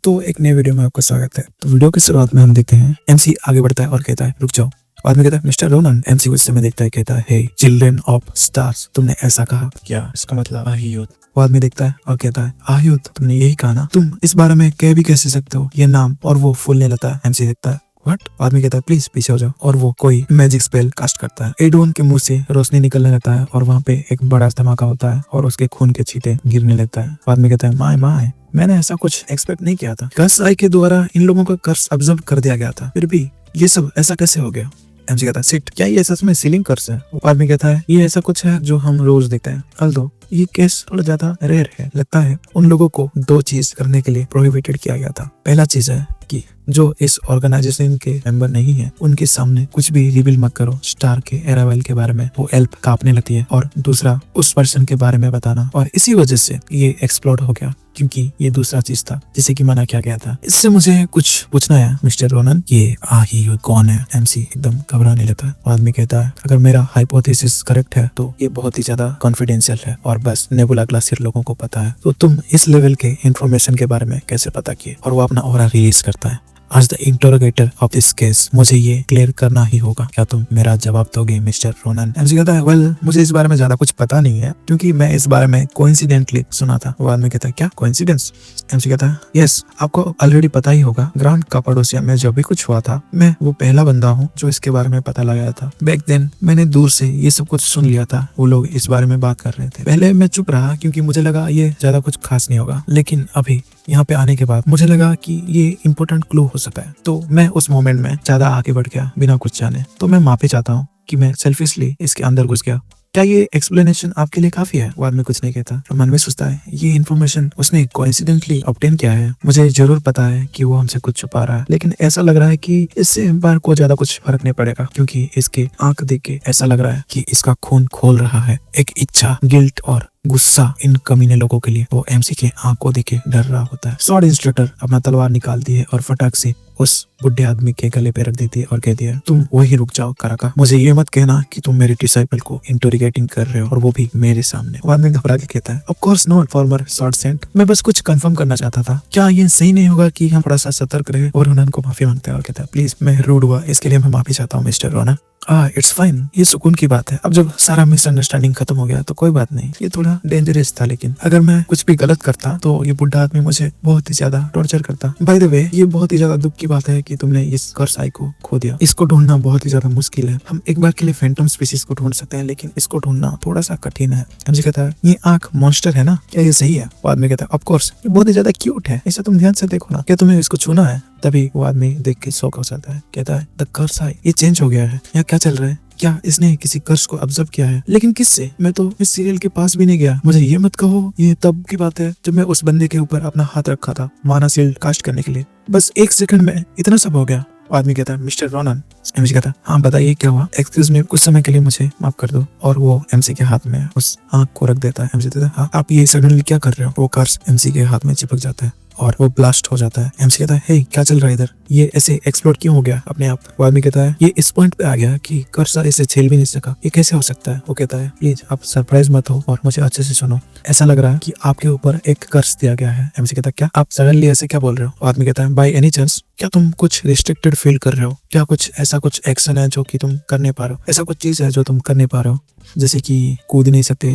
तो एक नए वीडियो में आपका स्वागत है। तो वीडियो की शुरुआत में हम देखते हैं एमसी आगे बढ़ता है और कहता है रुक जाओ। आदमी कहता है मिस्टर रोनन। एमसी उस समय देखता है, कहता है हे चिल्ड्रन ऑफ स्टार्स, तुमने ऐसा कहा क्या? इसका मतलब आयुध। वो आदमी देखता है और कहता है आयुध, तुमने यही कहा ना? तुम इस बारे में कह भी कैसे सकते हो ये नाम? और वो फूलने लगता है। एमसी देखता है व्हाट? आदमी कहता है प्लीज पीछे हो जाओ, और वो कोई मैजिक स्पेल कास्ट करता है। एडोन के मुंह से रोशनी निकलने लगता है और वहाँ पे एक बड़ा धमाका होता है और उसके खून के छींटे गिरने लगता है। आदमी कहता है माय मैंने ऐसा कुछ एक्सपेक्ट नहीं किया था। कर्स आई के द्वारा इन लोगों का कर्स ऑब्जर्व कर दिया गया था, फिर भी ये सब ऐसा कैसे हो गया? एमसी कहता है सिट, क्या ये सच में सीलिंग कर्स है? आदमी कहता है ये ऐसा कुछ है जो हम रोज देखते हैं, अल्दो ये केस थोड़ा ज्यादा रेयर है। लगता है उन लोगों को दो चीज करने के लिए प्रोहिबिटेड किया गया था। पहला चीज है कि जो इस ऑर्गेनाइजेशन के मेंबर नहीं है उनके सामने कुछ भी रिवील मत करो स्टार के अराइवल के बारे में, वो एल्प कांपने लगती है। और दूसरा उस पर्सन के बारे में बताना, और इसी वजह से ये एक्सप्लोड हो गया क्योंकि ये दूसरा चीज था जिसे कि मना किया गया था। इससे मुझे कुछ पूछना है मिस्टर रोनन, ये आयुध कौन है? एमसी एकदम घबराने लगता है। आदमी कहता है अगर मेरा हाइपोथेसिस करेक्ट है तो ये बहुत ही ज्यादा कॉन्फिडेंशियल है और बस नेबुला ग्लासियर लोगों को पता है, तो तुम इस लेवल के इंफॉर्मेशन के बारे में कैसे पता किए? और वो अपना ऑरा रिलीज करता है। आज द इंटरोगेटर ऑफ दिस केस, मुझे ये क्लियर करना ही होगा। क्या तुम मेरा जवाब दोगे मिस्टर रोनन? एमसी कहता है वेल मुझे इस बारे में ज्यादा कुछ पता नहीं है क्योंकि मैं इस बारे में कोइंसिडेंटली सुना था। वो आदमी कहता है क्या कोइंसिडेंस? एमसी कहता है यस, आपको ऑलरेडी पता ही होगा ग्रांड कापाडोसिया में जो भी कुछ हुआ था, मैं वो पहला बंदा हूँ जो इसके बारे में पता लगाया था। बैक देन मैंने दूर से ये सब कुछ सुन लिया था, वो लोग इस बारे में बात कर रहे थे। पहले मैं चुप रहा क्योंकि मुझे लगा ये ज्यादा कुछ खास नहीं होगा, लेकिन अभी यहाँ पे आने के बाद मुझे लगा कि ये इम्पोर्टेंट क्लू हो सकता है, तो मैं उस मोमेंट में ज्यादा आगे बढ़ गया बिना कुछ जाने। तो मैं माफी चाहता हूँ कि मैं सेल्फिशली इसके अंदर घुस गया। क्या ये एक्सप्लेनेशन आपके लिए काफी है? वो आदमी कुछ नहीं कहता। तो मन में सोचता है ये इन्फॉर्मेशन उसने कोइंसिडेंटली ऑब्टेन किया है। मुझे जरूर पता है कि वो हमसे कुछ छुपा रहा है, लेकिन ऐसा लग रहा है कि इससे एम्पायर को ज्यादा कुछ फर्क नहीं पड़ेगा क्योंकि इसके आंख देख के ऐसा लग रहा है कि इसका खून खोल रहा है। एक इच्छा, गिल्ट और गुस्सा इन कमीने लोगों के लिए। वो एमसी के आंख को देखे डर रहा होता है। स्वॉर्ड इंस्ट्रक्टर अपना तलवार निकालती है और फटाक से उस बुढ़े आदमी के गले पे रख देती है और कहती है तुम वही रुक जाओ कराका, मुझे ये मत कहना कि तुम मेरे डिसाइपल को इंटरोगेटिंग कर रहे हो, और वो भी मेरे सामने। वो आदमी घबरा के कहता है of course not farmer short Saint, मैं बस कुछ कंफर्म करना चाहता था। क्या ये सही नहीं होगा कि हम थोड़ा सा सतर्क रहे? और रोनन को माफी मांगता है और कहता है प्लीज मैं रूड हुआ, इसके लिए मैं माफी चाहता हूँ मिस्टर रोनन। इट्स फाइन, ये सुकून की बात है। अब जब सारा मिसअंडरस्टैंडिंग खत्म हो गया तो कोई बात नहीं, ये थोड़ा डेंजरस था, लेकिन अगर मैं कुछ भी गलत करता तो ये बुढ़ा आदमी मुझे बहुत ही ज्यादा टॉर्चर करता। बाय द वे ये बहुत ही ज्यादा दुख की बात है कि तुमने इस कर्स आई को खो दिया। इसको ढूंढना बहुत ही ज्यादा मुश्किल है। हम एक बार के लिए फैंटम स्पीशीज को ढूंढ सकते हैं, लेकिन इसको ढूंढना थोड़ा सा कठिन है। मुझे कहता है ये आंख मॉन्स्टर है ना, क्या ये सही है? वो आदमी कहता है ऑफ कोर्स, ये बहुत ही ज्यादा क्यूट है, इसे तुम ध्यान से देखो ना। क्या तुम्हें इसको छूना है? तभी वो आदमी देख के शॉक हो जाता है, कहता है द कर्स आई, ये चेंज हो गया है, यहाँ क्या चल रहा है? क्या इसने किसी कर्स को ऑब्जर्व किया है? लेकिन किससे? मैं तो इस सीरियल के पास भी नहीं गया। मुझे ये मत कहो ये तब की बात है जब मैं उस बंदे के ऊपर अपना हाथ रखा था माना शील्ड कास्ट करने के लिए। बस एक सेकंड में इतना सब हो गया। आदमी कहता है मिस्टर रोनन। एमसी कहता है हाँ बताइए क्या हुआ? एक्सक्यूज मी, कुछ समय के लिए मुझे माफ कर दो। और वो एमसी के हाथ में उस आंख को रख देता है। एमसी कहता है हाँ आप ये सडनली क्या कर रहे हो? वो कर्स एमसी के हाथ में चिपक जाता है और वो ब्लास्ट हो जाता है। एमसी कहता है हे क्या चल रहा है इधर? ये ऐसे एक्सप्लोड क्यों हो गया अपने आप? वो आदमी कहता है ये इस पॉइंट पे आ गया कि कर्सर इसे झेल भी नहीं सका, ये कैसे हो सकता है? वो कहता है प्लीज आप सरप्राइज मत हो और मुझे अच्छे से सुनो। ऐसा लग रहा है कि आपके ऊपर एक कर्स दिया गया है। एमसी कहता है क्या? आप सडनली ऐसे क्या बोल रहे हो? आदमी कहता है बाय एनी चांस क्या तुम कुछ रिस्ट्रिक्टेड फील कर रहे हो? क्या कुछ ऐसा कुछ एक्शन है जो कि तुम कर नहीं पा रहे हो? ऐसा कुछ चीज है जो तुम कर नहीं पा रहे हो, जैसे कि कूद नहीं सकते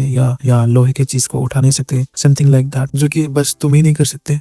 या लोहे की चीज को उठा नहीं सकते, समथिंग लाइक दैट, जो कि बस तुम ही नहीं कर सकते?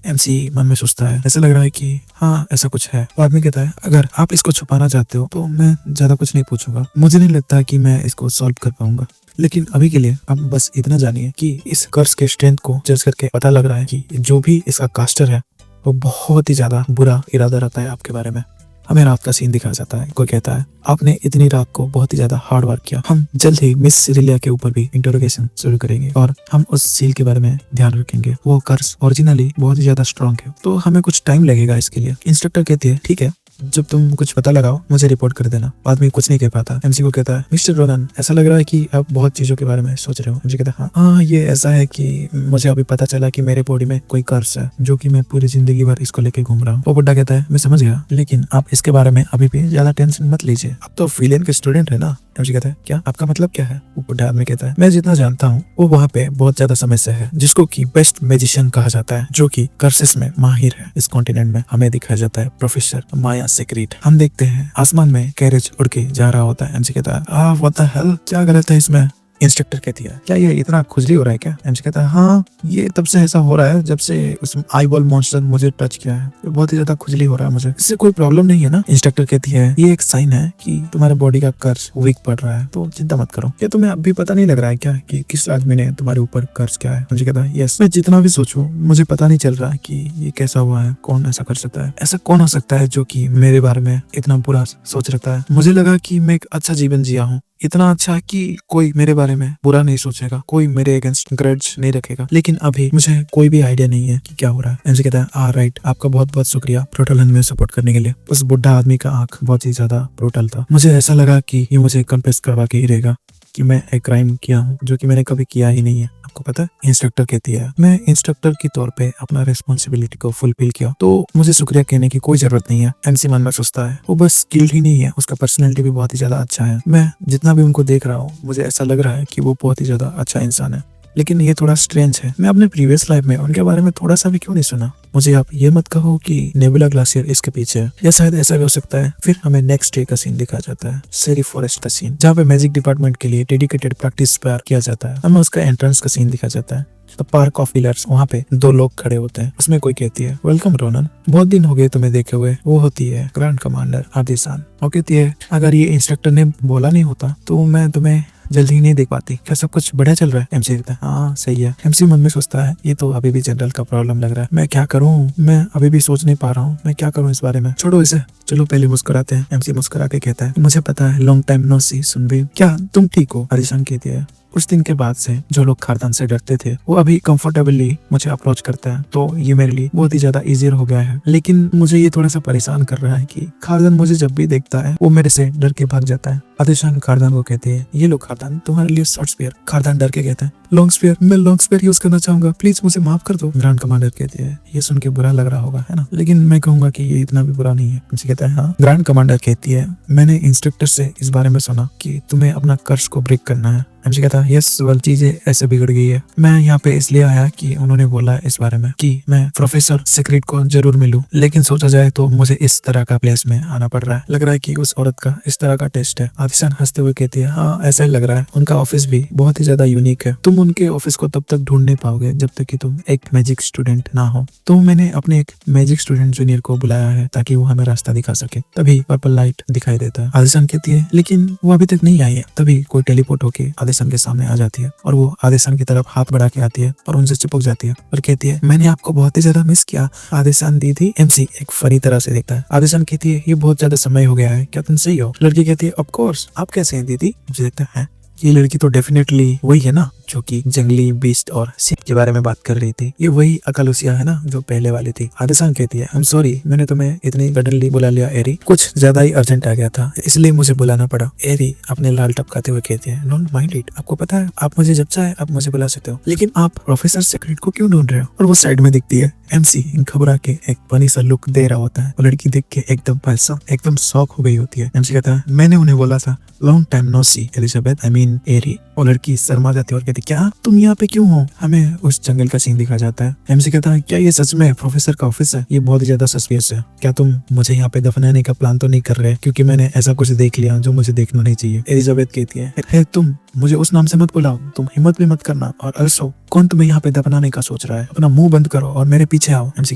एमसी मन में सोचता है, ऐसा लग रहा है कि हाँ ऐसा कुछ है। वो आदमी कहता है अगर आप इसको छुपाना चाहते हो तो मैं ज्यादा कुछ नहीं पूछूंगा, मुझे नहीं लगता कि मैं इसको सॉल्व कर पाऊंगा, लेकिन अभी के लिए आप बस इतना जानिए कि इस कर्स के स्ट्रेंथ को जज करके पता लग रहा है कि जो भी इसका कास्टर है वो बहुत ही ज्यादा बुरा इरादा रखता है आपके बारे में। हमें रात का सीन दिखाया जाता है। कोई कहता है आपने इतनी रात को बहुत ही ज्यादा हार्ड वर्क किया, हम जल्द ही मिस सिरिलिया के ऊपर भी इंटरोगेशन शुरू करेंगे और हम उस सील के बारे में ध्यान रखेंगे। वो कर्स ओरिजिनली बहुत ही ज्यादा स्ट्रॉन्ग है, तो हमें कुछ टाइम लगेगा इसके लिए। इंस्ट्रक्टर कहती है ठीक है, जब तुम कुछ पता लगाओ मुझे रिपोर्ट कर देना। आदमी कुछ नहीं कह पाता। एमसी को कहता है मिस्टर रोनन, ऐसा लग रहा है कि आप बहुत चीजों के बारे में सोच रहे हो। एमसी कहता है हाँ ये ऐसा है कि मुझे अभी पता चला कि मेरे बॉडी में कोई कर्स है जो कि मैं पूरी जिंदगी भर इसको लेके घूम रहा हूँ। वो बुड्ढा कहता है मैं समझ गया, लेकिन आप इसके बारे में अभी भी ज्यादा टेंशन मत लीजिए, आप तो फिलियन के स्टूडेंट है ना। एमसी कहता है क्या आपका मतलब क्या है। वो बुड्ढा आदमी कहता है मैं जितना जानता हूँ वो वहाँ पे बहुत ज्यादा समय से है, जिसको कि बेस्ट मैजिशियन कहा जाता है, जो कि कर्सेस में माहिर है इस कॉन्टिनेंट में। हमें दिखाया जाता है प्रोफेसर माया सेक्रेट। हम देखते हैं आसमान में कैरेज उड़ के जा रहा होता है। एमसी कहता है व्हाट द हेल, क्या गलत है इसमें। इंस्ट्रक्टर कहती है क्या ये इतना खुजली हो रहा है क्या। एमसी कहता है हाँ ये तब से ऐसा हो रहा है जब से उस आई बॉल मॉन्स्टर मुझे टच किया है, ये बहुत ही ज्यादा खुजली हो रहा है मुझे, इससे कोई प्रॉब्लम नहीं है ना। इंस्ट्रक्टर कहती है ये एक साइन है कि तुम्हारे बॉडी का कर्ज वीक पड़ रहा है, तो चिंता मत करो। ये तुम्हें अब भी पता नहीं लग रहा है क्या कि किस आदमी ने तुम्हारे ऊपर कर्ज किया है। मुझे कहता है यस, मैं जितना भी सोचूं मुझे पता नहीं चल रहा है कि ये कैसा हुआ है, कौन ऐसा कर सकता है, ऐसा कौन हो सकता है जो कि मेरे बारे में इतना बुरा सोच रखता है। मुझे लगा कि मैं एक अच्छा जीवन जिया हूँ, इतना अच्छा कि कोई मेरे बारे में बुरा नहीं सोचेगा, कोई मेरे अगेंस्ट ग्रज नहीं रखेगा, लेकिन अभी मुझे कोई भी आइडिया नहीं है कि क्या हो रहा है। एमसी कहता है राइट, आपका बहुत बहुत शुक्रिया ब्रूटल में सपोर्ट करने के लिए। उस बुढ़ा आदमी का आंख बहुत ही ज्यादा ब्रूटल था। मुझे ऐसा लगा कि ये मुझे कन्फेस करवा के ही रहेगा कि मैं एक क्राइम किया हूँ जो कि मैंने कभी किया ही नहीं है। आपको पता है, इंस्ट्रक्टर कहती है मैं इंस्ट्रक्टर के तौर पे अपना रिस्पॉन्सिबिलिटी को फुलफिल किया, तो मुझे शुक्रिया कहने की कोई जरूरत नहीं है। एमसी मन में सोचता है वो बस स्किल्ड ही नहीं है, उसका पर्सनैलिटी भी बहुत ही ज्यादा अच्छा है। मैं जितना भी उनको देख रहा हूँ मुझे ऐसा लग रहा है कि वो बहुत ही ज्यादा अच्छा इंसान है, लेकिन ये थोड़ा स्ट्रेंज है। मैं अपने प्रीवियस लाइफ में उनके बारे में थोड़ा सा भी क्यों नहीं सुना। मुझे आप ये मत कहो कि नेबुला ग्लाशियर इसके पीछे है, या शायद ऐसा भी हो सकता है। फिर हमें नेक्स्ट डे का सीन दिखाया जाता है, सेरी फॉरेस्ट का सीन, जहाँ पे मैजिक डिपार्टमेंट के लिए डेडिकेटेड प्रैक्टिस किया जाता है। हमें उसका एंट्रेंस का सीन दिखाया जाता है। द पार्क ऑफ पिलर्स, वहाँ पे दो लोग खड़े होते हैं। उसमें कोई कहती है वेलकम रोनन, बहुत दिन हो गए तुम्हें देखे हुए। वो होती है ग्रैंड कमांडर आदिशान। वो कहती है अगर ये इंस्ट्रक्टर ने बोला नहीं होता तो मैं तुम्हें जल्दी ही नहीं देख पाती। क्या सब कुछ बढ़िया चल रहा है। एमसी कहता है हाँ सही है। एमसी मन में सोचता है ये तो अभी भी जनरल का प्रॉब्लम लग रहा है, मैं क्या करूँ, मैं अभी भी सोच नहीं पा रहा हूँ, मैं क्या करूँ इस बारे में, छोड़ो इसे, चलो पहले मुस्कुराते हैं। एमसी मुस्कुरा के कहता है मुझे पता है लॉन्ग टाइम नो सी सुनबीर, क्या तुम ठीक हो। आदिशान कहती है उस दिन के बाद से जो लोग खारदान से डरते थे वो अभी कंफर्टेबली मुझे अप्रोच करते हैं, तो ये मेरे लिए बहुत ही ज्यादा इजियर हो गया है। लेकिन मुझे ये थोड़ा सा परेशान कर रहा है कि खारदान मुझे जब भी देखता है वो मेरे से डर के भाग जाता है। आदिशान खारदान को कहते हैं ये लो खारदान तुम्हारे लिए शॉर्ट स्पीयर। खारदान डर के कहता है लॉन्ग स्पीयर, मैं लॉन्ग स्पीयर यूज करना चाहूंगा, प्लीज मुझे माफ कर दो। ग्रैंड कमांडर कहती है ये सुन के बुरा लग रहा होगा है ना, लेकिन मैं कहूंगा कि ये इतना भी बुरा नहीं है। मुझे कहता है हाँ। ग्रैंड कमांडर कहती है मैंने इंस्ट्रक्टर से इस बारे में सुना कि तुम्हें अपना कर्ज को ब्रेक करना है। एमसी कहता है यस वाल चीजें ऐसे बिगड़ गई है, मैं यहाँ पे इसलिए आया कि उन्होंने बोला है इस बारे में कि मैं प्रोफेसर सेक्रेट को जरूर मिलूं, लेकिन सोचा जाए तो मुझे इस तरह का प्लेस में आना पड़ रहा है, लग रहा है कि उस औरत का इस तरह का टेस्ट है। आदिशान हंसते हुए कहती है हाँ ऐसा ही लग रहा है, उनका ऑफिस भी बहुत ही ज्यादा यूनिक है, तुम उनके ऑफिस को तब तक ढूंढ नहीं पाओगे जब तक कि तुम एक मैजिक स्टूडेंट ना हो। तो मैंने अपने एक मैजिक स्टूडेंट जूनियर को बुलाया है ताकि वो हमें रास्ता दिखा सके। तभी पर्पल लाइट दिखाई देता है। आदिशान कहती है लेकिन वो अभी तक नहीं आई है। तभी कोई टेलीपोर्ट होके आदिशान के सामने आ जाती है और वो आदिशान की तरफ हाथ बढ़ा के आती है और उनसे चिपक जाती है और कहती है मैंने आपको बहुत ही ज्यादा मिस किया आदिशान दीदी। एमसी एक फरी तरह से देखता है। आदिशान कहती है ये बहुत ज्यादा समय हो गया है, क्या तुम सही हो। लड़की कहती है ऑफ कोर्स, आप कैसे हैं दीदी। मुझे देखता है ये लड़की तो डेफिनेटली वही है ना जो कि जंगली बीस्ट और सिप के बारे में बात कर रही थी, ये वही अकालुसिया है ना जो पहले वाली थी। आदिशान कहती है आई एम सॉरी, मैंने तुम्हें इतनी सडनली बुला लिया एरी, कुछ ज्यादा ही अर्जेंट आ गया था इसलिए मुझे बुलाना पड़ा। एरी अपने लाल टपकाते हुए कहती है डोंट माइंड इट, आपको पता है आप मुझे जब चाहे आप मुझे बुला सकते हो, लेकिन आप प्रोफेसर सेक्रेट को क्यों ढूंढ रहे हो। और वो साइड में दिखती है एमसी घबरा के एक फनी सा लुक दे रहा होता है। वो लड़की देख के एकदम शॉक हो गई होती है। एमसी कहता है मैंने उन्हें बोला था long time no see Elizabeth, I mean Ari. वो लड़की शर्मा जाती है और कहती क्या तुम यहाँ पे क्यों हो। हमें उस जंगल का सीन दिखाया जाता है। एमसी कहता है क्या ये सच में प्रोफेसर का ऑफिस है, ये बहुत ज्यादा सस्पिशियस है, क्या तुम मुझे यहाँ पे दफनाने का प्लान तो नहीं कर रहे, क्योंकि मैंने ऐसा कुछ देख लिया जो मुझे देखना नहीं चाहिए। एलिजाबेथ कहती है तुम मुझे उस नाम से मत बुलाओ, तुम हिम्मत भी मत करना, और अल्सो कौन तुम्हें यहाँ पे दफनाने का सोच रहा है, अपना मुंह बंद करो और मेरे पीछे आओ। एमसी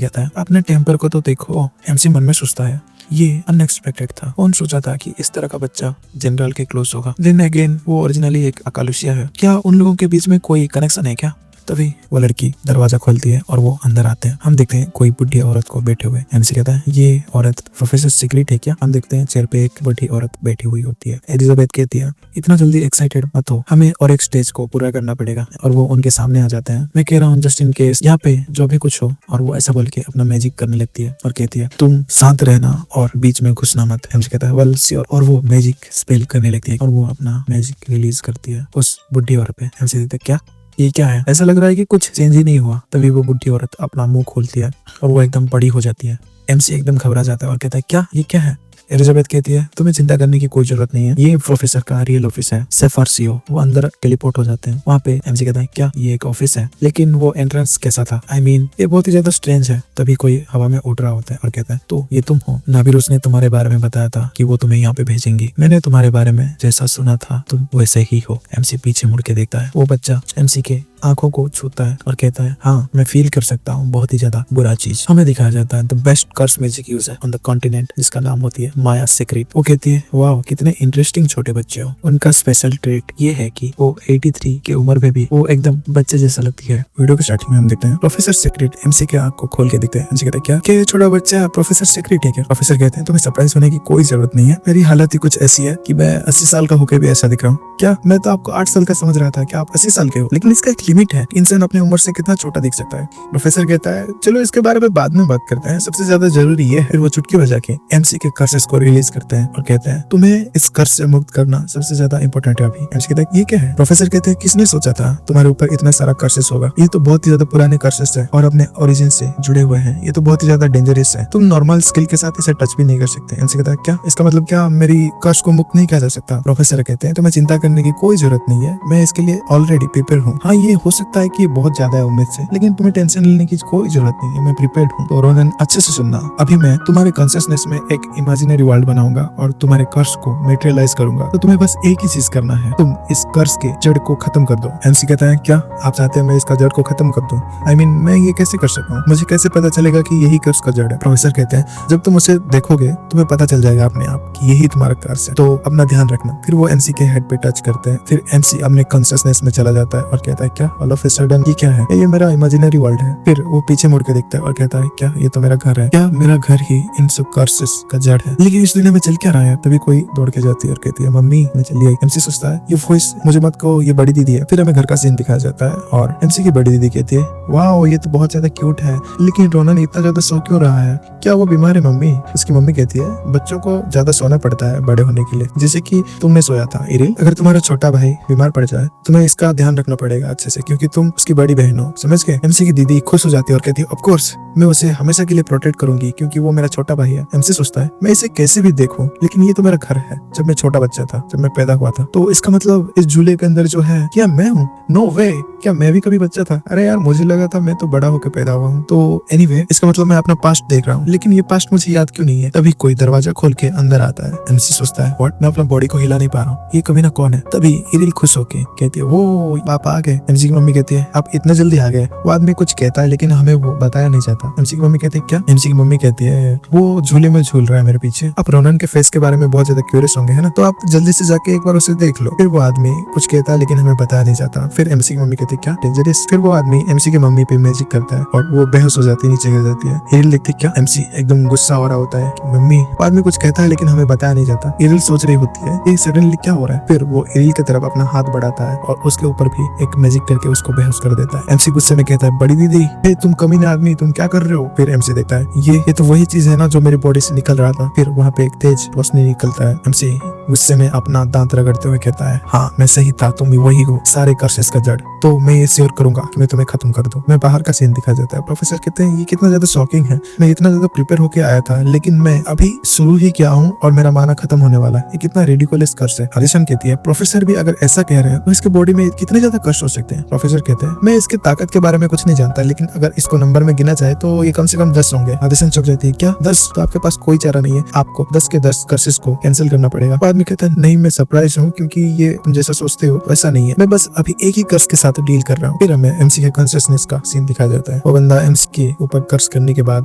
कहता है अपने टेम्पर को तो देखो। एमसी मन में सोचता है ये अनएक्सपेक्टेड था, कौन सोचा था कि इस तरह का बच्चा जनरल के क्लोज होगा। देन अगेन वो ओरिजिनली एक अकालुसिया है, क्या उन लोगों के बीच में कोई कनेक्शन है क्या। तभी वो लड़की दरवाजा खोलती है और वो अंदर आते हैं। हम देखते हैं कोई बुढ़ी औरत को बैठे हुए। एमसी कहता है ये औरत प्रोफेसर सीक्रेट है क्या? हम देखते हैं चेयर पे एक बुढ़ी औरत बैठी हुई होती है। एलिजाबेथ कहती है इतना जल्दी एक्साइटेड मत हो, हमें और एक स्टेज को पूरा करना पड़ेगा। और वो उनके सामने आ जाते हैं। मैं कह रहा हूँ जस्ट इन केस यहाँ पे जो भी कुछ हो। और वो ऐसा बोल के अपना मैजिक करने लगती है और कहती है तुम शांत रहना और बीच में घुसना मत। एमसी कहता है वेल श्योर। और वो मैजिक स्पेल करने लगती है और वो अपना मैजिक रिलीज करती है उस बुढ़ी औरत पे। एमसी कहता है क्या ये क्या है? ऐसा लग रहा है कि कुछ चेंज ही नहीं हुआ। तभी वो बुढ़ी औरत अपना मुंह खोलती है और वो एकदम बड़ी हो जाती है। एमसी एकदम घबरा जाता है और कहता है क्या ये क्या है? एलिजाबेथ कहती है तुम्हें चिंता करने की कोई जरूरत नहीं है, ये प्रोफेसर का रियल ऑफिस है। सेफार्सियो वो अंदर टेलीपोर्ट हो जाते हैं। वहाँ पे एमसी कहता है क्या ये एक ऑफिस है? लेकिन वो एंट्रेंस कैसा था? I mean, ये बहुत ही ज्यादा स्ट्रेंज है। तभी कोई हवा में उड़ रहा होता है और कहता है तो ये तुम हो? नाबिरुस ने तुम्हारे बारे में बताया था कि वो तुम्हें यहाँ पे भेजेंगी। मैंने तुम्हारे बारे में जैसा सुना था तुम वैसे ही हो। एमसी पीछे मुड़ के देखता है। वो बच्चा एमसी के आंखों को छूता है और कहता है हाँ मैं फील कर सकता हूँ बहुत ही ज्यादा बुरा चीज। हमें दिखाया जाता है the best curse magic user on the continent, जिसका नाम होती है माया सीक्रेट। वो कहती है वाह कितने इंटरेस्टिंग छोटे बच्चे हो। उनका स्पेशल ट्रेट ये है कि वो 83 की उम्र में भी वो एकदम बच्चे जैसा लगती है। वीडियो के स्टार्टिंग में हम देखते हैं प्रोफेसर सीक्रेट एमसी के आंख को खोल के देखते हैं। एमसी कहता है क्या ये छोटा बच्चा प्रोफेसर सीक्रेट है क्या? प्रोफेसर कहते हैं तुम्हें सरप्राइज होने की कोई जरूरत नहीं है, मेरी हालत ही कुछ ऐसी है कि मैं 80 साल का होकर भी ऐसा दिख रहा हूँ। क्या मैं तो आपको 8 साल का समझ रहा था, क्या आप 80 साल के हो? लेकिन इसका एक लिमिट है, इंसान अपनी उम्र से कितना छोटा दिख सकता है। प्रोफेसर कहता है चलो इसके बारे में बाद में बात करते हैं, सबसे ज्यादा जरूरी ये है। फिर वो चुटकी बजा के एमसी के कर्सेस को रिलीज करते हैं और कहते हैं तुम्हें इस कर्स से मुक्त करना सबसे ज्यादा इंपॉर्टेंट है अभी। एमसी कहता है ये क्या है? प्रोफेसर कहते हैं किसने सोचा था तुम्हारे ऊपर इतना सारा कर्सेस होगा? ये तो बहुत ही ज्यादा पुराने कर्सेस है और अपने ओरिजिन से जुड़े हुए हैं। ये तो बहुत ही ज्यादा डेंजरस है, तुम नॉर्मल स्किल के साथ इसे टच भी नहीं कर सकते। एमसी कहता है क्या इसका मतलब क्या मेरी कर्स को मुक्त नहीं किया जा सकता? प्रोफेसर कहते हैं तुम्हें चिंता करने की कोई जरूरत नहीं है, मैं इसके लिए ऑलरेडी प्रिपेयर हूँ। हाँ ये हो सकता है कि बहुत ज्यादा है उम्मीद से, लेकिन तुम्हें टेंशन लेने की कोई जरूरत नहीं है, मैं प्रिपेयर्ड हूँ। तो रोनन अच्छे से सुनना, अभी मैं तुम्हारे कॉन्शियसनेस में एक इमेजिनरी वर्ल्ड बनाऊंगा और तुम्हारे कर्स को मटेरियलाइज करूंगा। तो तुम्हें बस एक ही चीज करना है, तुम इस कर्स के जड़ को खत्म कर दो। एमसी कहता है क्या आप चाहते हैं मैं इसका जड़ को खत्म कर दूं? I mean, मैं ये कैसे कर सकता हूँ? मुझे कैसे पता चलेगा कि यही कर्स का जड़ है? प्रोफेसर कहते हैं जब तुम उसे देखोगे तुम्हें पता चल जाएगा अपने आप कि यही तुम्हारा कर्स है, तो अपना ध्यान रखना। फिर वो एमसी के हेड पे टच करते हैं। फिर एमसी अपने कॉन्शियसनेस में चला जाता है और कहता है क्या ऑल ऑफ अ सडन ये क्या है? ये मेरा इमेजिनरी वर्ल्ड है। फिर वो पीछे मुड़ के देखता है और कहता है क्या ये तो मेरा घर है? क्या मेरा घर ही इन सब कर्सेस का जड़ है? लेकिन इस दुनिया में चल क्या रहा है? तभी कोई दौड़ के जाती है और कहती है मम्मी मैं चली आई। एमसी सोचता है ये वॉइस मुझे मत कहो, ये बड़ी दीदी है। फिर हमें घर का सीन दिखाया जाता है और एमसी की बड़ी दीदी कहती है वाह ये तो बहुत ज्यादा क्यूट है, लेकिन रोनन इतना ज्यादा सो क्यों रहा है? क्या वो बीमार है मम्मी? उसकी मम्मी कहती है बच्चों को ज्यादा सोना पड़ता है बड़े होने के लिए, जैसे कि तुमने सोया था इरिल। अगर तुम्हारा छोटा भाई बीमार पड़ जाए तुम्हें इसका ध्यान रखना पड़ेगा अच्छे से, क्योंकि तुम उसकी बड़ी बहन हो, समझ गए? एमसी की दीदी खुश हो जाती है और कहती है ऑफ कोर्स मैं उसे हमेशा के लिए प्रोटेक्ट करूंगी क्योंकि वो मेरा छोटा भाई है। एमसी सोचता है मैं इसे कैसे भी देखूं, लेकिन ये तो मेरा घर है। जब मैं छोटा बच्चा था, जब मैं पैदा हुआ था, तो इसका मतलब इस झूले के अंदर जो है क्या मैं हूँ? नो वे, क्या मैं भी कभी बच्चा था? अरे यार मुझे लगा था मैं तो बड़ा होकर पैदा हुआ हूँ। तो एनीवे इसका मतलब मैं अपना पास्ट देख रहा हूँ, लेकिन ये पास्ट मुझे याद क्यों नहीं है? तभी कोई दरवाजा खोल के अंदर आता है। एमसी सोचता है व्हाट, मैं अपना बॉडी को हिला नहीं पा रहा हूँ, ये कभी ना कौन है? तभी इरिल खुश होके कहती है वो पापा आ गए। एमसी की मम्मी कहती है आप इतना जल्दी आ गए? वो आदमी कुछ कहता है लेकिन हमें वो बताया नहीं जाता। एमसी की मम्मी कहती है क्या? एमसी की मम्मी कहती है वो झूले में झूल रहा है मेरे पीछे। आप रोनन के फेस के बारे में बहुत ज्यादा क्यूरियस होंगे है ना, तो आप जल्दी से जाके एक बार उसे देख लो। फिर वो आदमी कुछ कहता है लेकिन हमें बताया नहीं जाता। फिर एमसी की मम्मी कहती है क्या डेंजरस? फिर वो आदमी एमसी की मम्मी पे मैजिक करता है और वो बेहोश हो जाती है, नीचे गिर जाती है। इरिल देखती है क्या? एमसी एकदम गुस्सा हो रहा होता है कि मम्मी। वो आदमी कुछ कहता है लेकिन हमें बताया नहीं जाता। इरिल सोच रही होती है ये सडनली क्या हो रहा है। फिर वो इरिल की तरफ अपना हाथ बढ़ाता है और उसके ऊपर भी एक मैजिक करके उसको बेहोश कर देता है। एमसी गुस्से में कहता है बड़ी दीदी हे तुम कमीना आदमी, तुम क्या कर रहे हो? फिर एमसी देखता है ये तो वही चीज है ना जो मेरी बॉडी से निकल रहा था। फिर वहाँ पे एक तेज रोशनी निकलता है। एमसी गुस्से में अपना दांत रगड़ते हुए कहता है हाँ मैं सही था, तुम भी वही हो, सारे कर्सेस का जड़। तो मैं ये श्योर करूंगा कि मैं तुम्हें खत्म कर दूं। मैं बाहर का सीन दिखाया जाता है। प्रोफेसर कहते हैं ये कितना ज्यादा शॉकिंग है, मैं इतना ज्यादा प्रिपेयर होके आया था लेकिन मैं अभी शुरू ही किया हूँ और मेरा माना खत्म होने वाला है। ये कितना रेडिकुलस कर्स है। हरिशन कहती है प्रोफेसर भी अगर ऐसा कह रहे हैं तो इसके बॉडी में कितने ज्यादा कर्स हो सकते हैं? प्रोफेसर कहते हैं मैं इसके ताकत के बारे में कुछ नहीं जानता, लेकिन अगर इसको नंबर में गिना जाए तो ये कम से कम 10 होंगे। हरिशन चौंक जाती है क्या 10? तो आपके पास कोई चारा नहीं है, आपको 10 के 10 कर्सेस को कैंसिल करना पड़ेगा। आदमी कहता है नहीं मैं सरप्राइज हूँ क्योंकि ये तुम जैसा सोचते हो वैसा नहीं है, मैं बस अभी एक ही कर्स के साथ साथ डील कर रहा हूँ। फिर हमें एमसी के कॉन्शियसनेस का सीन दिखाया जाता है। वो बंदा एमसी के ऊपर कर्स करने के बाद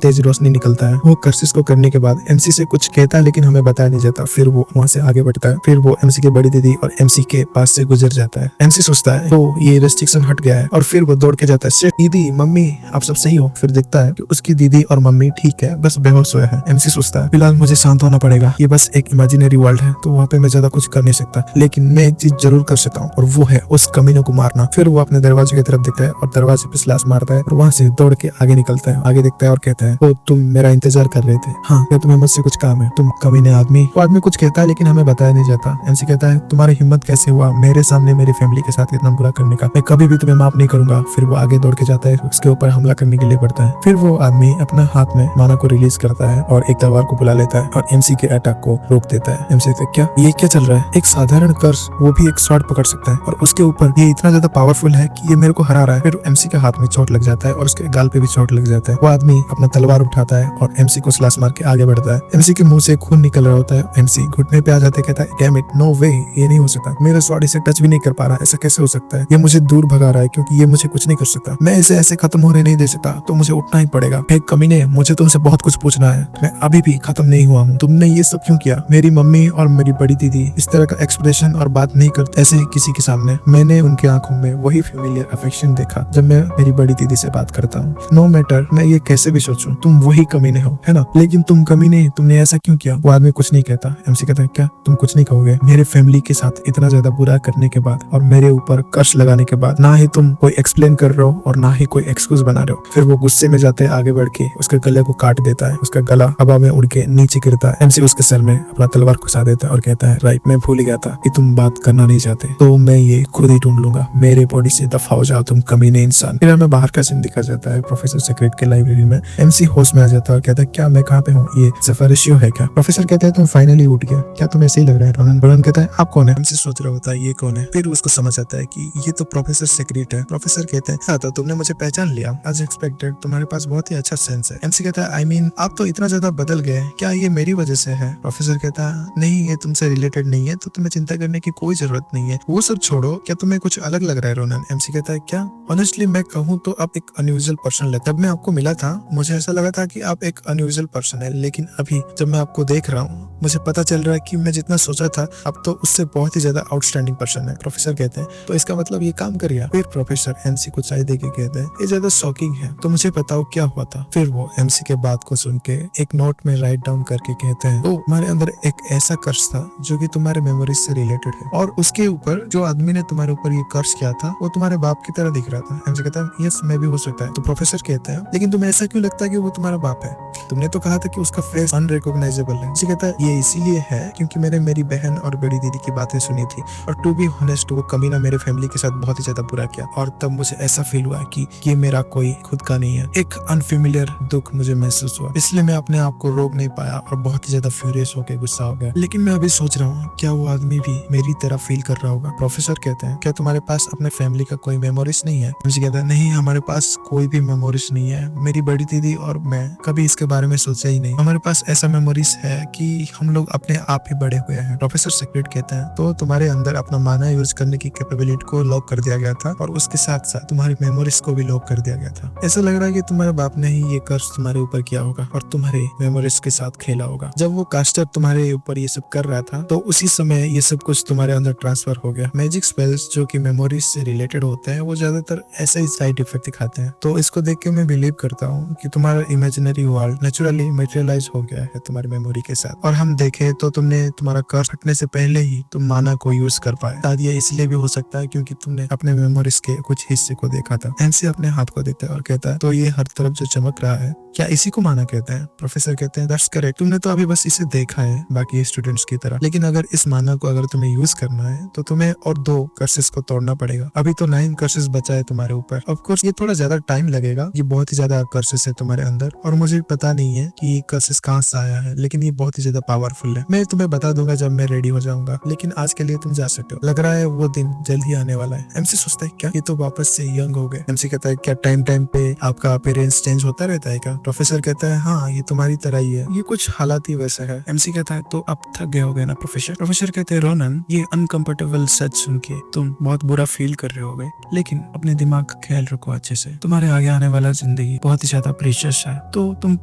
तेज रोशनी निकलता है। वो कर्सेस को करने के बाद एमसी से कुछ कहता है लेकिन हमें बताया नहीं जाता। फिर वो वहाँ से आगे बढ़ता है। फिर वो एमसी की बड़ी दीदी और एमसी के पास से गुजर जाता है। एमसी सोचता है तो ये रेस्ट्रिक्शन हट गया है और फिर वो दौड़ के जाता है। "शेट, दीदी, मम्मी, आप सब सही हो?" फिर देखता है कि उसकी दीदी और मम्मी ठीक है, बस बेहोश हुए हैं। एमसी सोचता है फिलहाल मुझे शांत होना पड़ेगा, ये बस एक इमेजिनरी वर्ल्ड है, तो वहाँ पे मैं ज्यादा कुछ कर नहीं सकता, लेकिन मैं एक चीज जरूर कर सकता हूँ और वो है उस कमीने को मारना। फिर वो अपने दरवाजे की तरफ देखता है और दरवाजे पे स्लैश मारता है और वहाँ से दौड़ के आगे निकलता है। आगे देखता है और कहता है, "ओ, तुम मेरा इंतजार कर रहे थे? हाँ, क्या तुम्हें मुझसे कुछ काम है? तुम कमीने आदमी।" वो आदमी कुछ कहता है लेकिन हमें बताया नहीं जाता। एमसी कहता है, "तुम्हारी हिम्मत कैसे हुआ मेरे सामने मेरी फैमिली के साथ इतना बुरा करने का? मैं कभी भी तुम्हें माफ नहीं करूंगा।" फिर वो आगे दौड़ के जाता है, उसके ऊपर हमला करने के लिए बढ़ता है। फिर वो आदमी अपना हाथ में माना को रिलीज करता है और एक तलवार को बुला लेता है और एमसी के अटैक को रोक देता है। एमसी कहता है, "क्या ये क्या चल रहा है? एक साधारण कर्स, वो भी एक शॉट पकड़ सकता है और उसके ऊपर ये इतना ज्यादा पावरफुल है कि ये मेरे को हरा रहा है।" फिर एमसी के हाथ में चोट लग जाता है और उसके गाल पे भी चोट लग जाता है। वो आदमी अपना तलवार उठाता है और एमसी को स्लैश मार के आगे बढ़ता है। एमसी के मुंह से खून निकल रहा होता है। एमसी घुटने पे आ जाते कहता है, "डैम इट, नो वे, ये नहीं हो सकता। मेरा स्वॉर्ड इसे टच भी नहीं कर पा रहा, ऐसा कैसे हो सकता है? ये मुझे दूर भगा रहा है क्योंकि ये मुझे कुछ नहीं कर सकता। मैं इसे ऐसे खत्म होने नहीं दे सकता, तो मुझे उठना ही पड़ेगा। हे कमीने, मुझे तुमसे बहुत कुछ पूछना है। मैं अभी भी खत्म नहीं हुआ हूँ। तुमने ये सब क्यों किया? मेरी मम्मी और मेरी बड़ी दीदी इस तरह का एक्सप्रेशन और बात नहीं करते ऐसे किसी के सामने। मैंने उनकी आंखों में वही फेमिलियर अफेक्शन देखा जब मैं मेरी बड़ी दीदी से बात करता हूँ। नो मैटर मैं ये कैसे भी सोचूं, तुम वही कमीने हो, है ना? लेकिन तुम कमीने, तुमने ऐसा क्यों किया?" वो आदमी कुछ नहीं कहता। एमसी कहता है, "क्या तुम कुछ नहीं कहोगे? मेरे फैमिली के साथ इतना ज्यादा बुरा करने के बाद और मेरे ऊपर कर्ज लगाने के बाद ना ही तुम कोई एक्सप्लेन कर रहे हो और ना ही कोई एक्सक्यूज बना रहे हो।" फिर वो गुस्से में जाते आगे बढ़ के उसके गले को काट देता है। उसका गला हवा में उड़ के नीचे गिरता है। एमसी उसके सर में अपना तलवार घुसा देता है और कहता है, "राइट, मैं भूल गया था कि तुम बात करना नहीं चाहते, तो मैं ये खुद ही ढूंढ लूंगा। मेरे बॉडी से दफा हो जाओ तुम कमीने इंसान।" फिर हमें बाहर का सीन दिखा जाता है प्रोफेसर सेक्रेट के लाइब्रेरी में। एमसी होश में आ जाता है और कहता है, "क्या मैं कहाँ पे हूँ? ये सफर इश्यू है क्या?" प्रोफेसर कहते हैं, "तुम फाइनली उठ गया, क्या तुम्हें ऐसे ही लग रहा है रोनन?" रोनन कहता है, "आप कौन है?" एमसी सोच रहा होता है ये कौन है। फिर उसको समझ आता है कि ये तो प्रोफेसर सेक्रेट है। प्रोफेसर कहते हैं, "हाँ, तो तुमने मुझे पहचान लिया, एज एक्सपेक्टेड। तुम्हारे पास बहुत ही अच्छा सेंस है।" एमसी कहता है, "आई मीन आप तो इतना ज्यादा बदल गए, क्या ये मेरी वजह से है?" प्रोफेसर कहता है, "नहीं, ये तुमसे रिलेटेड नहीं है, तो तुम्हें चिंता करने की कोई जरूरत नहीं है। वो सब छोड़ो, क्या तुम्हें कुछ अलग लग रहा है रोनन?" एमसी कहता है, "क्या? ऑनेस्टली मैं कहूँ तो आप एक अनयूजुअल पर्सन लगता है। जब मैं आपको मिला था मुझे ऐसा लगा था कि आप एक अनयूजुअल पर्सन है, लेकिन अभी जब मैं आपको देख रहा हूँ मुझे पता चल रहा है कि मैं जितना सोचा था आप तो उससे बहुत ही ज्यादा आउटस्टैंडिंग पर्सन है।" प्रोफेसर कहते हैं, "तो इसका मतलब ये काम कर गया?" फिर प्रोफेसर एमसी को चाय देके कहते हैं, "ये ज्यादा शॉकिंग है, तो मुझे बताओ क्या हुआ था?" फिर वो एमसी के बात को सुन के एक नोट में राइट डाउन करके कहते हैं, "ओ, तुम्हारे अंदर एक ऐसा कर्ज था जो कि तुम्हारे मेमोरीज से रिलेटेड है और उसके ऊपर जो आदमी ने तुम्हारे ऊपर ये कर्ज किया था वो तुम्हारे बाप की तरह दिख रहा था।" एमसी कहता है, "यस, मैं भी हो सकता है।" तो प्रोफेसर कहते हैं, "लेकिन तुम्हें ऐसा क्यों लगता है कि वो तुम्हारा बाप है? तुमने तो कहा था कि उसका फेस अनरिकॉग्नाइजेबल है।" एमसी कहता है, "ये इसीलिए है क्योंकि मैंने मेरी बहन और बड़ी दीदी की बातें सुनी थी और टू बी ऑनेस्ट वो कमीना मेरे फैमिली के साथ बहुत ही ज्यादा बुरा किया और तब मुझे ऐसा फील हुआ कि ये मेरा कोई खुद का नहीं है। एक अनफेमिलियर दुख मुझे महसूस हुआ, इसलिए मैं अपने आप को रोक नहीं पाया और बहुत ही ज्यादा फ्यूरियस होकर गुस्सा हो गया। लेकिन मैं अभी सोच रहा हूँ क्या वो आदमी भी मेरी तरह फील कर रहा होगा?" प्रोफेसर कहते हैं, "क्या तुम्हारे पास अपने फैमिली का कोई मेमोरीज नहीं है?" मुझे कहता है, "नहीं, हमारे पास कोई भी मेमोरीज नहीं है। मेरी बड़ी दीदी और मैं कभी इसके बारे में सोचा ही नहीं। हमारे पास ऐसा मेमोरीज है कि हम लोग अपने आप ही बड़े हुए हैं।" प्रोफेसर सेक्रेट कहते हैं, "तो तुम्हारे अंदर अपना माना यूज करने की कैपेबिलिटी को लॉक कर दिया गया था और उसके साथ साथ तुम्हारी मेमोरीज को भी लॉक कर दिया गया था। ऐसा लग रहा है कि तुम्हारे बाप ने ही ये कर्ज तुम्हारे ऊपर किया होगा और तुम्हारे मेमोरीज के साथ खेला होगा। जब वो कास्टर तुम्हारे ऊपर ये सब कर रहा था तो उसी समय ये सब कुछ तुम्हारे अंदर ट्रांसफर हो गया। मैजिक स्पेल्स जो कि मेमोरीज से रिलेटेड होते हैं वो ज्यादातर ऐसे ही साइड इफेक्ट दिखाते हैं। तो इसको देख के मैं बिलीव करता हूँ कि तुम्हारा इमेजिनरी वर्ल्ड नेचुरली मटेरियलाइज हो गया है तुम्हारी मेमोरी के साथ। और हम देखें तो तुमने तुम्हारा कर्ज हटने से पहले ही तुम माना को यूज कर पाए। शायद ये इसलिए भी हो सकता है क्योंकि तुमने अपने मेमोरीज के कुछ हिस्से को देखा था। एमसी अपने हाथ को देता है और कहता है, "तो ये हर तरफ जो चमक रहा है क्या इसी को माना कहते हैं?" प्रोफेसर कहते हैं, "दैट्स करेक्ट। तुमने तो अभी बस इसे देखा है बाकी स्टूडेंट्स की तरह, लेकिन अगर इस माना को अगर तुम्हें यूज करना है तो तुम्हें और 2 कर्सेस को तोड़ना पड़ेगा। अभी तो 9 कर्सेस बचा है तुम्हारे ऊपर। ऑफ कोर्स ये थोड़ा ज्यादा टाइम लगेगा, ये बहुत ही ज्यादा कर्सेस है तुम्हारे अंदर और मुझे पता नहीं है कि ये कर्सेस कहाँ से आया है, लेकिन ये बहुत ही ज्यादा पावरफुल है। मैं तुम्हें बता दूंगा जब मैं रेडी हो जाऊंगा, लेकिन आज के लिए तुम जा सकते हो। लग रहा है वो दिन जल्द ही आने वाला है। एमसी सोचता है क्या ये तो वापस से यंग हो गए। एमसी कहता है क्या टाइम टाइम पे आपका अपीयरेंस चेंज होता रहता है क्या? प्रोफेसर कहता है हाँ, ये तुम्हारी तरह ही है, ये कुछ हालात ही वैसा है। एमसी कहता है तो अब थक गए होगे ना प्रोफेसर? प्रोफेसर कहते हैं रोनन, ये अनकंफर्टेबल सच सुन के तुम बहुत बुरा फील कर रहे होगे, लेकिन अपने दिमाग का ख्याल रखो अच्छे से। तुम्हारे आगे आने वाला जिंदगी बहुत ही ज्यादा प्रीशियस है, तो तुम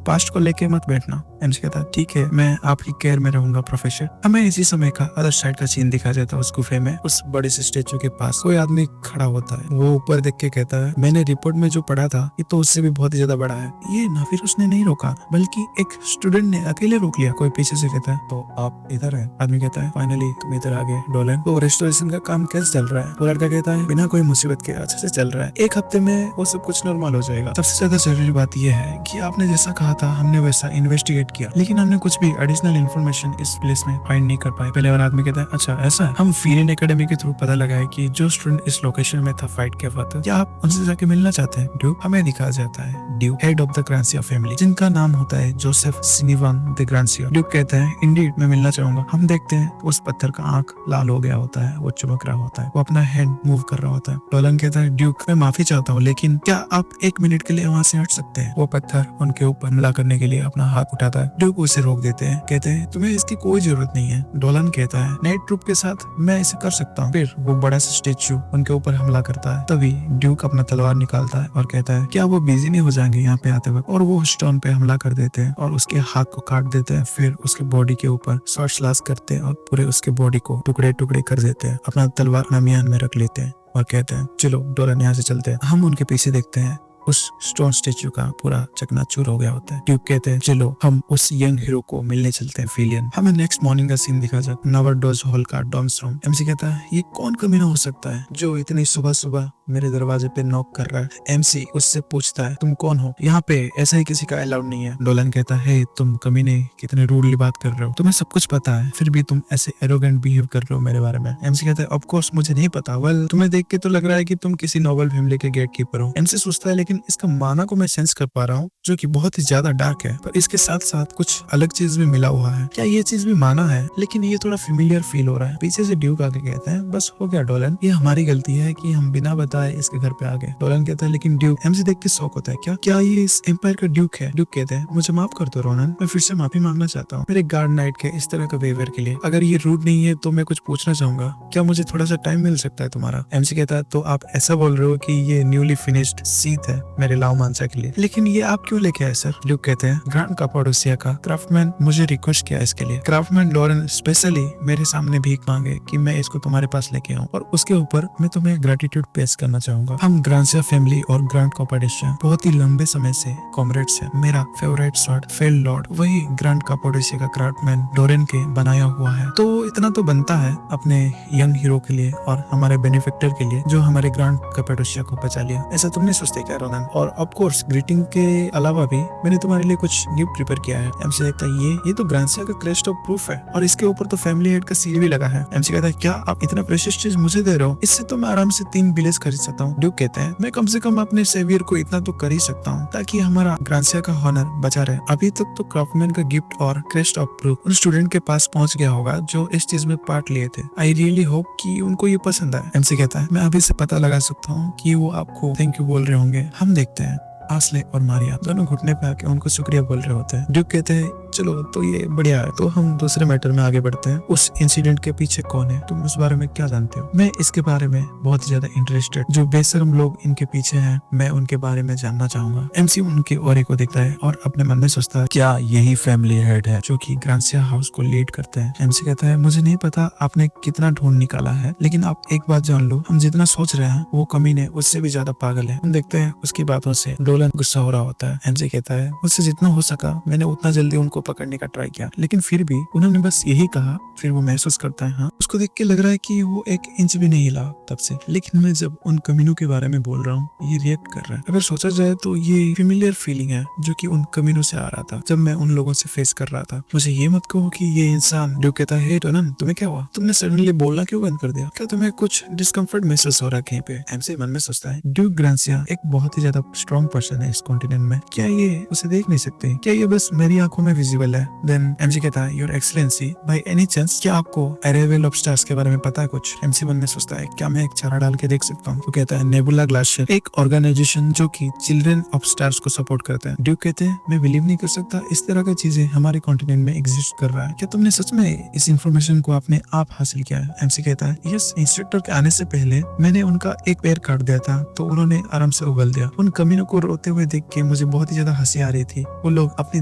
पास्ट को लेके मत बैठना। एमसी कहता है ठीक है, मैं आपकी केयर में रहूंगा प्रोफेसर। हमें इसी समय का अदर साइड का सीन दिखा जाता है। उस गुफे में उस बड़े से स्टेचू के पास कोई आदमी खड़ा होता है। वो ऊपर देख के कहता है मैंने रिपोर्ट में जो पढ़ा था ये तो उससे भी बहुत ही ज्यादा बड़ा है। ये ना फिर उसने नहीं रोका, बल्कि एक स्टूडेंट ने अकेले रोक लिया। कोई पीछे से कहता है तो आप इधर है? आदमी कहता है फाइनली तुम इधर आ गए डोलन। तो रेस्टोरेशन का काम कैसे चल रहा है? वो लड़का कहता है बिना कोई मुसीबत के अच्छे से चल रहा है, एक हफ्ते में वो सब कुछ नॉर्मल हो जाएगा। सबसे ज्यादा जरूरी बात यह है कि आपने जैसा कहा था हमने वैसा इन्वेस्टिगेट किया, लेकिन हमने कुछ भी एडिशनल इन्फॉर्मेशन इस प्लेस में फाइंड नहीं कर पाए। पहले वाला आदमी कहता है अच्छा ऐसा है, हम फीरियन एकेडमी के थ्रू पता लगा है कि जो स्टूडेंट इस लोकेशन में था फाइट के वक्त, क्या आप उनसे जाके मिलना चाहते हैं? ड्यूक हमें दिखाया जाता है duke head of the Grancia family, जिनका नाम होता है जोसेफ सिनिवान द ग्रांसिया। ड्यूक कहता है इंडीड मैं मिलना चाहूंगा। हम देखते हैं उस पत्थर का आंख लाल हो गया होता है, वो चमक रहा होता है, वो अपना हैंड मूव कर रहा होता है। डोलन कहता है ड्यूक मैं माफी चाहता हूँ, लेकिन क्या आप एक मिनट के लिए वहाँ से हट सकते हैं? वो पत्थर उनके ऊपर हमला करने के लिए अपना हाथ उठाता है। ड्यूक उसे रोक देते हैं, कहते हैं तुम्हें इसकी कोई जरूरत नहीं है। डोलन कहता है नाइट ट्रूप के साथ मैं इसे कर सकता हूँ। फिर वो बड़ा सा स्टेचू उनके ऊपर हमला करता है। तभी ड्यूक अपना तलवार निकालता है और कहता है क्या वो बिजी नहीं हो जाएंगे यहाँ पे आते वक्त? और वो स्टोन पे हमला कर देते हैं और उसके हाथ को काट देते हैं। फिर उसके बॉडी के ऊपर शॉर्ट स्लाश करते हैं और पूरे उसके बॉडी को टुकड़े टुकड़े कर देते हैं। अपना तलवार नमियान में रख लेते हैं और कहते हैं चलो डोलन यहाँ से चलते हैं। हम उनके पीछे देखते हैं उस स्टोन स्टेचू का पूरा चकनाचूर हो गया होता है। ड्यूक कहते हैं चलो हम उस यंग हीरो को मिलने चलते हैं फिलियन। हमें नेक्स्ट मॉर्निंग का सीन दिखा जाता है नवरडोज हॉल का डॉम्स रूम। एमसी कहता है ये कौन कमीना हो सकता है जो इतनी सुबह सुबह मेरे दरवाजे पे नॉक कर रहा है? एमसी उससे पूछता है तुम कौन हो? यहाँ पे ऐसा ही किसी का अलाउड नहीं है। डोलन कहता है तुम कमीने कितने रूडली बात कर रहे हो, तुम्हें सब कुछ पता है, फिर भी तुम ऐसे एरोगेंट बिहेव कर रहे हो मेरे बारे में। एमसी कहता है ऑफ कोर्स मुझे नहीं पता, वेल तुम्हें देख के तो लग रहा है कि तुम किसी नोबल फैमिली के गेट कीपर हो। एमसी सोचता है लेकिन इसका माना को मैं सेंस कर पा रहा हूँ जो कि बहुत ही ज्यादा डार्क है, पर इसके साथ साथ कुछ अलग चीज भी मिला हुआ है। क्या ये चीज भी माना है? लेकिन ये थोड़ा फेमिलियर फील हो रहा है। पीछे से ड्यूक आके कहते हैं बस हो गया डोलन, ये हमारी गलती है कि हम बिना बताए इसके घर पे आ गए। डोलन कहता है लेकिन ड्यूक। एमसी देख के शौक होता है क्या ये इस एम्पायर का ड्यूक है? ड्यूक कहते हैं मुझे माफ कर दो रोनन, मैं फिर से माफी मांगना चाहता हूँ मेरे गार्ड नाइट के इस तरह का बिहेवियर के लिए। अगर ये रूड नहीं है तो मैं कुछ पूछना चाहूंगा, क्या मुझे थोड़ा सा टाइम मिल सकता है तुम्हारा? एमसी कहता है तो आप ऐसा बोल रहे हो कि ये न्यूली फिनिश्ड सीट है मेरे लाओमांसा के लिए, लेकिन ये आप क्यों लेके आए सर? ड्यूक कहते हैं ग्रांड कापाडोसिया का क्राफ्टमैन मुझे रिक्वेस्ट किया इसके लिए। क्राफ्टमैन लॉरेन स्पेशली मेरे सामने भीख मांगे कि मैं इसको तुम्हारे पास लेके आऊँ और उसके ऊपर मैं तुम्हें ग्रेटिट्यूड पेश करना चाहूंगा। हम ग्रांसिया फैमिली और ग्रांड कापाडोसिया बहुत ही लंबे समय से कॉमरेड्स हैं। मेरा फेवरेट स्वॉर्ड फेल लॉर्ड वही ग्रांड कापाडोसिया का क्राफ्टमैन लॉरेन के बनाया हुआ है, तो इतना तो बनता है अपने यंग हीरो के लिए और हमारे बेनिफिक्टर के लिए जो हमारे ग्रांड कापाडोसिया को बचा लिया। ऐसा तुम नहीं सोचते क्या रोनन? और ऑफ कोर्स ग्रीटिंग के अलावा भी मैंने तुम्हारे लिए कुछ गिफ्ट प्रिपेयर किया है। एमसी कहता है ये तो ग्रांसिया का क्रेस्ट ऑफ प्रूफ है और इसके ऊपर तो फैमिली हेड का सील भी लगा है। एमसी कहता है क्या आप इतना प्रेशियस चीज मुझे दे रहे हो? इससे तो मैं आराम से 3 विलेज खरीद सकता हूँ। ड्यूक कहते हैं मैं कम से कम अपने सेवियर को इतना तो कर ही सकता हूँ ताकि हमारा ग्रांसिया का हॉनर बचा रहे। अभी तक तो क्राफ्टमैन का गिफ्ट और क्रेस्ट ऑफ प्रूफ उन स्टूडेंट के पास पहुंच गया होगा जो इस चीज में पार्ट लिए थे। आई रियली होप कि उनको ये पसंद आए। एमसी कहता है मैं अभी से पता लगा सकता हूँ कि वो आपको थैंक यू बोल रहे होंगे। हम देखते हैं आस्ले और मारिया दोनों घुटने पे आके उनको शुक्रिया बोल रहे होते हैं। ड्यूक कहते हैं चलो तो ये बढ़िया है, तो हम दूसरे मैटर में आगे बढ़ते हैं। उस इंसिडेंट के पीछे कौन है? तुम उस बारे में क्या जानते हो? मैं इसके बारे में बहुत ही ज्यादा इंटरेस्टेड, जो बेशरम लोग इनके पीछे हैं मैं उनके बारे में जानना चाहूंगा। एमसी उनके ओरे को देखता है और अपने मन में सोचता है क्या यही फैमिली हेड है जो कि ग्रांसिया हाउस को लीड करते हैं? एमसी कहता है मुझे नहीं पता आपने कितना ढूंढ निकाला है, लेकिन आप एक बात जान लो, हम जितना सोच रहे हैं वो कमीने उससे भी ज्यादा पागल है। हम देखते हैं उसकी बातों से डोलन गुस्सा हो रहा होता है। एमसी कहता है मुझसे जितना हो सका मैंने उतना जल्दी उनको पकड़ने का ट्राई किया, लेकिन फिर भी उन्होंने बस यही कहा। फिर वो महसूस करता है हाँ उसको देख के लग रहा है कि वो 1 इंच भी नहीं हिला तब से, लेकिन मैं जब उन कमीनों के बारे में बोल रहा हूँ ये रिएक्ट कर रहा है। अगर सोचा जाए तो ये फेमिलियर फीलिंग है जो कि उन कमीनों से आ रहा था जब मैं उन लोगों से फेस कर रहा था। मुझे ये मत कहो कि ये इंसान। ड्यूक कहता है डोलन तुम्हें क्या हुआ? तुमने सडनली बोलना क्यों बंद कर दिया? क्या तुम्हें कुछ डिस्कम्फर्ट महसूस हो रहा है कहीं पे? एमसी मन में सोचता है ड्यूक ग्रांसिया एक बहुत ही ज्यादा स्ट्रॉन्ग पर्सन है इस कॉन्टिनेंट में, क्या ये उसे देख नहीं सकते? क्या ये बस मेरी आंखों में विजिबल इनविजिबल है। देन एमसी कहता है your excellency by any chance क्या आपको अरेवल ऑफ स्टार्स के बारे में पता है कुछ? एमसी मन में सोचता है क्या मैं एक चारा डाल के देख सकता हूँ? तो कहता है नेबुला ग्लाशियर एक ऑर्गेनाइजेशन जो कि चिल्ड्रन ऑफ स्टार्स को सपोर्ट करता है। ड्यूक कहते हैं मैं बिलीव नहीं कर सकता इस तरह की चीजें हमारे कॉन्टिनेंट में एग्जिस्ट कर रहा है। क्या तुमने सच में इस इंफॉर्मेशन को अपने आप हासिल किया है? एमसी कहता है यस, इंस्ट्रक्टर के आने से पहले मैंने उनका एक पैर काट दिया था तो उन्होंने आराम से उगल दिया। उन कमीनों को रोते हुए देख के मुझे बहुत ही ज्यादा हंसी आ रही थी। वो लोग अपनी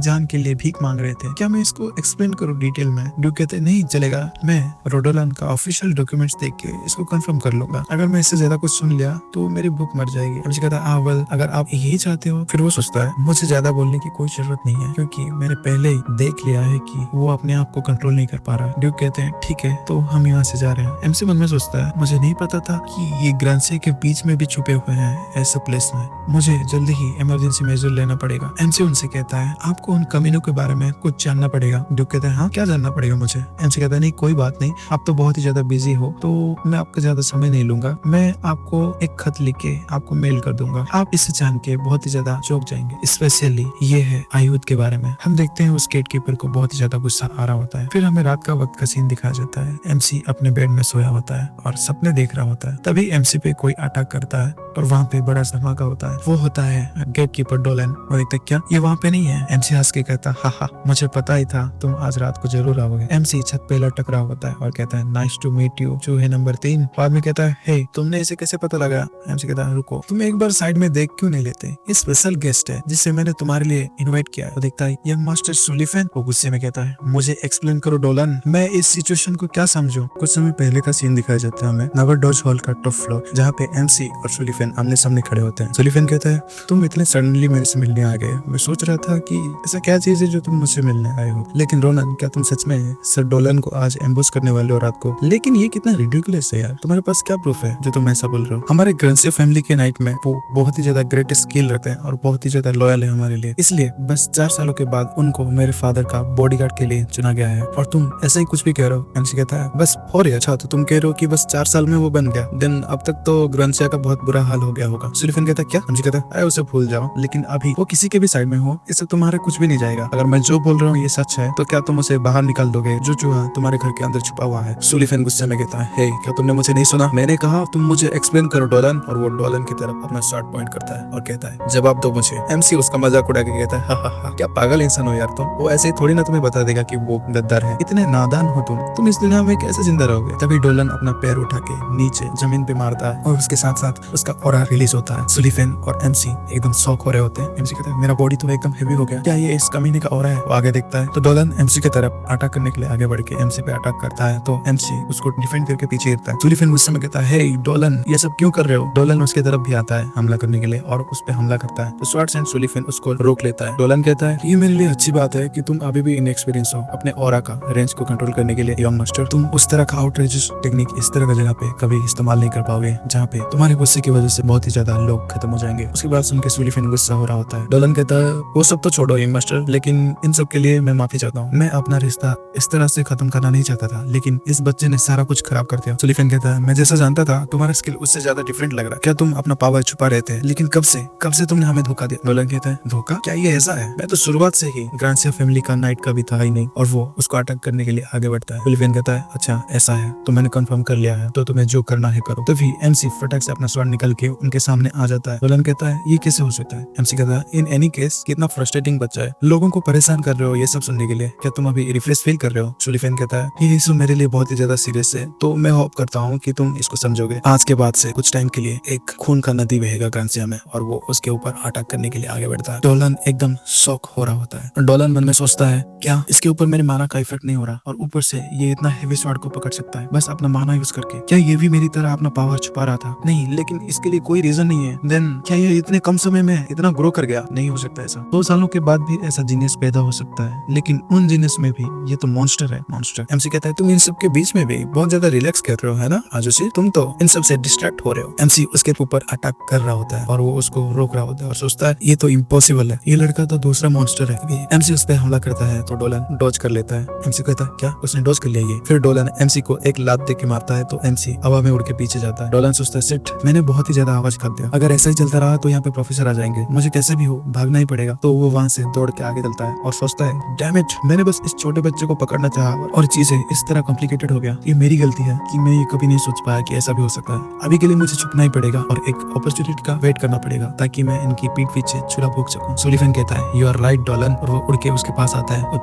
जान के लिए भीख मांग रहे थे। क्या मैं इसको एक्सप्लेन करूँ डिटेल में? ड्यूक कहते नहीं चलेगा, मैं रोडोलान का ऑफिशियल डॉक्यूमेंट्स देख के इसको कंफर्म कर लूंगा। अगर मैं इससे ज्यादा कुछ सुन लिया तो मेरी भूख मर जाएगी। एमसी कहता है वेल अगर आप यही चाहते हो। फिर वो सोचता है मुझे ज्यादा बोलने की कोई जरूरत नहीं है क्योंकि मैंने पहले ही देख लिया है कि वो अपने आप को कंट्रोल नहीं कर पा रहा। ड्यूक कहते हैं ठीक है तो हम यहाँ से जा रहे हैं। एमसी मन में सोचता है मुझे नहीं पता था कि ये ग्रांसिया के बीच में भी छुपे हुए हैं ऐसे प्लेस में। मुझे जल्दी ही इमरजेंसी मेजर लेना पड़ेगा। एमसी उनसे कहता है आपको उन कमीनों के बारे में कुछ जानना पड़ेगा। ड्यूक कहता है हाँ क्या जानना पड़ेगा मुझे? एमसी कहता है नहीं कोई बात नहीं, आप तो बहुत ही ज्यादा बिजी हो तो मैं आपका ज्यादा समय नहीं लूंगा। मैं आपको एक खत लिख के आपको मेल कर दूंगा। आप इसे जान के बहुत ही ज्यादा चौंक जाएंगे। स्पेशली ये है आयुध के बारे में। हम देखते हैं उस गेट कीपर को बहुत ही ज्यादा गुस्सा आ रहा होता है। फिर हमें रात का वक्त का सीन दिखाया जाता है। एमसी अपने बेड में सोया होता है और सपने देख रहा होता है। तभी एमसी पे कोई अटैक करता है और वहाँ पे बड़ा धमाका होता है। वो होता है गेट कीपर डोलन। वो देखता क्या ये वहाँ पे नहीं है? एमसी हंस के कहता हा मुझे पता ही था तुम आज रात को जरूर आओगे। एमसी छत पे लटक रहा होता है और कहता है नाइस टू मीट यू चूहे नंबर 3। बाद में कहता है हे तुमने इसे कैसे पता लगा? एमसी कहता है रुको तुम एक बार साइड में देख क्यों नहीं लेते? ये स्पेशल गेस्ट है जिसे मैंने तुम्हारे लिए इनवाइट किया है। वो देखता है यंग मास्टर सुलिफेन। वो गुस्से में कहता है मुझे एक्सप्लेन करो डोलन, मैं इस सिचुएशन को क्या समझूं? कुछ समय पहले का सीन दिखाया जाता है हमें नवर डॉज हॉल का टॉप फ्लोर जहाँ पे एमसी और सुलिफेन आमने सामने खड़े होते हैं। सुलिफेन कहता है तुम इतने सडनली मेरे से मिलने आ गए। मैं सोच रहा था कि ऐसा क्या चीज है जो तुम मुझसे मिलने आए हो। लेकिन रोनन क्या तुम सच में सर डोलन को आज एम्बुश करने वाले हो रात को? लेकिन ये कितना रिडिकुलस है यार, तुम्हारे पास क्या प्रूफ है जो तुम ऐसा बोल रहे हो? हमारे ग्रांसिया फैमिली के नाइट में वो बहुत ही ज्यादा ग्रेट स्किल रखते हैं और बहुत ही ज्यादा लॉयल है हमारे लिए। इसलिए बस 4 सालों के बाद उनको मेरे फादर का बॉडीगार्ड के लिए चुना गया है और तुम ऐसा ही कुछ भी कह रहे हो। एमसी कहता है बस और अच्छा तो तुम कह रहे हो कि बस 4 साल में वो बन गया, देन अब तक तो ग्रांसिया का बहुत बुरा हाल हो गया होगा। सुलिफेन कहता है क्या? एमसी कहता है अरे उसे भूल जाओ, लेकिन अभी वो किसी के भी साइड में हो इससे तुम्हारा कुछ भी नहीं जाएगा। अगर मैं जो बोल रहा हूँ ये सच है तो क्या तुम उसे बाहर निकाल दोगे जो चूहा तुम्हारे घर के अंदर छुपा हुआ है? सुलिफेन गुस्से में कहता है हे क्या तुमने मुझे नहीं सुना? मैंने कहा तुम मुझे एक्सप्लेन करो डोलन। और वो डोलन की तरफ अपना शॉर्ट पॉइंट करता है और कहता है जवाब दो मुझे। एमसी उसका मजाक उड़ा के कहता है हा क्या पागल इंसान हो यार तुम, वो ऐसे ही थोड़ी ना तुम्हें बता देगा कि वो गद्दार है। इतने नादान हो तुम इस दुनिया में कैसे जिंदा रहोगे? तभी डोलन अपना पैर उठा के नीचे जमीन पे मारता है और उसके साथ साथ उसका ऑरा रिलीज होता है। सुलिफेन और एमसी एकदम शॉक हो रहे होते हैं। एमसी कहता है मेरा बॉडी तो एकदम हेवी हो गया, क्या ये इस कमीने का ऑरा है? वो आगे देखता है तो डोलन एमसी की तरफ अटैक करने के लिए आगे बढ़ के एमसी पे अटैक करता है तो एमसी उसको डिफेंड करके पीछे गिरता है। सुलिफेन गुस्से में कहता है हे डोलन ये सब क्यों कर रहे हो? डोलन उसके तरफ भी आता है हमला करने के लिए और उस पे हमला करता है तो स्वॉर्ड्स एंड सुलिफेन उसको रोक लेता है। डोलन कहता है ये मेरे लिए अच्छी बात है कि तुम अभी भी इनएक्सपीरियंस हो अपने ऑरा का रेंज को कंट्रोल करने के लिए यंग मास्टर। तुम उस तरह का आउटरेजियस टेक्निक इस तरह की जगह पे कभी इस्तेमाल नहीं कर पाओगे जहाँ पे तुम्हारे गुस्से की वजह से बहुत ही ज्यादा लोग खत्म हो जाएंगे। उसके बाद सुन के सुलिफेन गुस्सा हो रहा होता है। डोलन कहता है वो सब तो छोड़ो यंग मास्टर, लेकिन इन सब के लिए मैं माफी चाहता हूँ। मैं अपना रिश्ता इस तरह से खत्म करना नहीं चाहता था लेकिन इस बच्चे ने सारा कुछ खराब कर दिया। सुलिफेन कहता है मैं जैसा जानता था तुम्हारा स्किल उससे ज्यादा डिफरेंट लग रहा है। क्या तुम अपना पावर छुपा रहे थे? लेकिन कब से तुमने हमें धोखा दिया? डोलन कहता है धोखा? क्या ये ऐसा है? मैं तो शुरुआत से ही ग्रांसिया फैमिली का नाइट का भी था ही नहीं। और वो उसको अटैक करने के लिए आगे बढ़ता है। सुलिफेन कहता है अच्छा ऐसा है तो मैंने कंफर्म कर लिया है तो तुम्हें जो करना है करो। तभी एमसी फटाक से अपना स्वॉर्ड निकल के उनके सामने आ जाता है। डोलन कहता है ये कैसे हो सकता है? एमसी कहता है इन एनी केस कितना फ्रस्ट्रेटिंग बच्चा है, लोगों को परेशान कर रहे हो ये सब सुनने के लिए, क्या तुम अभी रिफ्रेश फील कर रहे हो? सुलिफेन कहता है ये इशू मेरे लिए बहुत ही ज्यादा सीरियस है तो मैं होप करता हूँ कि तुम इसको समझोगे। आज के बाद से कुछ टाइम के लिए एक खून का नदी बहेगा ग्रांसिया में और वो उसके ऊपर अटैक करने के लिए आगे बढ़ता है। डोलन एकदम शॉक हो रहा होता है। डोलन मन में सोचता है क्या इसके ऊपर मेरे माना का इफेक्ट नहीं हो रहा और ऊपर से ये इतना हेवी स्वॉर्ड को पकड़ सकता है बस अपना माना यूज करके? क्या ये भी मेरी तरह अपना पावर छुपा रहा था? नहीं, लेकिन इसके लिए कोई रीजन नहीं है। देन क्या ये इतने कम समय में इतना ग्रो कर गया? नहीं हो सकता ऐसा। 2 सालों के बाद भी ऐसा जीनियस पैदा हो सकता है लेकिन उन जीनियस में भी ये तो मॉन्स्टर है मॉन्स्टर। एमसी कहता है तुम इन सब के बीच में भी बहुत ज्यादा रिलैक्स कर रहे हो है ना आजुशी, तुम तो इन सब से डिस्ट्रैक्ट हो रहे हो। एमसी उसके ऊपर अटैक कर रहा होता है और वो उसको रोक रहा होता है और सोचता है ये तो इम्पॉसिबल है, ये लड़का तो दूसरा मॉन्स्टर है। एमसी उस पर हमला करता है तो डोलन डॉज कर लेता है। एमसी कहता है क्या उसने डॉज कर लिया? ये फिर डोलन एमसी को एक लात दे के मारता है तो एमसी हवा में उड़ के पीछे जाता है। डोलन सोचता है शिट मैंने बहुत ही काफी ज्यादा आवाज कर दिया। अगर ऐसा ही चलता रहा तो यहाँ पे प्रोफेसर आ जाएंगे, मुझे कैसे भी हो भागना ही पड़ेगा। तो वो वहाँ से दौड़ के आगे चलता है और सोचता है डैम इट, मैंने बस इस छोटे बच्चे को पकड़ना चाहा और चीजें इस तरह कॉम्प्लिकेटेड हो गया। ये मेरी गलती है कि मैं ये कभी नहीं सोच पाया कि ऐसा भी हो सकता है। अभी के लिए मुझे छुपना ही पड़ेगा और एक अपॉर्चुनिटी का वेट करना पड़ेगा ताकि मैं इनकी पीठ पीछे छुरा भोग सकूं। सुलिफन कहता है यू आर राइट डॉलन, और वो उड़ के उसके पास आता है और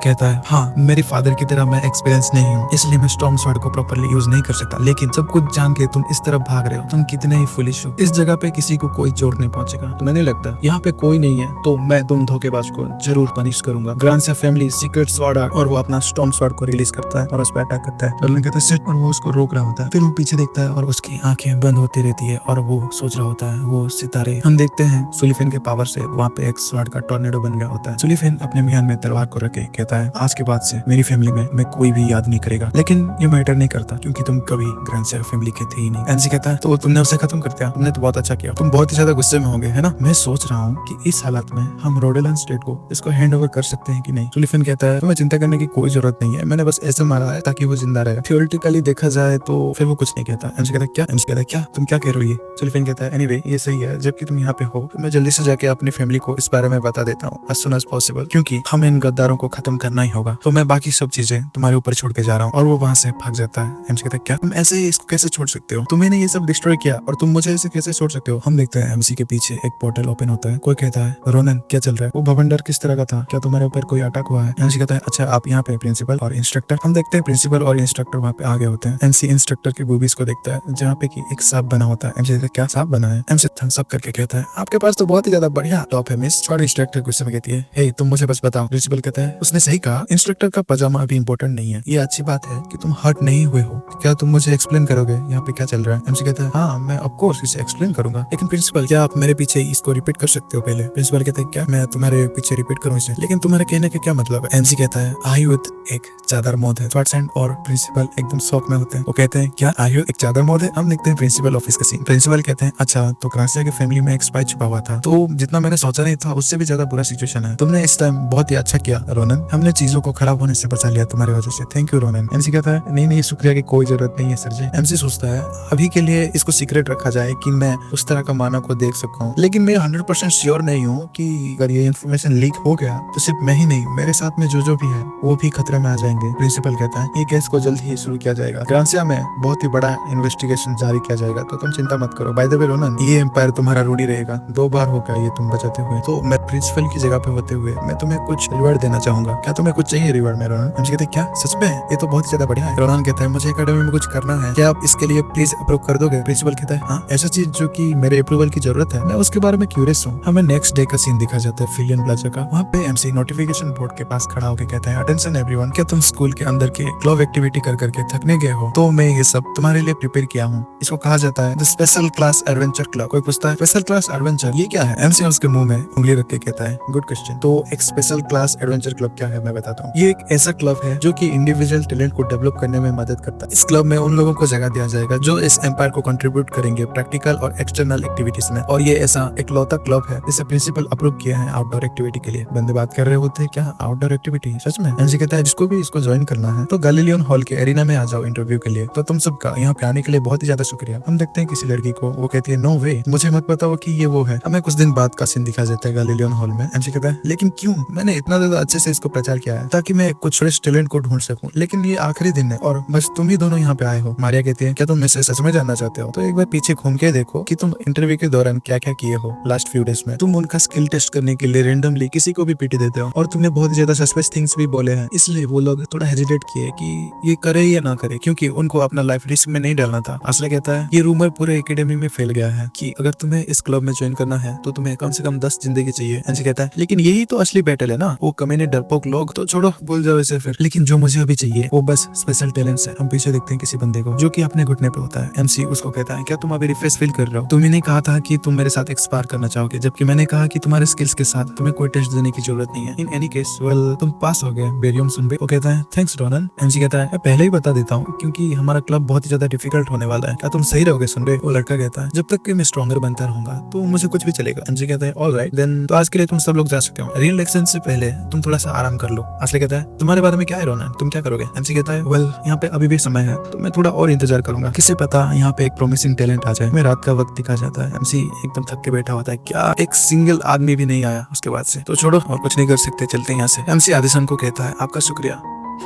कहता है हाँ, मेरे फादर की तरह मैं एक्सपीरियंस नहीं हूँ, इसलिए मैं स्टॉर्म स्वॉर्ड को प्रॉपर्ली यूज नहीं कर सकता, लेकिन सब कुछ जान के तुम इस तरफ भाग रहे हो, तुम कितने ही फुलिश हो। इस जगह पे किसी को कोई चोट नहीं पहुंचेगा। तुम्हें नहीं लगता यहाँ पे कोई नहीं है तो मैं तुम धोखेबाज को जरूर पनिश करूंगा। ग्रांसिया फैमिली सीक्रेट स्वॉर्ड, और वो अपना स्टॉर्म स्वॉर्ड को रिलीज करता है और उस पर अटैक करता है। डॉलन कहता है सिट, और वो उसको रोक रहा होता है। फिर वो पीछे देखता है और उसकी आंखें बंद होती रहती है और वो सोच रहा होता है वो सितारे। हम देखते हैं सुलिफन के पावर से वहाँ पे एक स्वॉर्ड का टॉर्नेडो बन गया होता है। सुलिफन अपने म्यान में तलवार को रखे कहता है आज के बाद से मेरी फैमिली में मैं कोई भी याद नहीं करेगा, लेकिन ये मैटर नहीं करता क्योंकि तुम कभी ग्रांसिया फैमिली के थे ही नहीं। एनसी कहता है तो तुमने उसे खत्म कर दिया, तुमने तो बहुत अच्छा किया, तुम बहुत ही ज्यादा गुस्से में होंगे है ना। मैं सोच रहा हूँ कि इस हालत में हम रोडेलन स्टेट को इसको हैंड ओवर कर सकते हैं कि नहीं। सुलिफन कहता है तुम्हें चिंता करने की कोई जरूरत नहीं है, मैंने बस ऐसे मारा है ताकि वो जिंदा रहे। थियोरेटिकली देखा जाए तो फिर वो कुछ नहीं कहता। एमसी कहता है क्या, एमसी कहता है क्या तुम क्या कह रहे हो ये। सुलिफन कहता है एनीवे ये सही है, जबकि तुम यहाँ पे हो तो मैं जल्दी से जाके अपनी फैमिली को इस बारे में बता देता हूँ as soon as possible, क्योंकि हमें इन गद्दारों को खत्म करना ही होगा। तो मैं बाकी सब चीजें तुम्हारे ऊपर छोड़ के जा रहा हूँ। और वो वहाँ से भाग जाता है। एमसी कहता है क्या तुम ऐसे ही इसको कैसे छोड़ सकते हो, तुमने ये सब डिस्ट्रॉय किया और तुम मुझे ऐसे कैसे छोड़ सकते हो। हम देखते हैं एमसी के पीछे एक पोर्टल ओपन होता है। कोई कहता है रोनन क्या चल रहा है, वो भवंडर किस तरह का था, क्या तुम्हारे ऊपर कोई अटैक हुआ है। एमसी कहता है अच्छा आप यहाँ पे प्रिंसिपल और इंस्ट्रक्टर। हम देखते हैं प्रिंसिपल और इंस्ट्रक्टर वहाँ पे आ गए होते हैं। एमसी इंस्ट्रक्टर की बूबीज को देखता है जहाँ पे की एक सांप बना होता है। एमसी क्या सांप बना है। एमसी थम्स अप करके कहता है आपके पास तो बहुत ही ज्यादा बढ़िया टॉप है मिस। और इंस्ट्रक्टर गुस्से में कहती है हे तुम मुझे बस बताओ। प्रिंसिपल कहता है उसने सही कहा, इंस्ट्रक्टर का पजामा अभी इंपॉर्टेंट नहीं है, ये अच्छी बात है कि तुम हर्ट नहीं हुए हो, क्या तुम मुझे एक्सप्लेन करोगे यहाँ पे क्या चल रहा है। एमसी कहता है हाँ मैं ऑफ कोर्स इसे एक्सप्लेन करूंगा, लेकिन प्रिंसिपल क्या आप मेरे पीछे इसको रिपीट कर सकते हो पहले। प्रिंसिपल कहता है क्या मैं तुम्हारे पीछे रिपीट करूँ इसे, लेकिन तुम्हारे कहने का क्या मतलब है। एमसी कहता है आयुध एक चादर मौत है। वाटसन और प्रिंसिपल एकदम शौक में होते हैं। वो कहते हैं क्या आयुध एक चादर मौत है। हम देखते हैं प्रिंसिपल ऑफिस का सीन। प्रिंसिपल कहते हैं अच्छा तो ग्रांसिया की फैमिली में एक स्पाई छुपा हुआ था, तो जितना मैंने सोचा नहीं था उससे भी ज्यादा बुरा सिचुएशन है, तुमने इस टाइम बहुत ही अच्छा किया रोनन, हमने चीजों को खराब होने से बचा लिया तुम्हारी वजह से, थैंक यू रोनन। एमसी कहता है नहीं नहीं शुक्रिया की कोई जरूरत नहीं है सर जी। एमसी सोचता है अभी के लिए इसको सीक्रेट रखा जाए कि मैं उस तरह का मानव को देख सकता हूँ, लेकिन मैं 100% श्योर नहीं हूँ कि अगर ये इन्फॉर्मेशन लीक हो गया तो सिर्फ मैं ही नहीं मेरे साथ में जो भी है वो भी खतरे में आ जाएंगे। प्रिंसिपल कहता है ये केस को जल्द ही शुरू किया जाएगा, ग्रांसिया में बहुत ही बड़ा इन्वेस्टिगेशन जारी किया जाएगा, तो तुम चिंता मत करो। बाय द वे रोनन ये एम्पायर तुम्हारा रूढ़ी रहेगा, 2 बार हो गया ये तुम बचाते हुए, तो मैं प्रिंसिपल की जगह पे होते हुए मैं तुम्हें कुछ रिवार्ड देना चाहूंगा, क्या तुम्हें कुछ चाहिए रिवार्ड में। रोनन एमसी कहते हैं क्या सच में, ये तो बहुत ही ज्यादा बढ़िया है। रोनन कहता है मुझे एकेडमी में कुछ करना है, क्या आप इसके लिए प्लीज अप्रूव कर दोगे। प्रिंसिपल कहता है हाँ ऐसा चीज जो कि मेरे अप्रूवल की जरूरत है, मैं उसके बारे में क्यूरियस हूँ। हमें नेक्स्ट डे का सीन दिखा जाता है फिलियन प्लाजा का। वहाँ पे एमसी नोटिफिकेशन बोर्ड के पास खड़ा होकर कहता है अटेंशन एवरीवन, क्या तुम स्कूल के अंदर के क्लब एक्टिविटी कर करके थकने गए हो, तो मैं ये सब तुम्हारे लिए प्रिपेयर किया हूँ। इसको कहा जाता है the special class adventure club. कोई पूछता है स्पेशल क्लास एडवेंचर ये क्या है। एमसी उसके मुंह में उंगली रख के कहता है गुड क्वेश्चन। तो एक स्पेशल क्लास एडवेंचर क्लब क्या है मैं बताता हूँ। ये एक ऐसा क्लब है जो कि इंडिविजुअल टैलेंट को डेवलप करने में मदद करता है। इस क्लब में उन लोगों को जगह दिया जाएगा जो इस एम्पायर को कंट्रीब्यूट करेंगे प्रैक्टिकल और एक्सटर्नल एक्टिविटीज में, और ये ऐसा इकलौता क्लब है जिसे प्रिंसिपल अप्रूव किया है आउटडोर एक्टिविटी के लिए। बंदे बात कर रहे होते हैं क्या आउटडोर एक्टिविटी सच में। एमसी कहता है जिसको भी इसको ज्वाइन करना है तो गैलीलियन हॉल के एरिना में आ जाओ इंटरव्यू के लिए, तो तुम सबका यहाँ पे आने के लिए बहुत ही ज्यादा शुक्रिया। हम देखते हैं किसी लड़की को, वो कहती है नो वे मुझे मत बताओ कि ये वो है। हमें कुछ दिन बाद का सीन दिखा जाता है गैलीलियन हॉल में। एमसी कहता है लेकिन क्यों, मैंने इतना ज्यादा अच्छे से इसको प्रचार किया है ताकि मैं कुछ फ्रेश टैलेंट को ढूंढ सकूं, लेकिन ये आखिरी दिन है और बस तुम ही दोनों यहाँ पे आए हो। मारिया कहती है क्या तुम मुझसे सच में जानना चाहते हो, तो एक बार पीछे घूम के देखो कि तुम इंटरव्यू के दौरान क्या क्या किए हो लास्ट फ्यू डेज में। तुम उनका स्किल टेस्ट करने के लिए रेंडमली किसी को भी पीटी देते हो और तुमने बहुत ज्यादा सस्पेंस थिंग्स भी बोले हैं, इसलिए वो लोग थोड़ा हेजिटेट किए कि ये करे या ना करे, क्योंकि उनको अपना लाइफ रिस्क में नहीं डालना था। असले कहता है ये रूमर पूरे एकेडमी में फैल गया है कि अगर तुम्हें इस क्लब में ज्वाइन करना है तो तुम्हें कम से कम 10 जिंदगी चाहिए। एनसी कहता है लेकिन यही तो असली बैटल है ना, वो कमीने डरपोक लोग तो छोड़ो भूल जाओ इसे फिर, लेकिन जो मुझे अभी चाहिए वो बस स्पेशल टैलेंट्स है। हम पीछे देखते हैं किसी बंदे को जो कि अपने घुटने पे होता है। एमसी उसको कहता है क्या तुम अभी रिफ्रेश फील कर रहे हो, तुमने कहा था कि तुम मेरे साथ एक्सपायर करना चाहोगे, जबकि मैंने कहा कि तुम्हारे स्किल्स के साथ तुम्हें कोई टेस्ट देने की जरूरत नहीं है। इन एनी केस वेल तुम पास हो गए बेरियम सुनबे। वो कहता है थैंक्स रोनन। एमसी कहता है मैं पहले ही बता देता हूँ क्योंकि हमारा क्लब बहुत ही ज्यादा डिफिकल्ट होने वाला है, क्या तुम सही रहोगे सुनबे। वो लड़का कहता है जब तक कि मैं स्ट्रॉन्गर बनता रहूंगा तो मुझे कुछ भी चलेगा। एमसी कहता है ऑल राइट देन, तो आज के लिए तुम सब लोग जा सकते हो, रियल इलेक्शन से पहले तुम थोड़ा सा आराम कर लो। असली कहता है तुम्हारे बारे में क्या है रोनन, तुम क्या करोगे। एमसी कहता है वेल यहाँ पे अभी भी समय है तो मैं थोड़ा और इंतजार करूंगा, किसे पता यहाँ पे एक प्रोमिसिंग टैलेंट आ जाए, मैं रात का वक्त दिखा जाता है। एमसी एकदम थक के बैठा होता है, क्या एक सिंगल आदमी भी नहीं आया उसके बाद से, तो छोड़ो और कुछ नहीं कर सकते, चलते हैं यहाँ से। एमसी आदिशन को कहता है आपका शुक्रिया,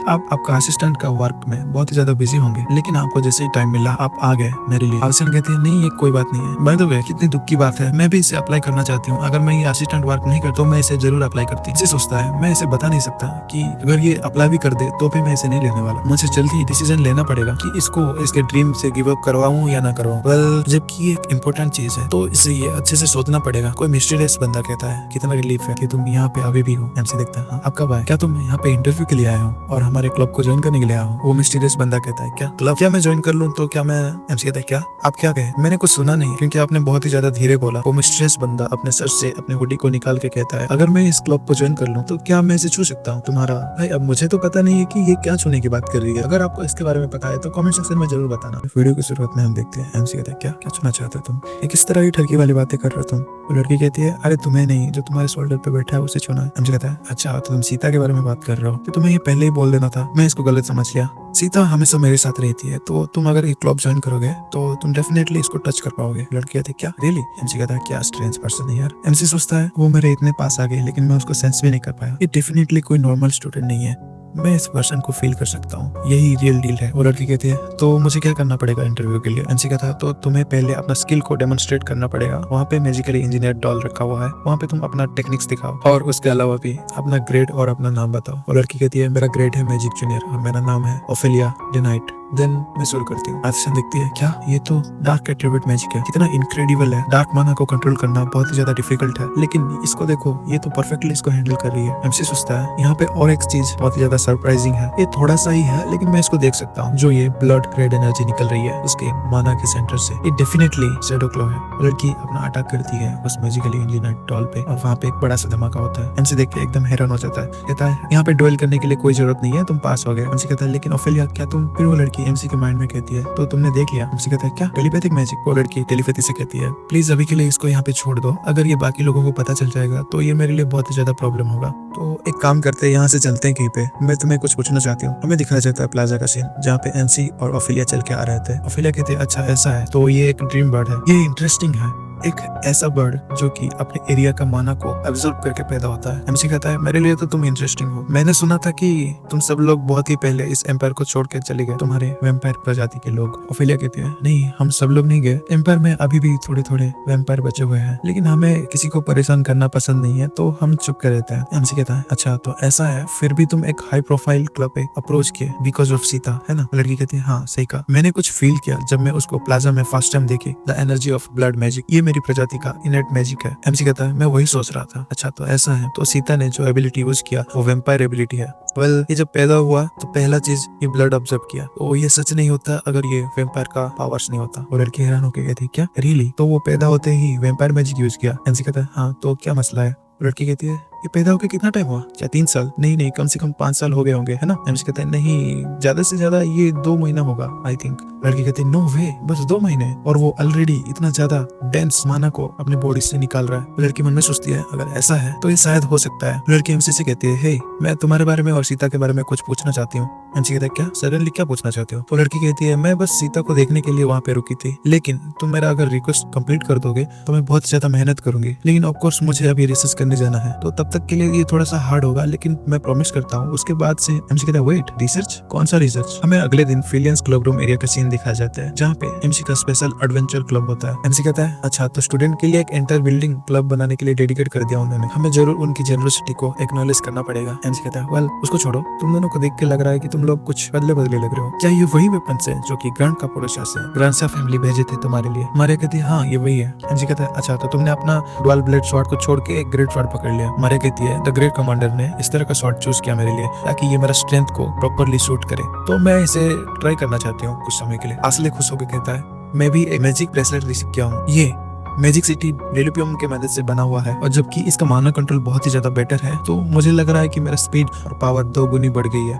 आप आपका असिस्टेंट का वर्क में बहुत ही ज्यादा बिजी होंगे, लेकिन आपको जैसे ही टाइम मिला आप आ गए मेरे लिए। आदिशन कहते हैं नहीं ये कोई बात नहीं है, बाय द वे कितनी दुख की बात है, मैं भी इसे अप्लाई करना चाहती हूँ, अगर मैं ये असिस्टेंट वर्क नहीं करता तो मैं इसे जरूर अप्लाई करती। इसे सोचता है मैं इसे बता नहीं सकता कि अगर ये अप्लाई भी कर दे तो भी मैं इसे नहीं लेने वाला, मुझे जल्दी डिसीजन लेना पड़ेगा कि इसको इसके ड्रीम से गिव अप करवाऊं या ना करवाऊं। वेल जबकि एक इम्पोर्टेंट चीज है तो इसे ये अच्छे से सोचना पड़ेगा। कोई मिस्टीरियस बंदा कहता है कितना रिलीफ है कि तुम यहाँ पे अभी भी हो। एमसी देखता है आप कब आए, क्या तुम यहाँ पे इंटरव्यू के लिए आए हो और हमारे क्लब को ज्वाइन करने के लिए आए हो। वो मिस्टीरियस बंदा कहता है क्या क्लब, क्या मैं ज्वाइन कर लूँ तो क्या मैं। एमसी कहता है क्या आप क्या कहे, मैंने कुछ सुना नहीं क्योंकि आपने बहुत ही ज्यादा धीरे बोला। वो मिस्टीरियस बंदा अपने सर से अपने हुडी को निकाल के कहता है अगर मैं इस क्लब को ज्वाइन कर लूँ तो क्या मैं इसे छू सकता हूँ तुम्हारा। भाई अब मुझे तो पता नहीं है कि ये क्या छूने की बात कर रही है, अगर आपको इसके बारे में पता है तो कमेंट सेक्शन में जरूर बताना। वीडियो की शुरुआत में हम देखते हैं एमसी कहता है क्या क्या छूना चाहते हो तुम, ये किस तरह की ठगी वाली बातें कर रहे हो तुम। वो लड़की कहती है अरे तुम्हें नहीं, जो तुम्हारे शोल्डर पे बैठा है उसे छूना है। एमसी कहता है अच्छा तो तुम सीता के बारे में बात कर रहे हो, तो तुम्हें ये पहले ही बोल देना था, मैं इसको गलत समझ लिया। सीता हमेशा मेरे साथ रहती है, तो तुम अगर एक क्लब ज्वाइन करोगे तो तुम डेफिनेटली इसको टच कर पाओगे। लड़की कहती है क्या रियली। एमसी कहता है क्या स्ट्रेंज पर्सन है यार। एमसी सोचता है वो मेरे इतने पास आ गई लेकिन मैं उसको सेंस भी नहीं कर पाया, ये डेफिनेटली कोई नॉर्मल स्टूडेंट नहीं है, मैं इस पर्सन को फील कर सकता हूँ, यही रियल डील है। वो लड़की कहती है तो मुझे क्या करना पड़ेगा इंटरव्यू के लिए। एमसी कहता है तो तुम्हें पहले अपना स्किल को डेमोन्स्ट्रेट करना पड़ेगा, वहाँ पे मैजिकली इंजीनियर डॉल रखा हुआ है, वहाँ पे तुम अपना टेक्निक्स दिखाओ और उसके अलावा भी अपना ग्रेड और अपना नाम बताओ। वो लड़की कहती है मेरा ग्रेड है मैजिक जूनियर और मेरा नाम है ओफेलिया डेनाइट। देन मैं शुरू करती हूँ। आदिशन देखती है क्या ये तो डार्क एट्रीब्यूट मैजिक है, कितना इनक्रेडिबल है। डार्क माना को कंट्रोल करना बहुत ही ज्यादा डिफिकल्ट है, लेकिन इसको देखो ये तो परफेक्टली इसको हैंडल कर रही है। एमसी सोचता है यहाँ पे और एक चीज बहुत ही ज्यादा सरप्राइजिंग है, ये थोड़ा सा ही है लेकिन मैं इसको देख सकता हूँ, जो ये ब्लड रेड एनर्जी निकल रही है उसके माना के सेंटर से, ये डेफिनेटली शैडो क्लो है। लड़की अपना अटैक करती है उस मैजिकली इंजीनियर डॉल पे और वहाँ पे एक बड़ा सा धमाका होता है। एमसी देख के एकदम हैरान हो जाता है, कहता है यहाँ पे डुएल करने के लिए कोई जरूरत नहीं है, तुम पास हो गए। एमसी कहता है लेकिन ओफेलिया क्या तुम। फिर वो लड़की एमसी के माइंड में कहती है तो तुमने देख लिया। एमसी कहता है क्या टेलीपैथिक मैजिक। वो लड़की टेलीपैथी से कहती है प्लीज अभी के लिए इसको यहाँ पे छोड़ दो, अगर ये बाकी लोगों को पता चल जाएगा तो ये मेरे लिए बहुत ही ज्यादा प्रॉब्लम होगा। तो एक काम करते हैं यहाँ से चलते हैं कहीं पे, मैं तुम्हें कुछ पूछना चाहती हूँ। हमें दिखाया जाता है प्लाजा का सीन जहाँ पे एमसी और ओफेलिया चल के आ रहे थे। ओफेलिया कहती है अच्छा ऐसा है, तो ये एक ड्रीम बर्ड है, ये इंटरेस्टिंग है, एक ऐसा बर्ड जो कि अपने एरिया का माना को अब्सॉर्ब करके पैदा होता है। एमसी कहता है मेरे लिए तो तुम इंटरेस्टिंग हो, मैंने सुना था कि तुम सब लोग बहुत ही पहले इस एम्पायर को छोड़ के चले गए, तुम्हारे वैम्पायर प्रजाति के लोग। ओफेलिया कहती है नहीं हम सब लोग नहीं गए, एम्पायर में अभी भी थोड़े थोड़े वैम्पायर बचे हुए हैं, लेकिन हमें किसी को परेशान करना पसंद नहीं है तो हम चुप कर रहते हैं। एमसी कहता है अच्छा तो ऐसा है, फिर भी तुम एक हाई प्रोफाइल क्लब पे अप्रोच किए बिकॉज ऑफ सीता है ना। लड़की कहती है हाँ सही कहा, मैंने कुछ फील किया जब मैं उसको प्लाजा में फर्स्ट टाइम देखी, the energy of blood magic, ये मेरी प्रजाति का इनेट मैजिक है। एमसी कहता है मैं वही सोच रहा था। अच्छा तो ऐसा है, तो सीता ने जो एबिलिटी यूज किया वो वैम्पायर एबिलिटी है। वेल ये जब पैदा हुआ तो पहला चीज ये ब्लड ऑब्जर्व किया, तो ये सच नहीं होता अगर ये वैम्पायर का पावर्स नहीं होता। वो लड़की हैरान होकर कहती क्या रियली, तो वो पैदा होते ही वैम्पायर मैजिक यूज किया। एमसी कहता है हाँ तो क्या मसला है। लड़की कहती है ये पैदा होकर कितना टाइम हुआ, क्या 3 साल। नहीं कम से कम 5 साल हो गए होंगे है ना। एमसी कहता है नहीं ज्यादा से ज्यादा ये 2 महीना होगा आई थिंक। लड़की कहती है नो वे, बस 2 महीने, और वो ऑलरेडी इतना ज्यादा डेंस माना को अपने बॉडी से निकाल रहा है। लड़की मन में सोचती है अगर ऐसा है तो ये शायद हो सकता है। लड़की एमसी से कहती है हे मैं तुम्हारे बारे में और सीता के बारे में कुछ पूछना चाहती हूँ। एमसी कहता है क्या सडनली क्या पूछना चाहते हो। तो लड़की कहती है मैं बस सीता को देखने के लिए वहाँ पे रुकी थी, लेकिन तुम मेरा अगर रिक्वेस्ट कंप्लीट कर दोगे तो मैं बहुत ज्यादा मेहनत करूंगी, लेकिन ऑफकोर्स मुझे अभी रिसर्च करने जाना है, तो तब तक के लिए ये थोड़ा सा हार्ड होगा, लेकिन मैं प्रॉमिस करता हूँ उसके बाद से। एमसी कहता है वेट रिसर्च, कौन सा रिसर्च। हमें अगले दिन फिलियंस क्लब रूम एरिया का सीन दिखाया जाता है जहाँ पे एमसी का स्पेशल एडवेंचर क्लब होता है। एमसी कहता है अच्छा तो स्टूडेंट के लिए एक एंटायर बिल्डिंग क्लब बनाने के लिए डेडिकेट कर दिया उन्होंने, हमें जरूर उनकी जेनरोसिटी को एक्नॉलेज करना पड़ेगा। एमसी कहता है वेल उसको छोड़ो, तुम दोनों को देख के लग रहा है कि तुम लोग कुछ बदले बदले लग रहे हो, क्या ये वही वेपन्स है जो कि ग्रांड का पड़ोसा से ग्रांडसा फैमिली भेजे थे तुम्हारे लिए। मारिया कहती है हाँ ये वही है। एमसी कहता है अच्छा तो तुमने अपना डुअल ब्लेड स्वॉर्ड को छोड़ के एक ग्रेट स्वॉर्ड पकड़ लिया। मारिया कहती है द ग्रेट कमांडर ने इस तरह का स्वॉर्ड चूज किया मेरे लिए ताकि ये मेरा स्ट्रेंथ को प्रॉपरली सूट करे, तो मैं इसे ट्राई करना चाहती हूँ कुछ समय के लिए। असले खुश होकर कहता है मैं भी एक मैजिक ब्रेसलेट रिसीव किया हूँ, ये मैजिक सिटी डेलिपियम के मदद से बना हुआ है, और जबकि इसका माना कंट्रोल बहुत ही ज्यादा बेटर है, तो मुझे लग रहा है कि मेरा स्पीड और पावर 2 गुनी बढ़ गई है।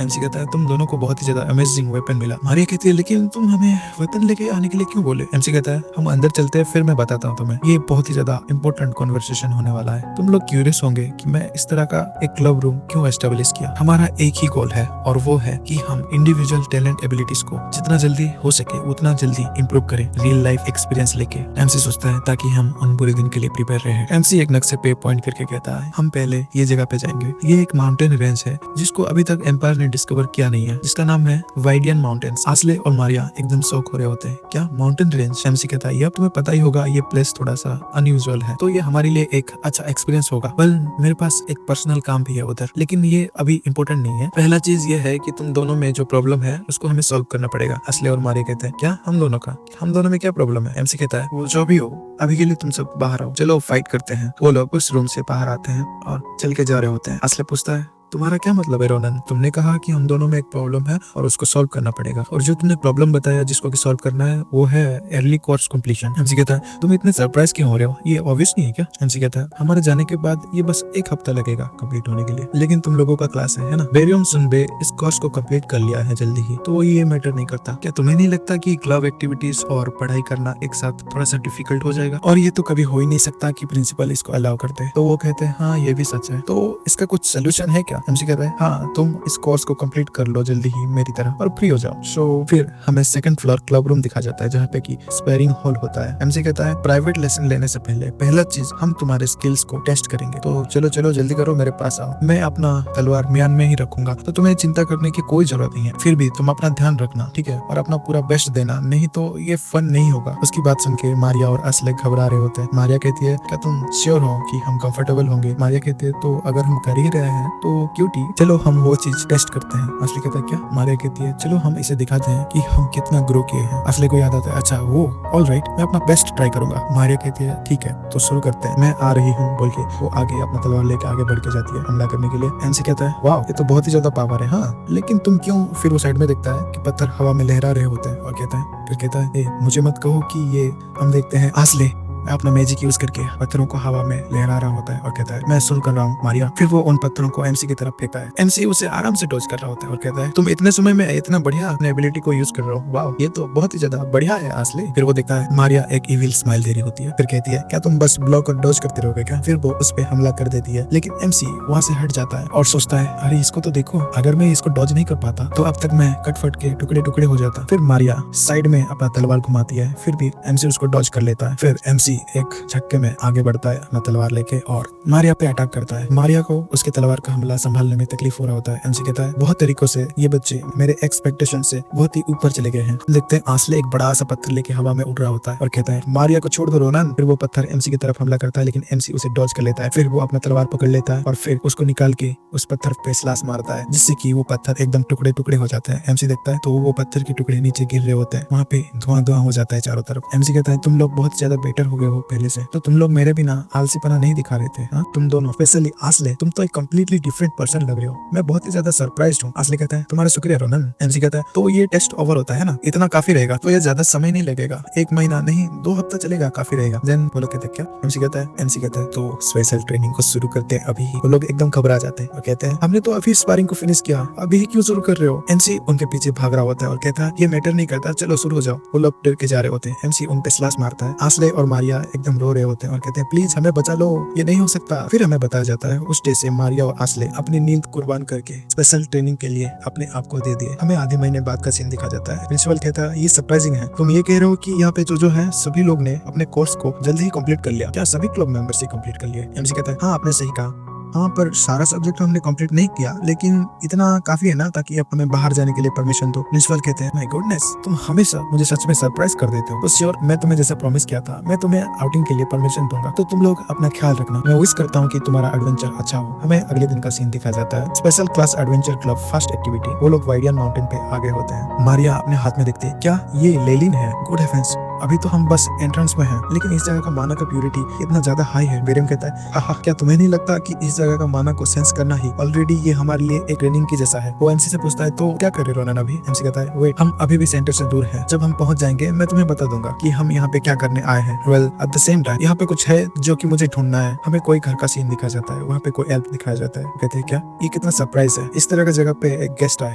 एमसी कहता है तुम दोनों को बहुत ही ज्यादा अमेजिंग वेपन मिला। मारिया कहती है लेकिन तुम हमें वेपन लेके आने के लिए क्यों बोले? एमसी कहता है हम अंदर चलते हैं, फिर मैं बताता हूँ तुम्हें। ये बहुत ही ज्यादा इंपॉर्टेंट कॉन्वर्सेशन होने वाला है। तुम लोग क्यूरियस होंगे कि मैं इस तरह का एक क्लब रूम क्यों एस्टेब्लिश किया। हमारा एक ही गोल है, और वो है कि हम इंडिविजुअल टैलेंट एबिलिटीज को जितना जल्दी हो सके उतना जल्दी इंप्रूव करें, रियल लाइफ एक्सपीरियंस लेके। एमसी सोचता है ताकि हम उन बुरे दिन के लिए प्रिपेयर रहे। एमसी एक नक्शे पे पॉइंट करके कहता है हम पहले ये जगह पे जाएंगे। ये एक माउंटेन रेंज है जिसको अभी तक एम्पायर ने डिस्कवर किया नहीं है, जिसका नाम है वाइडियन माउंटेन्स। आस्ले और मारिया एकदम शौक हो रहे होते हैं। क्या माउंटेन रेंज? एमसी कहता है ये अब तुम्हें पता ही होगा, ये प्लेस थोड़ा सा अनयूजुअल है, तो ये हमारे लिए एक अच्छा एक्सपीरियंस होगा। वेल मेरे पास एक पर्सनल काम भी है उधर, लेकिन ये अभी इम्पोर्टेंट नहीं है। पहला चीज ये है कि तुम दोनों में जो प्रॉब्लम है उसको हमें सॉल्व करना पड़ेगा। आस्ले और मारिया कहते हैं क्या हम दोनों का? हम दोनों में क्या प्रॉब्लम है? एमसी कहता है वो जो भी हो, अभी के लिए तुम सब बाहर आओ, चलो फाइट करते हैं। वो लोग उस रूम से बाहर आते हैं और चल के जा रहे होते हैं। आस्ले पूछता है तुम्हारा क्या मतलब है रोनन? तुमने कहा कि हम दोनों में एक प्रॉब्लम है और उसको सॉल्व करना पड़ेगा, और जो तुमने प्रॉब्लम बताया जिसको कि सॉल्व करना है वो है अर्ली कोर्स कंप्लीशन। एमसी कहता है तुम इतने सरप्राइज क्यों हो रहे हो? ये ऑब्वियस नहीं है क्या? एमसी कहता है हमारे जाने के बाद ये बस 1 हफ्ता लगेगा कंप्लीट होने के लिए, लेकिन तुम लोगों का क्लास है ना? बेरियम सुनबे इस कोर्स को कंप्लीट कर लिया है जल्दी ही, तो ये मैटर नहीं करता। क्या तुम्हें नहीं लगता कि क्लब एक्टिविटीज और पढ़ाई करना एक साथ थोड़ा सा डिफिकल्ट हो जाएगा? और ये तो कभी हो ही नहीं सकता कि प्रिंसिपल इसको अलाउ करते। तो वो कहते हैं हाँ ये भी सच है, तो इसका कुछ सोल्यूशन है क्या? एमसी कहता है हाँ तुम इस कोर्स को कंप्लीट कर लो जल्दी ही मेरी तरह और फ्री हो जाओ। सो फिर हमें सेकंड फ्लोर क्लब रूम दिखा जाता है जहाँ पे की स्पेयरिंग हॉल होता है। एमसी कहता है प्राइवेट लेसन लेने से पहले पहला चीज हम तुम्हारे स्किल्स को टेस्ट करेंगे, तो चलो चलो जल्दी करो, मेरे पास आओ। मैं अपना तलवार म्यान में ही रखूंगा, तो तुम्हें चिंता करने की कोई जरूरत नहीं है। फिर भी तुम अपना ध्यान रखना, ठीक है, और अपना पूरा बेस्ट देना, नहीं तो ये फन नहीं होगा। उसकी बात सुन के मारिया और आस्ले घबरा रहे होते हैं। मारिया कहती है क्या तुम श्योर हो कि हम कंफर्टेबल होंगे? मारिया कहती है तो अगर हम कर ही रहे हैं तो क्यूटी, चलो हम वो चीज टेस्ट करते हैं। आस्ले कहता है क्या? मारिया कहती है चलो हम इसे दिखाते हैं कि हम कितना ग्रो किए हैं। आस्ले को याद आता है अच्छा वो ऑल राइट, मैं अपना बेस्ट ट्राई करूंगा। मारिया कहती है ठीक है तो शुरू करते हैं, मैं आ रही हूँ बोल के वो आगे अपना तलवार लेके आगे बढ़ के जाती है हमला करने के लिए। एमसी कहता है वाह ये तो बहुत ही ज्यादा पावर है, हाँ लेकिन तुम क्यों? फिर वो साइड में देखता है कि पत्थर हवा में लहरा रहे होते हैं और कहता है फिर कहता है मुझे मत कहो कि ये हम देखते हैं। आस्ले अपना मैजिक यूज करके पत्थरों को हवा में लहरा रहा होता है और कहता है मैं सुन कर रहा हूँ मारिया। फिर वो उन पत्थरों को एमसी की तरफ फेंकता है। एमसी उसे आराम से डॉज कर रहा होता है और कहता है तुम इतने समय में इतना बढ़िया अपने एबिलिटी को यूज कर रहे हो, वाह ये तो बहुत ही ज्यादा बढ़िया है आस्ले। फिर वो देखता है मारिया एक इविल स्माइल दे रही होती है, फिर कहती है क्या तुम बस ब्लॉक और डॉज करते रहोगे क्या? फिर वो उस पे हमला कर देती है, लेकिन एमसी वहाँ से हट जाता है और सोचता है अरे इसको तो देखो, अगर मैं इसको डॉज नहीं कर पाता तो अब तक मैं कटफट के टुकड़े टुकड़े हो जाता। फिर मारिया साइड में अपना तलवार घुमाती है, फिर भी एमसी उसको डॉज कर लेता है। फिर एमसी एक झटके में आगे बढ़ता है अपना तलवार लेके और मारिया पे अटैक करता है। मारिया को उसके तलवार का हमला संभालने में तकलीफ हो रहा होता है। एमसी कहता है बहुत तरीकों से ये बच्चे मेरे एक्सपेक्टेशन से बहुत ही ऊपर चले गए हैं। देखते हैं आस्ले एक बड़ा सा पत्थर लेके हवा में उड़ रहा होता है और कहता है मारिया को छोड़ दो रोनन। फिर वो पत्थर एमसी की तरफ हमला करता है, लेकिन एमसी उसे डॉज कर लेता है। फिर वो अपना तलवार पकड़ लेता है और फिर उसको निकाल के उस पत्थर पे स्लास मारता है, जिससे कि वो पत्थर एकदम टुकड़े टुकड़े हो जाते हैं। एमसी देखता है तो वो पत्थर के टुकड़े नीचे गिर रहे होते हैं, वहाँ पे धुआं धुआं हो जाता है चारों तरफ। एमसी कहता है तुम लोग बहुत ज्यादा बेटर हो गए हो पहले से, तो तुम लोग मेरे बिना आलसीपना नहीं दिखा रहे थे। हाँ तुम दोनों स्पेशली आस्ले, तुम तो एक कम्प्लीटली डिफरेंट पर्सन लग रहे हो, मैं बहुत ही ज्यादा सरप्राइज्ड हूँ। आस्ले कहता है तुम्हारा शुक्रिया रोनन। एमसी कहता है तो ये टेस्ट ओवर होता है ना, इतना काफी रहेगा, तो ये ज्यादा समय नहीं लगेगा, 1 महीना नहीं 2 हफ्ता चलेगा, काफी रहेगा। देन वो लोग कहते हैं क्या? एमसी कहता है तो स्पेशल ट्रेनिंग को शुरू करते हैं अभी ही। वो लोग एकदम घबरा जाते हैं और कहते हैं हमने तो अभी स्पारिंग को फिनिश किया, अभी ही क्यों शुरू कर रहे हो? एमसी उनके पीछे भाग रहा होता है और कहता है ये मैटर नहीं करता, चलो शुरू हो जाओ। वो लोग डर के जा रहे होते हैं। एमसी उन पे स्लास मारता है। आस्ले और मारिया एकदम रो रहे होते हैं और कहते हैं प्लीज हमें बचा लो, ये नहीं हो सकता। फिर हमें बताया जाता है उस डे से मारिया और आस्ले अपनी नींद कुर्बान करके स्पेशल ट्रेनिंग के लिए अपने आप को दे दिए। हमें आधे महीने बाद का सीन दिखा जाता है। प्रिंसिपल कहता है ये सरप्राइजिंग है, तुम ये कह रहे हो कि यहाँ पे जो है सभी लोग ने अपने कोर्स को जल्दी ही कंप्लीट कर लिया? क्या सभी क्लब मेंबर्स ही कंप्लीट कर लिए? एमसी कहता है हाँ आपने सही कहा, हाँ पर सारा सब्जेक्ट हमने कंप्लीट नहीं किया, लेकिन इतना काफी है ना ताकि अब हमें बाहर जाने के लिए परमिशन दो। प्रिंसिपल कहते हैं माय गुडनेस, तुम हमेशा मुझे सच में सरप्राइज कर देते हो। तो श्योर मैं तुम्हें जैसा प्रॉमिस किया था, मैं तुम्हें आउटिंग के लिए परमिशन दूंगा, तो तुम लोग अपना ख्याल रखना। मैं विश करता हूँ कि तुम्हारा एडवेंचर अच्छा हो। हमें अगले दिन का सीन दिखाया जाता है। Special class adventure club first activity. वो लोग वाइडियन माउंटेन पे आगे होते हैं। मारिया अपने हाथ में देखते है क्या ये लेलिन है? गुड हेवेंस, अभी तो हम बस एंट्रेंस में हैं, लेकिन इस जगह का माना का प्यूरिटी इतना ज्यादा हाई है। बेरियम कहता है हाँ, क्या तुम्हें नहीं लगता कि इस जगह का माना को सेंस करना ही ऑलरेडी ये हमारे लिए एक ट्रेनिंग की जैसा है। वो एमसी से पूछता है तो क्या करे रोनन अभी? एमसी कहता है वेट, हम अभी भी सेंटर से दूर है, जब हम पहुंच जाएंगे मैं तुम्हें बता दूंगा कि हम यहाँ पे क्या करने आए हैं। Well at the same time यहाँ पे कुछ है जो कि मुझे ढूंढना है। हमें कोई घर का सीन दिखाया जाता है, वहाँ पे कोई एल्फ दिखाया जाता है। कहते हैं क्या ये कितना सरप्राइज है, इस तरह का जगह पे एक गेस्ट आए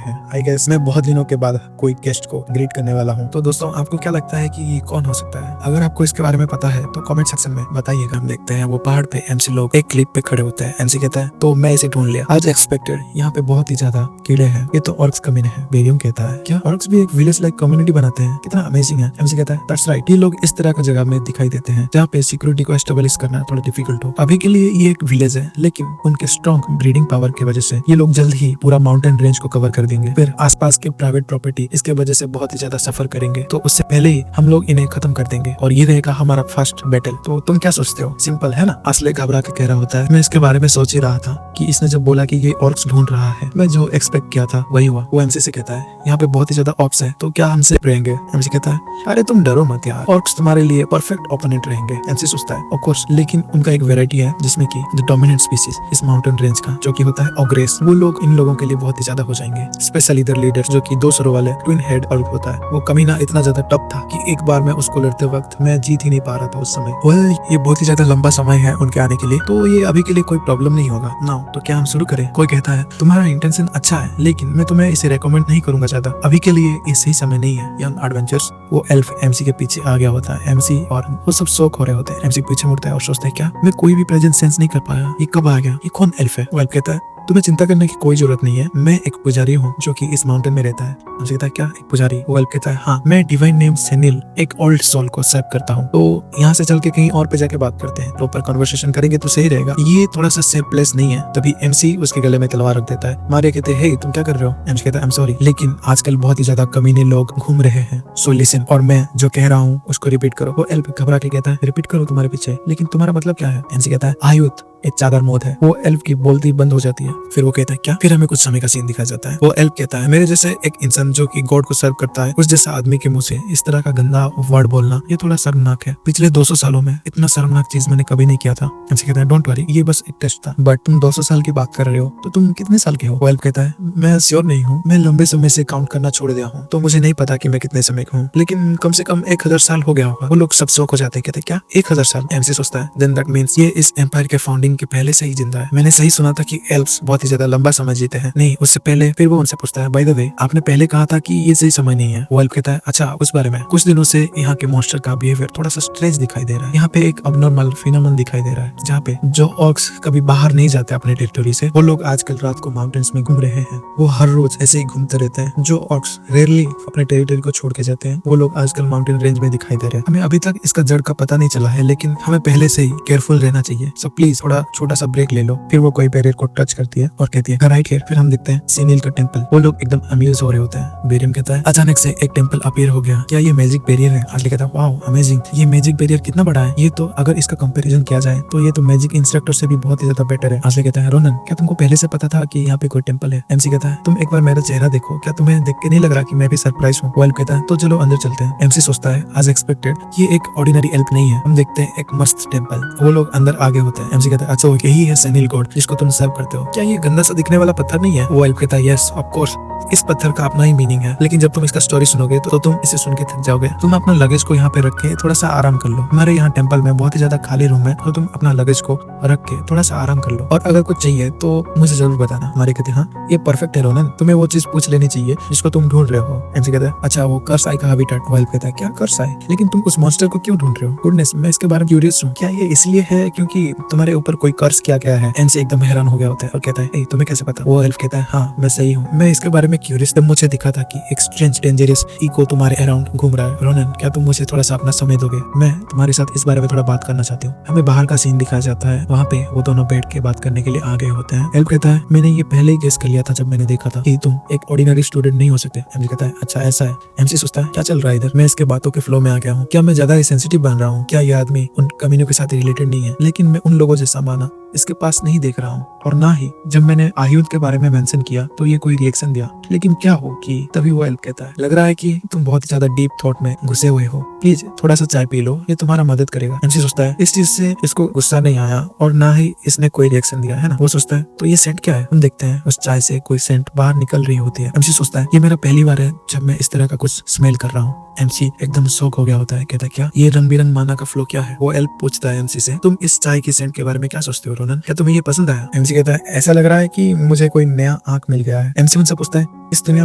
हैं। आई गेस मैं बहुत दिनों के बाद कोई गेस्ट को ग्रीट करने वाला हूँ। तो दोस्तों आपको क्या लगता है कि ये कौन हो सकता है? अगर आपको इसके बारे में पता है तो कमेंट सेक्शन में बताइएगा। हम देखते हैं वो पहाड़ पे एमसी लोग एक क्लिप पे खड़े होते हैं। एमसी कहता है तो मैं इसे ढूंढ लिया, आज एक्सपेक्टेड यहाँ पे बहुत ही ज्यादा कीड़े हैं, ये तो ऑर्क्स कमीने हैं। बेरियम कहता है क्या ऑर्क्स भी एक विलेज लाइक कम्युनिटी बनाते हैं? कितना अमेजिंग है। एमसी कहता है दैट्स राइट, ये लोग इस तरह का जगह में दिखाई देते हैं जहाँ पे सिक्योरिटी को एस्टेब्लिश करना थोड़ा डिफिकल्ट हो। अभी के लिए ये एक विलेज है, लेकिन उनके स्ट्रॉन्ग ब्रीडिंग पावर की वजह से ये लोग जल्द ही पूरा माउंटेन रेंज को कवर कर देंगे। फिर आसपास के प्राइवेट प्रॉपर्टी इसके वजह से बहुत ही ज्यादा सफर करेंगे, तो उससे पहले ही हम लोग इन्हें खत्म कर देंगे और ये रहेगा हमारा फर्स्ट बैटल। तो तुम क्या सोचते हो? सिंपल है ना? असले घबरा के कह रहा होता है मैं इसके बारे में सोच ही रहा था कि इसने जब बोला कि ये ऑर्क्स ढूंढ रहा है, मैं जो एक्सपेक्ट किया था वही हुआ। वो एमसी से कहता है यहाँ पे बहुत ही ज्यादा ऑप्स है, तो क्या हमसे रहेंगे? एमसी कहता है अरे तुम डरो मत यार, ऑर्क्स तुम्हारे लिए परफेक्ट ओपोनेंट रहेंगे। एमसी सोचता है ऑफ कोर्स, लेकिन उनका एक वेराइटी है जिसमें की द डोमिनेंट स्पीसीज इस माउंटेन रेंज का जो कि होता है ऑग्रेस, वो लोग इन लोगों के लिए बहुत ही ज्यादा हो जाएंगे। स्पेशली इधर लीडर जो कि 2 सरों वाले ट्विन हेड ऑर्क होता है, वो कमीना इतना ज्यादा टफ था कि एक बार मैं उसको लड़ते वक्त मैं जीत ही नहीं पा रहा था उस समय। वेल ये बहुत ही ज्यादा लंबा समय है उनके आने के लिए, तो ये अभी के लिए कोई प्रॉब्लम नहीं होगा ना। तो क्या हम शुरू करें? कोई कहता है तुम्हारा इंटेंशन अच्छा है, लेकिन मैं तुम्हें इसे रेकमेंड नहीं करूंगा ज्यादा, अभी के लिए ये सही समय नहीं है। Young adventures. वो एल्फ एमसी के पीछे आ गया होता है, एमसी और वो सब शौक हो रहे होते हैं। एमसी पीछे मुड़ता है और सोचता है क्या मैं कोई भी प्रेजेंस सेंस नहीं कर पाया, ये कब आ गया, ये कौन एल्फ है? वो एल्फ कहता है तुम्हें चिंता करने की कोई जरूरत नहीं है, मैं एक पुजारी हूँ जो कि इस माउंटेन में रहता है। मुझे कहता है क्या एक पुजारी? वो एल्फ कहता है हाँ, मैं डिवाइन नेम सेनिल एक ओल्ड सोल को सेव करता हूँ। तो यहाँ से चल के कहीं और पे जाके बात करते हैं, प्रॉपर कन्वर्सेशन करेंगे तो सही रहेगा। ये थोड़ा सा सेफ प्लेस नहीं है। तभी एमसी उसके गले में तलवार रख देता है। मारिया कहते हैं तुम क्या कर रहे हो? एमसी कहता है आई एम सॉरी, लेकिन आजकल बहुत ही ज्यादा कमीने लोग घूम रहे हैं, सो लिसन, और मैं जो कह रहा हूँ उसको रिपीट करो। वो एल्फ घबरा के कहता है रिपीट करो तुम्हारे पीछे, लेकिन तुम्हारा मतलब क्या है? एमसी कहता है आयुध एक चादर मौत है। वो एल्फ की बोलती बंद हो जाती है। फिर वो कहता है क्या? फिर हमें कुछ समय का सीन दिखाया जाता है। वो एल्फ कहता है मेरे जैसे एक इंसान जो कि गॉड को सर्व करता है, उस जैसा आदमी के मुंह से इस तरह का गंदा वर्ड बोलना ये थोड़ा शर्मनाक है। पिछले 200 सालों में इतना शर्मनाक चीज मैंने कभी नहीं किया था। एमसी कहता है डोंट वरी, ये बस एक टेस्ट था, बट तुम 200 साल की बात कर रहे हो तो तुम कितने साल के हो? वो एल्फ कहता है मैं श्योर नहीं हूँ, मैं लंबे समय से काउंट करना छोड़ दिया हूँ, तो मुझे नहीं पता कि मैं कितने समय का हूँ, लेकिन कम से कम 1000 साल हो गया होगा। वो लोग सब शौक हो जाते हैं, कहते क्या 1000 साल? एमसी सोचता है देन दैट मींस ये इस एम्पायर के फाउंडिंग के पहले से ही जिंदा है। मैंने सही सुना था कि एल्फ्स बहुत ही ज्यादा लंबा समय जीते हैं। नहीं, उससे पहले। फिर वो उनसे पूछता है बाय द वे आपने पहले कहा था कि ये सही समय नहीं है। वो एल्फ कहता है अच्छा उस बारे में। कुछ दिनों से यहाँ के मॉन्स्टर का बिहेवियर थोड़ा सा स्ट्रेंज दिखाई दे रहा है। यहाँ पे एक अबनॉर्मल फिनोमेनन दिखाई दे रहा है जहाँ पे जो ऑर्क्स कभी बाहर नहीं जाते अपने टेरिटोरी से, वो लोग आजकल रात को माउंटेन्स में घूम रहे हैं। वो हर रोज ऐसे ही घूमते रहते हैं। जो ऑर्क्स रेयरली अपने टेरिटोरी को छोड़ के जाते हैं, वो लोग आजकल माउंटेन रेंज में दिखाई दे रहे हैं। हमें अभी तक इसका जड़ का पता नहीं चला है, लेकिन हमें पहले से ही केयरफुल रहना चाहिए। सो प्लीज थोड़ा छोटा सा ब्रेक ले लो। फिर वो कोई बैरियर को टच करती है और कहती है राइट हियर। फिर हम देखते हैं सीनिल का टेंपल। वो लोग एकदम अम्यूज हो रहे होते हैं। बेरियम कहता है अचानक से एक टेंपल अपीयर हो गया, क्या ये मैजिक बैरियर है? आर्ली कहता है वाओ अमेजिंग, ये मैजिक बैरियर कितना बड़ा है, ये तो अगर इसका कंपैरिजन किया जाए तो ये तो मैजिक इंस्ट्रक्टर से भी बहुत ही ज्यादा बेटर है। आर्ली कहता है रोनन क्या तुमको पहले से पता था कि यहाँ पे कोई टेंपल है? एमसी कहता है तुम एक बार मेरा चेहरा देखो, क्या तुम्हें देख के नहीं लग रहा कि मैं भी सरप्राइज हूँ? वो एल्फ कहता है तो चलो अंदर चलते हैं। एमसी सोचता है एज एक्सपेक्टेड ये एक ऑर्डिनरी एल्फ नहीं है, हम देखते हैं एक मस्त टेंपल। वो लोग अंदर आगे होते हैं। एमसी कहता है अच्छा यही है सेनिल गॉड जिसको तुम सर्व करते हो, क्या ये गंदा सा दिखने वाला पत्थर नहीं है? वो एल्फ कहता है यस ऑफ कोर्स, इस पत्थर का अपना ही मीनिंग है, लेकिन जब तुम इसका स्टोरी सुनोगे तो तुम इसे सुन के थक जाओगे। तुम अपना लगेज को यहाँ पे रख के थोड़ा सा आराम कर लो। हमारे यहाँ टेंपल में बहुत ही ज्यादा खाली रूम है, तो तुम अपना लगेज को रख के थोड़ा सा आराम कर लो, और अगर कुछ चाहिए तो मुझे जरूर बताना। हमारे कहते हैं हाँ ये परफेक्ट है रोनन, तुम्हें वो चीज पूछ लेनी चाहिए जिसको तुम ढूंढ रहे हो। एमसी कहता है अच्छा वो कर्स आई का हैबिटेट। वो एल्फ कहता है क्या कर्स आई? लेकिन तुम उस मॉन्स्टर को क्यों ढूंढ रहे हो? गुडनेस, मैं इसके बारे में क्यूरियस हूँ, क्या ये इसलिए है क्योंकि तुम्हारे ऊपर कोई कर्स किया गया है? एमसी एकदम हैरान हो गया होता है और कहता है तुम्हें कैसे पता? वो एल्फ कहता है हाँ मैं सही हूँ, मैं इसके बारे में क्यूरियस, तब मुझे दिखा था कि एक स्ट्रेंज डेंजरस इको तुम्हारे अराउंड घूम रहा है। रोनन क्या तुम मुझे थोड़ा सा अपना समय दोगे? मैं तुम्हारे साथ इस बारे में थोड़ा बात करना चाहती हूँ। हमें बाहर का सीन दिखाया जाता है, वहाँ पे वो दोनों बैठ के बात करने के लिए आ गए होते हैं। एल्फ कहता है मैंने ये पहले ही गेस कर लिया था जब मैंने देखा था कि तुम एक ऑर्डिनरी स्टूडेंट नहीं हो सकते। एमसी कहता है अच्छा ऐसा है। एमसी सोचता है क्या चल रहा है इधर, मैं इसके बातों के फ्लो में आ गया हूँ, क्या मैं ज्यादा सेंसिटिव बन रहा हूँ? क्या ये आदमी उन कमीनों के साथ रिलेटेड नहीं है? लेकिन मैं उन लोगों जैसा माना इसके पास नहीं देख रहा हूँ, और ना ही जब मैंने आयुध के बारे में मेंशन किया तो ये कोई रिएक्शन दिया। लेकिन क्या हो कि तभी वो एल्फ कहता है, लग रहा है कि तुम बहुत ही ज्यादा डीप थॉट में घुसे हुए हो, प्लीज थोड़ा सा चाय पी लो, ये तुम्हारा मदद करेगा। एमसी सोचता है इस चीज से इसको गुस्सा नहीं आया और ना ही इसने कोई रिएक्शन दिया है ना। वो सोचता है तो ये सेंट क्या है। हम देखते हैं उस चाय से कोई सेंट बाहर निकल रही होती है। एमसी सोचता है ये मेरा पहली बार है जब मैं इस तरह का कुछ स्मेल कर रहा हूँ। एमसी एकदम शॉक हो गया होता है, कहता है क्या ये रंग बिरंग माना का फ्लो क्या है। वो एल्फ पूछता है एमसी से, तुम इस चाय की सेंट के बारे में क्या सोचते हो रोनन, क्या तुम्हें ये पसंद आया। एमसी कहता है ऐसा लग रहा है कि मुझे कोई नया आंख मिल गया है। एमसी उनसे पूछता है इस दुनिया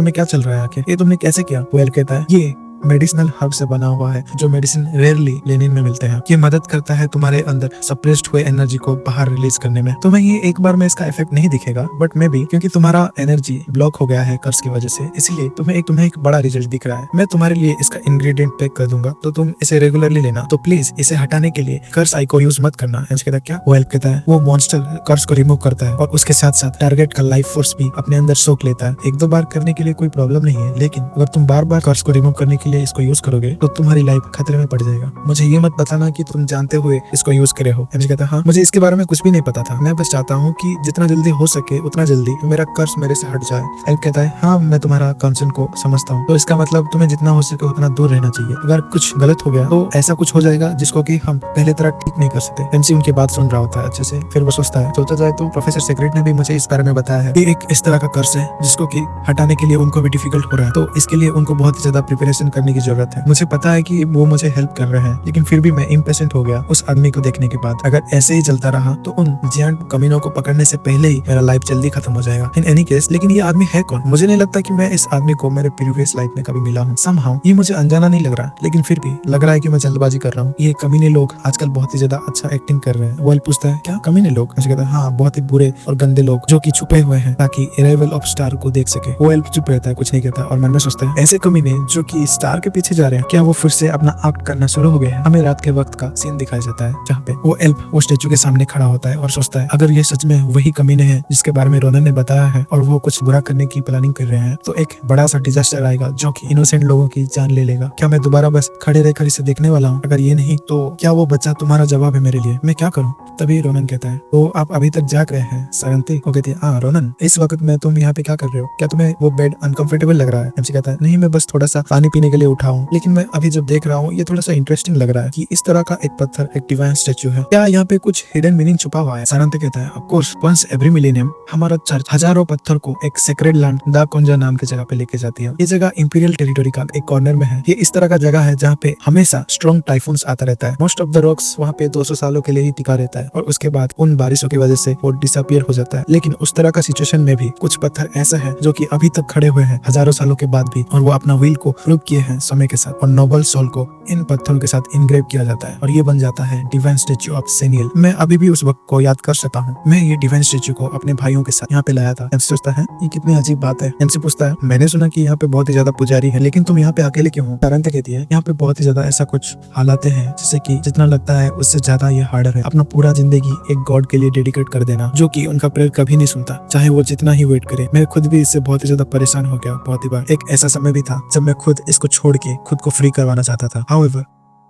में क्या चल रहा है आखिर, ये तुमने कैसे किया। वो एल्फ कहता है ये मेडिसिनल हर्ब से बना हुआ है जो मेडिसिन रेयरली लेनिन में मिलते हैं। ये मदद करता है तुम्हारे अंदर सप्रेस्ड हुए एनर्जी को बाहर रिलीज करने में। तुम्हें ये एक बार में इसका इफेक्ट नहीं दिखेगा, बट मे बी क्योंकि तुम्हारा एनर्जी ब्लॉक हो गया है कर्स की वजह से, इसलिए तुम्हें एक बड़ा रिजल्ट दिख रहा है। मैं तुम्हारे लिए इसका इंग्रेडिएंट पैक कर दूंगा, तो तुम इसे रेगुलरली लेना। तो प्लीज इसे हटाने के लिए कर्स आई को यूज मत करना। एम्स कहता है क्या। वो हेल्प कहता है वो मॉन्स्टर कर्स को रिमूव करता है और उसके साथ साथ टारगेट का लाइफ फोर्स भी अपने अंदर सोख लेता है। एक दो बार करने के लिए कोई प्रॉब्लम नहीं है, लेकिन अगर तुम बार बार कर्स को रिमूव करने के लिए इसको यूज करोगे तो तुम्हारी लाइफ खतरे में पड़ जाएगा। मुझे ये मत बताना कि तुम जानते हुए इसको यूज करे हो। एमसी कहता है हाँ मुझे इसके बारे में कुछ भी नहीं पता था, मैं बस चाहता हूँ कि जितना जल्दी हो सके उतना जल्दी मेरा कर्ज मेरे से हट जाए। एल्फ कहता है हाँ मैं तुम्हारा कंसर्न को समझता हूँ, तो इसका मतलब तुम्हें जितना हो सके उतना दूर रहना चाहिए। अगर कुछ गलत हो गया तो ऐसा कुछ हो जाएगा जिसको कि हम पहले तरह ठीक नहीं कर सकते। एमसी उनकी बात सुन रहा होता है अच्छे से, फिर वो सोचता है सोचा जाए तो प्रोफेसर सेक्रेट ने भी मुझे इस बारे में बताया है कि एक इस तरह का कर्ज है जिसको कि हटाने के लिए उनको भी डिफिकल्ट हो रहा है, तो इसके लिए उनको बहुत ही ज्यादा प्रिपरेशन करने की जरूरत है। मुझे पता है कि वो मुझे हेल्प कर रहे हैं, लेकिन फिर भी मैं इम्पेशेंट हो गया उस आदमी को देखने के बाद। अगर ऐसे ही चलता रहा तो उन जियांट कमीनों को पकड़ने से पहले ही मेरा लाइफ जल्दी खत्म हो जाएगा। इन एनी केस लेकिन ये आदमी है कौन। मुझे नहीं लगता कि मैं इस आदमी को मेरे प्रीवियस लाइफ में कभी मिला हूँ। समहाउ ये मुझे अनजाना नहीं लग रहा, लेकिन फिर भी लग रहा है कि मैं जल्दबाजी कर रहा हूँ। ये कमीने लोग आजकल बहुत ही ज्यादा अच्छा एक्टिंग कर रहे हैं। वो पूछता है क्या कमीने लोग। मुझे कहता है हाँ बहुत ही बुरे और गंदे लोग जो कि छुपे हुए हैं ताकि अराइवल ऑफ स्टार को देख सके। वो एल्फ चुप रहता है, कुछ नहीं कहता और मन में सोचता है ऐसे कमीने जो कि स्टार के पीछे जा रहे हैं, क्या वो फिर से अपना एक्ट करना शुरू हो गया है। हमें रात के वक्त का सीन दिखाया जाता है जहाँ पे वो एल्फ वो स्टेचू के सामने खड़ा होता है और सोचता है अगर ये सच में वही कमीने हैं जिसके बारे में रोनन ने बताया है और वो कुछ बुरा करने की प्लानिंग कर रहे हैं, तो एक बड़ा सा डिजास्टर आएगा जो कि इनोसेंट लोगों की जान ले लेगा। क्या मैं दोबारा बस खड़े रहकर इसे देखने वाला हूँ। अगर ये नहीं तो क्या वो बच्चा तुम्हारा जवाब है मेरे लिए, मैं क्या करूँ। तभी रोनन कहता है तो आप अभी तक जाग रहे हैं सरंती। वो कहती है हाँ रोनन इस वक्त में तुम यहाँ पे क्या कर रहे हो, क्या तुम्हें वो बेड अनकंफर्टेबल लग रहा है। एमसी कहता है नहीं मैं बस थोड़ा सा पानी पीने के लिए उठा हूँ, लेकिन मैं अभी जब देख रहा हूँ ये थोड़ा सा इंटरेस्टिंग लग रहा है कि इस तरह का एक पत्थर एक डिवाइन स्टैचू है, क्या यहाँ पे कुछ हिडन मीनिंग छुपा हुआ है। सारंत कहता है of course once every millennium हमारा चर्च हजारों पत्थर को एक सेक्रेड लैंड दा कुंजा नाम की जगह पे लेके जाती है। ये जगह इंपीरियल टेरिटोरी का एक कॉर्नर में है। ये इस तरह का जगह है जहाँ पे हमेशा स्ट्रॉन्ग टाइफून्स आता रहता है। मोस्ट ऑफ द रॉक्स वहाँ पे 200 सालों के लिए ही टिका रहता है और उसके बाद उन बारिशों की वजह से वो डिसअपियर हो जाता है। लेकिन उस तरह का सिचुएशन में भी कुछ पत्थर ऐसा है जो कि अभी तक खड़े हुए हैं हजारों सालों के बाद भी, और वो अपना व्हील को प्रूव किए हैं समय के साथ, और नोबल सोल को इन पत्थरों के साथ इनग्रेव किया जाता है और ये बन जाता है डिवाइन स्टैचू ऑफ सेनियल। मैं अभी भी उस वक्त को याद कर सकता हूँ। मैं ये डिवाइन स्टैचू को अपने भाइयों के साथ यहाँ पे लाया था। एमसी सोचता है ये कितनी अजीब बात है। एमसी पूछता है मैंने सुना कि यहाँ पे बहुत ही ज्यादा पुजारी है, लेकिन तुम यहाँ पे अकेले क्यों हो। सारंत कहती है यहाँ पे बहुत ही ज्यादा ऐसा कुछ हालातें हैं जैसे कि जितना लगता है उससे ज्यादा ये हार्डर है अपना पूरा जिंदगी एक गॉड के लिए डेडिकेट कर देना जो कि उनका प्रेयर कभी नहीं सुनता, चाहे वो जितना ही वेट करे। मैं खुद भी इससे बहुत ही ज्यादा परेशान हो गया बहुत ही बार। एक ऐसा समय भी था जब मैं खुद इसको छोड़ के खुद को फ्री करवाना चाहता था। हाउएवर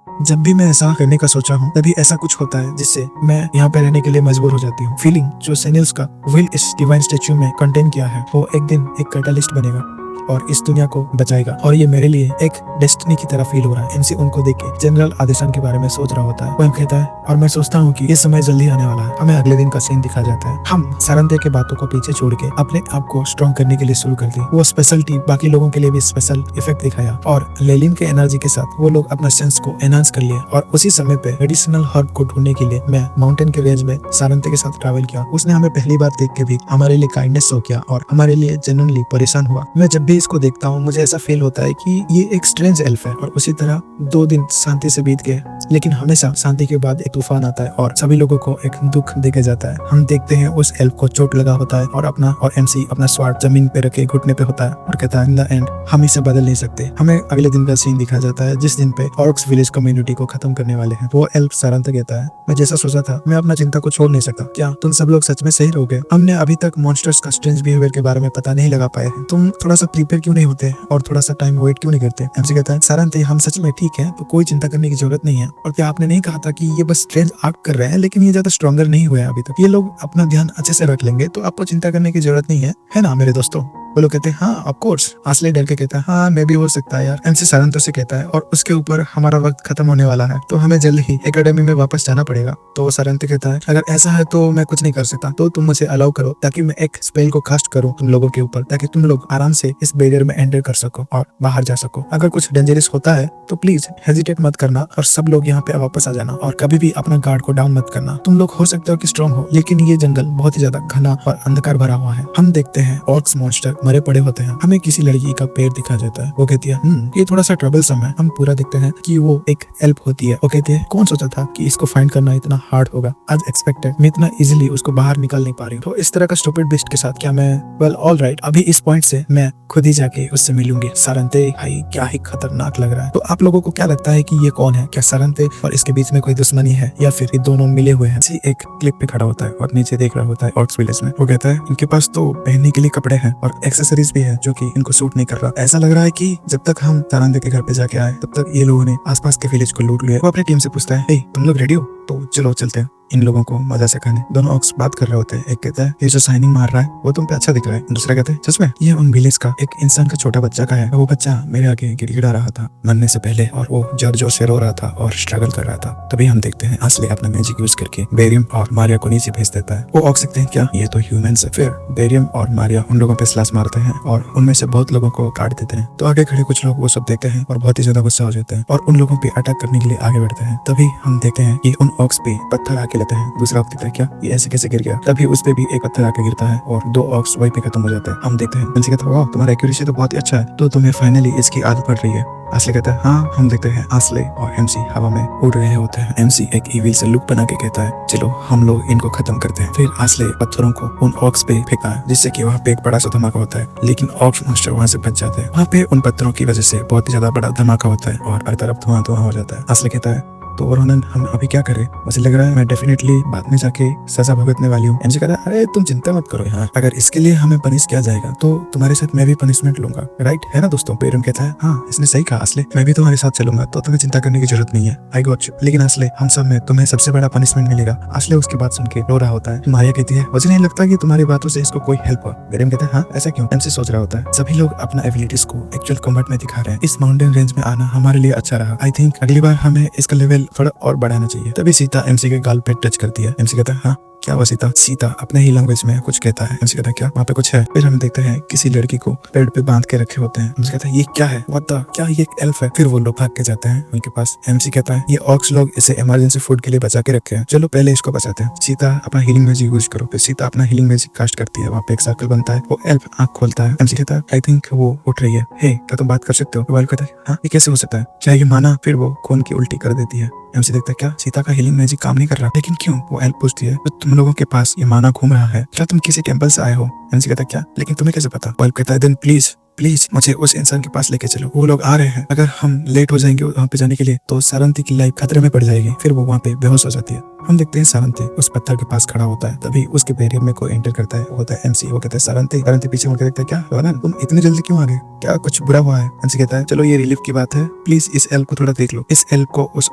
जब भी मैं ऐसा करने का सोचा हूँ तभी ऐसा कुछ होता है जिससे मैं यहाँ पे रहने के लिए मजबूर हो जाती हूँ। फीलिंग जो सेनियल्स का विल इस डिवाइन स्टैचू में कंटेन किया है वो एक दिन एक कैटलिस्ट बनेगा और इस दुनिया को बचाएगा, और ये मेरे लिए एक डेस्टिनी की तरह फील हो रहा है। एमसी उनको देख के जनरल आदेशन के बारे में सोच रहा होता है। वो कहता है और मैं सोचता हूँ कि ये समय जल्दी आने वाला है। हमें अगले दिन का सीन दिखा जाता है। हम सारंते के बातों को पीछे छोड़ के अपने आप को स्ट्रॉन्ग करने के लिए शुरू कर दी। वो स्पेशल टीम बाकी लोगों के लिए भी स्पेशल इफेक्ट दिखाया और लेलिन के एनर्जी के साथ वो लोग अपना सेंस को एनहांस कर लिया। और उसी समय पे मेडिसिनल हर्ब को ढूंढने के लिए मैं माउंटेन के रेंज में सारंते के साथ ट्रैवल किया। उसने हमें पहली बार देख के भी हमारे लिए काइंडनेस शो किया और हमारे लिए जेन्युइनली परेशान हुआ। मैं जब भी इसको देखता हूँ मुझे ऐसा फील होता है कि ये एक स्ट्रेंज एल्फ है। और उसी तरह 2 दिन शांति से बीत गए, लेकिन हमेशा शांति के बाद एक तूफान आता है और सभी लोगों को एक दुख देके जाता है। हम देखते हैं उस एल्फ को चोट लगा होता है और एमसी अपना स्वार्ड जमीन पे रखे घुटने पे होता है और कहता है इन द एंड हम इसे बदल नहीं सकते। हमें अगले दिन का सीन दिखा जाता है जिस दिन पे ऑर्क्स विलेज कम्युनिटी को खत्म करने वाले हैं। वो एल्फ सारंत कहता है मैं जैसा सोचा था मैं अपना चिंता को छोड़ नहीं सकता। क्या तुम सब लोग सच में सही रहोगे? हमने अभी तक मॉन्स्टर्स का स्ट्रेंज बिहेवियर के बारे में पता नहीं लगा पाए हैं। तुम थोड़ा सा प्रिपेयर क्यों नहीं होते और थोड़ा सा टाइम वेट क्यों नहीं करते? एमसी कहता है सारंत हम सच में ठीक है तो कोई चिंता करने की जरूरत नहीं है। और क्या आपने नहीं कहा था कि ये बस स्ट्रेंज एक्ट कर रहे हैं लेकिन ये ज्यादा स्ट्रॉन्गर नहीं हुए अभी तक? ये लोग अपना ध्यान अच्छे से रख लेंगे तो आपको चिंता करने की जरूरत नहीं है ना मेरे दोस्तों। वो लोग कहते हैं हाँ ऑफ कोर्स। आसले डर के कहता है हाँ मे भी हो सकता है यार। एमसी सारंतो से कहता है और उसके ऊपर हमारा वक्त खत्म होने वाला है तो हमें जल्द ही एकेडमी में वापस जाना पड़ेगा। तो सारंतो कहता है अगर ऐसा है तो मैं कुछ नहीं कर सकता, तो तुम मुझे अलाउ करो ताकि मैं एक स्पेल को कास्ट करूं तुम लोगों के ऊपर, ताकि तुम लोग आराम से इस बैरियर में एंटर कर सको और बाहर जा सको। अगर कुछ डेंजरस होता है तो प्लीज हेजिटेट मत करना और सब लोग यहाँ पे वापस आ जाना और कभी भी अपना गार्ड को डाउन मत करना। तुम लोग हो सकते हो कि स्ट्रॉन्ग हो लेकिन ये जंगल बहुत ही ज्यादा घना और अंधकार भरा हुआ है। हम देखते हैं ऑर्क्स मॉन्स्टर मरे पड़े होते हैं। हमें किसी लड़की का पैर दिखा जाता है। वो कहती है ये थोड़ा सा ट्रबलसम है। हम पूरा देखते हैं कि वो एक एल्फ होती है। वो कहती है कौन सोचा था कि इसको फाइंड करना इतना हार्ड होगा, आज एक्सपेक्टेड मैं इतना इजीली उसको बाहर निकाल नहीं पा रही हूँ। तो इस तरह का स्टूपिड बिस्ट के साथ क्या मैं वेल ऑल राइट, अभी इस पॉइंट से मैं खुद ही जाके उससे मिलूंगी। सारंते भाई क्या ही खतरनाक लग रहा है। तो आप लोगों को क्या लगता है कि ये कौन है? क्या सारंते और इसके बीच में कोई दुश्मनी है या फिर ये दोनों मिले हुए हैं? एक क्लिप पे खड़ा होता है और नीचे देख रहा होता है ऑर्क्स विलेज में। वो कहता है इनके पास तो पहनने के लिए कपड़े हैं और एक्सेसरीज भी है जो कि इनको सूट नहीं कर रहा। ऐसा लग रहा है कि जब तक हम सारंते के घर पे जाके आए तब तक ये लोगों ने आसपास के विलेज को लूट लिया। वो अपनी टीम से पूछता है तुम लोग रेडी हो? तो चलो चलते हैं इन लोगों को मजा से खाने। दोनों ऑक्स बात कर रहे होते हैं। एक कहता है ये जो शाइनिंग मार रहा है वो तुम पे अच्छा दिख रहा है। दूसरा कहता है सच में ये उन विलेज का एक इंसान का छोटा बच्चा का है। वो बच्चा मेरे आगे गिड़गिड़ा रहा था मरने से पहले और वो जोर जोर से रो रहा था और स्ट्रगल कर रहा था। तभी हम देखते हैं आसले अपना मैजिक यूज करके बेरियम और मारिया को नीचे भेज देता है। वो ऑक्स सकते हैं क्या ये तो ह्यूमंस है। फिर बेरियम और मारिया उन लोगों पे स्लैश मारते हैं और उनमें से बहुत लोगों को काट देते हैं। तो आगे खड़े कुछ लोग वो सब देखते हैं और बहुत ही ज्यादा गुस्सा हो जाते हैं और उन लोगों पे अटैक करने के लिए आगे बढ़ते हैं। तभी हम देखते हैं कि उन ऑक्स पे पत्थर आके लेते हैं। दूसरा ऑक्स कहता है क्या ये ऐसे कैसे गिर गया? तभी उस पे भी एक पत्थर आके गिरता है और दो ऑक्स वहीं पे खत्म हो जाते हैं। हम देखते हैं एमसी कहता है वाह तुम्हारा एक्यूरेसी तो बहुत ही अच्छा है, तो तुम्हें फाइनली इसकी आदत पड़ रही है। आसले कहता है हाँ। हम देखते हैं आसले और एमसी हवा में उड़ रहे होते हैं। एमसी एक इविल से लुक बना के कहता है चलो हम लोग इनको खत्म करते हैं। फिर आसले पत्थरों को उन ऑक्स पे फेंकता है जिससे कि वहाँ पे एक बड़ा सा धमाका होता है, लेकिन ऑक्स मॉन्स्टर वहाँ से बच जाते हैं। वहाँ पे उन पत्थरों की वजह से बहुत ही ज्यादा बड़ा धमाका होता है और हर तरफ धुआं धुआं हो जाता है। आसले कहता है तो रोनन हम अभी क्या करें? मुझे लग रहा है मैं डेफिनेटली बाद में जाके सजा भुगतने वाली हूँ। एमसी कहता है अरे तुम चिंता मत करो यार, अगर इसके लिए हमें पनिश किया जाएगा तो तुम्हारे साथ मैं भी पनिशमेंट लूंगा, राइट है ना दोस्तों? बेरम कहता है हाँ इसने सही कहा आसले, मैं भी तुम्हारे साथ चलूंगा तो तुम्हें चिंता करने की जरूरत नहीं है। I got you. लेकिन आसले हम सब में तुम्हें सबसे बड़ा पनिशमेंट मिलेगा। आसले उसकी बात सुन के रो रहा होता है। मारिया कहती है मुझे नहीं लगता कि तुम्हारी बातों से इसको कोई हेल्प हो। बेरम कहता है हाँ ऐसा क्यों? एमसी सोच रहा होता है सभी लोग अपना एबिलिटीज को एक्चुअल कॉम्बैट में दिखा रहे हैं। इस माउंटेन रेंज में आना हमारे लिए अच्छा रहा। आई थिंक अगली बार हमें इसका लेवल थोड़ा और बढ़ाना चाहिए। तभी सीता एमसी के गाल पे टच करती है। एमसी कहता है हाँ क्या हुआ सीता? सीता अपने ही लैंग्वेज में कुछ कहता है। एमसी कहता है क्या वहाँ पे कुछ है? फिर हम देखते हैं किसी लड़की को पेड़ पे बांध के रखे होते हैं। एमसी कहता है ये क्या है? व्हाट द, क्या ये एक एल्फ है? फिर वो लोग भाग के जाते हैं उनके पास। एमसी कहता है ये ऑक्स लोग इसे इमरजेंसी फूड के लिए बचा के रखे हैं, चलो पहले इसको बचाते हैं। सीता अपना हीलिंग मैजिक यूज करो। फिर सीता अपना हीलिंग मैजिक कास्ट करती है। वहाँ पे एक सर्कल बनता है। वो एल्फ आँख खोलता है। एमसी कहता है आई थिंक वो उठ रही है। हे क्या तुम बात कर सकते हो? वो कहता है हाँ ये कैसे हो सकता है? क्या ये माना? फिर वो खून की उल्टी कर देती है। एमसी देखता है क्या सीता का हीलिंग मैजिक काम नहीं कर रहा? लेकिन क्यों? वो एल्फ पूछती है तो तुम लोगों के पास ये माना घूम रहा है, क्या तुम किसी टेंपल से आए हो? एमसी कहता है क्या लेकिन तुम्हें कैसे पता? वो एल्फ कहता है देन प्लीज प्लीज मुझे उस इंसान के पास लेके चलो, वो लोग आ रहे हैं। अगर हम लेट हो जाएंगे वहाँ पे जाने के लिए तो सारंती की लाइफ खतरे में पड़ जाएगी। फिर वो वहाँ पे बेहोश हो जाती है। हम देखते हैं सारंती उस पत्थर के पास खड़ा होता है। तभी उसके बैरियर में कोई एंटर करता है, वो होता है एमसी। वो कहता है सारंती पीछे मुड़ के देखता है क्या रोनन तुम इतनी जल्दी क्यों आ गए? क्या कुछ बुरा हुआ है? एमसी कहता है चलो ये रिलीफ की बात है, प्लीज इस एल्फ को थोड़ा देख लो। इस एल्फ को उस